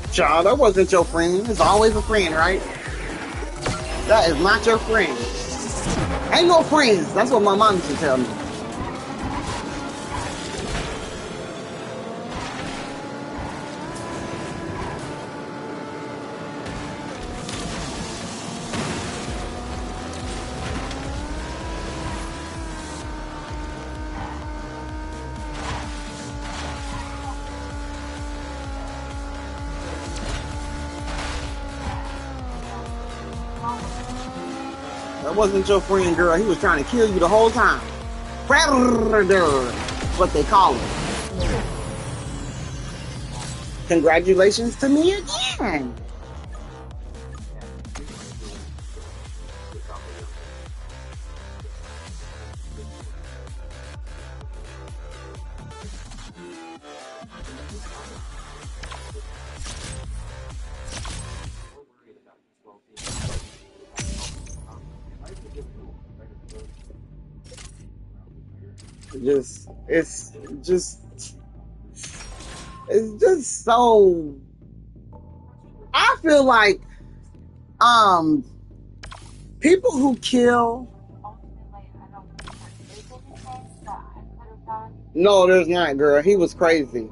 that. Child, that wasn't your friend. It's always a friend, right? That is not your friend. Ain't no friends. That's what my mom used to tell me. That wasn't your friend, girl. He was trying to kill you the whole time. Predator, what they call him. Congratulations to me again. We're worried about his well-being. It's just so. I feel like people who kill. Ultimately, I don't think there is anything that I could have done. No, there's not, girl. He was crazy.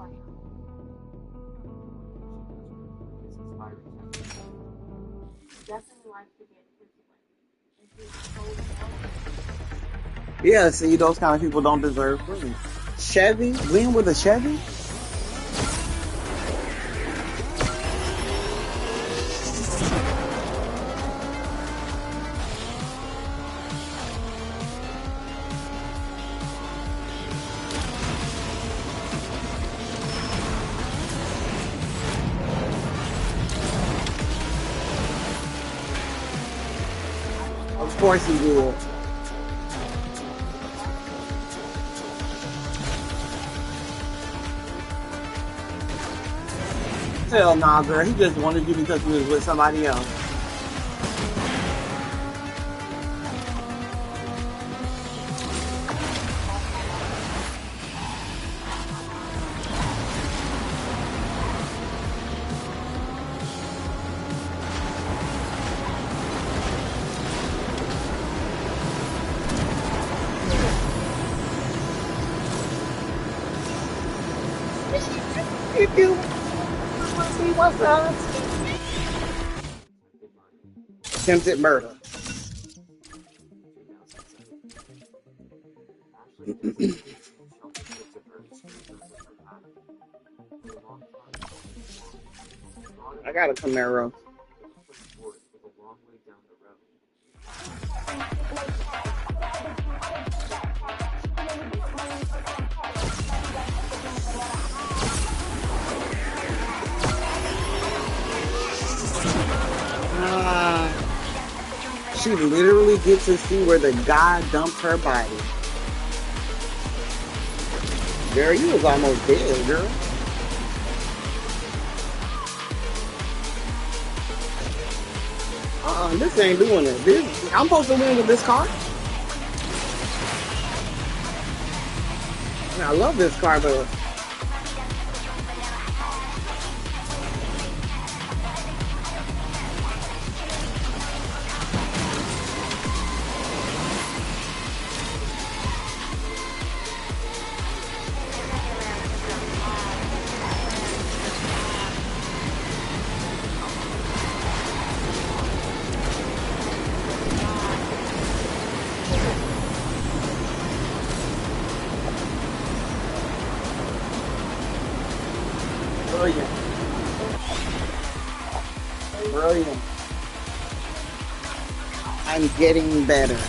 Yeah, see, those kind of people don't deserve friends. Chevy, win with a Chevy? Of course he did. Hell nah, girl. He just wanted you because he was with somebody else. If you see what's up, attempted murder. Ashley thinks Shelton gives of her screens as her pattern. For a long time, thought of I her got a as Camaro. a sport with a long way down the road. Ah, she literally gets to see where the guy dumped her body. Girl, you was almost dead, girl. This ain't doing it. I'm supposed to win with this car. I love this car, but brilliant. Brilliant. I'm getting better.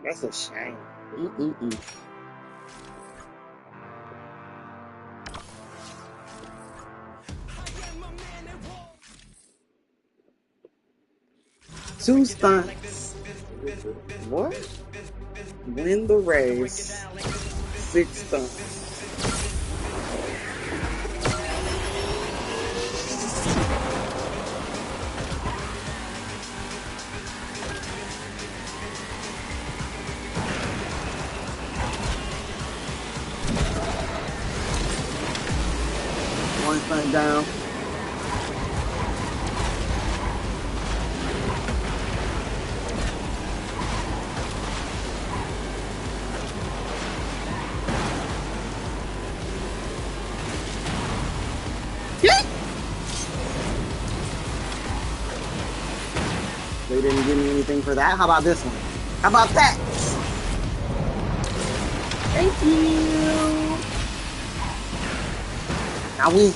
That's a shame. Mm-mm-mm. Two stunts. What? Win the race. 6 stunts. One stunt down. They didn't give me anything for that. How about this one? How about that? Thank you. Now we.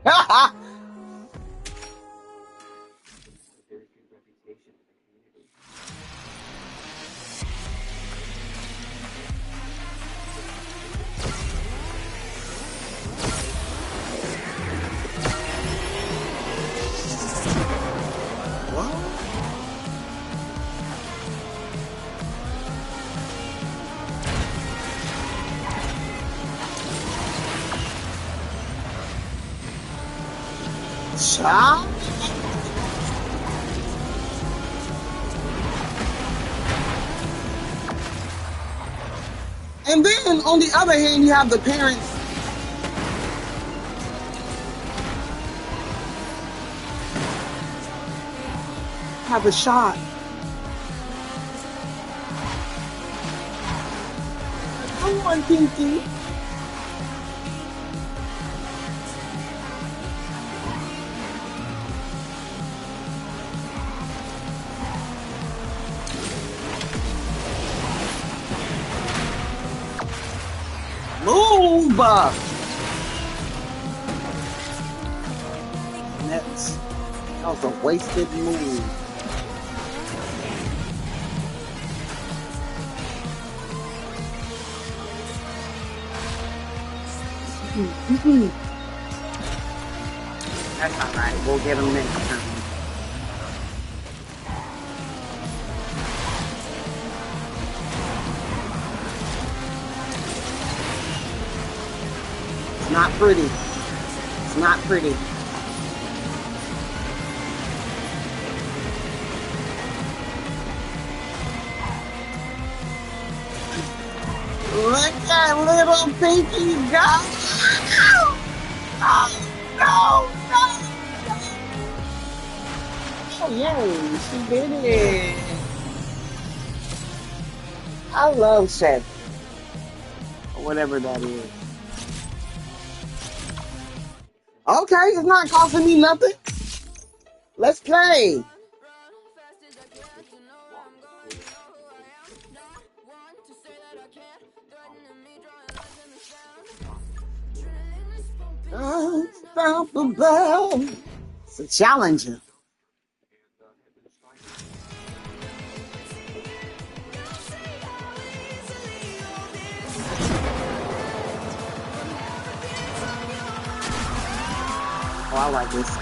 A very good reputation in the community. What? Child? And then on the other hand, you have the parents have a shot. Come on, Pinky. Move! That was a wasted move. That's all right. We'll get them next time. It's not pretty. It's not pretty. Look at little Pinky go! Oh, no, no, no. Oh, yay, she did it. I love Chef. Or whatever that is. Okay, it's not costing me nothing. Let's play. Unstoppable. It's a challenger. Oh, I like this.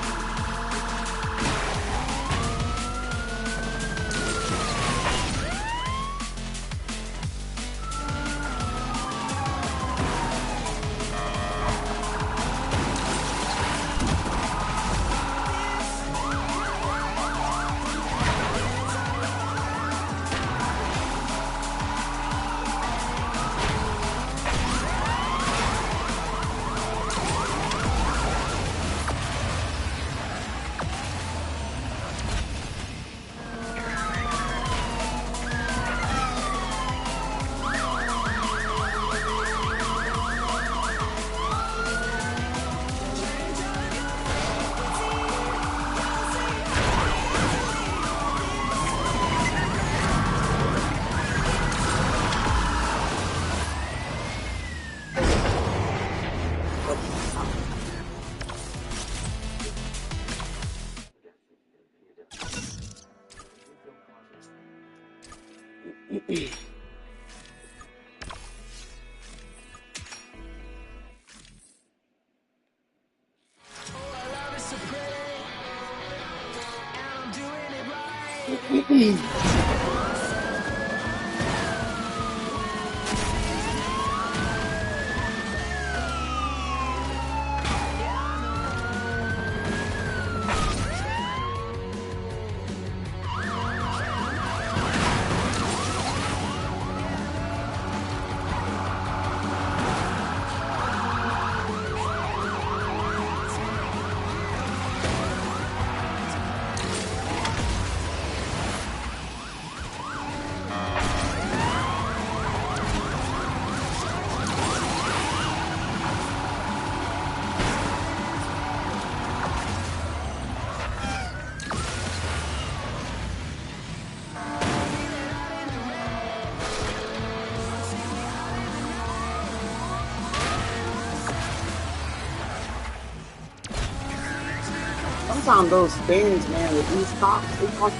sometimes those spins, man, with these cops, it costs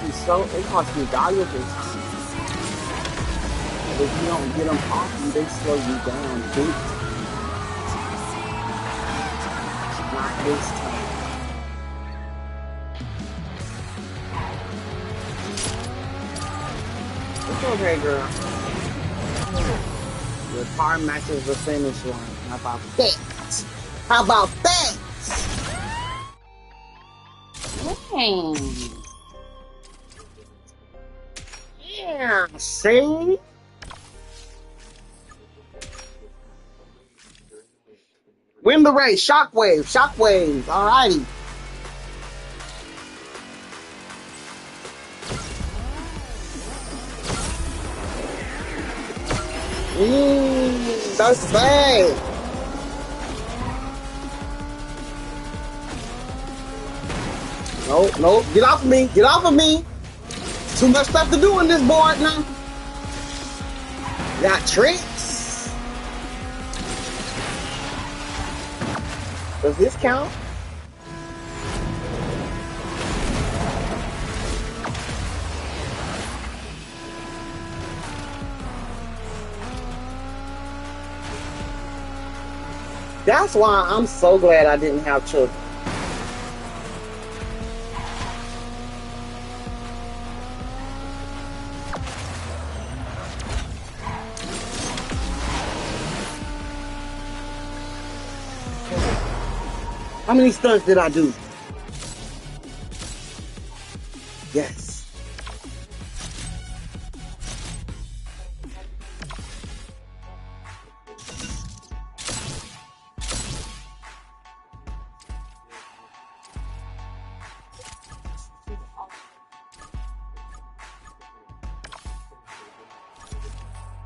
you valuable time. If you don't get them off you, they slow you down big time. Not this time. It's okay, girl. Your car matches the finish line. How about that? How about that? Yeah, see? Win the race. Shockwave. Shockwave. Alrighty. That's bad. No. Get off of me. Get off of me. Too much stuff to do on this board now. Got tricks. Does this count? That's why I'm so glad I didn't have children. How many stunts did I do? Yes.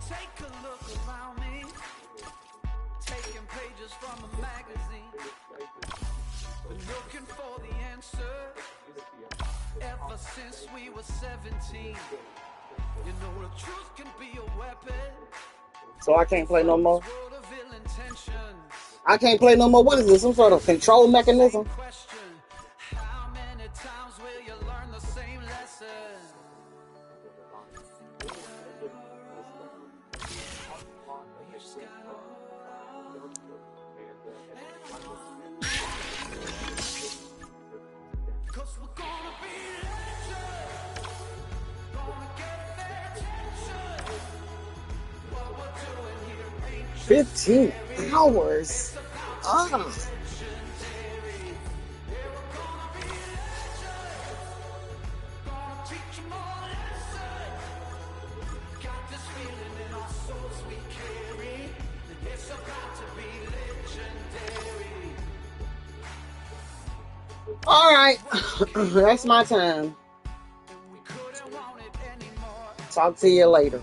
Take a look around me, taking pages from a magazine, been looking for the answer ever since we were 17. You know the truth can be a weapon. So I can't play no more? I can't play no more? What is this? Some sort of control mechanism? How many times will you learn the same lesson? Cause we're gonna be legends, gonna get their attention. What we're doing here ain't 15 hours. Ah. All right. That's my time. Talk to you later.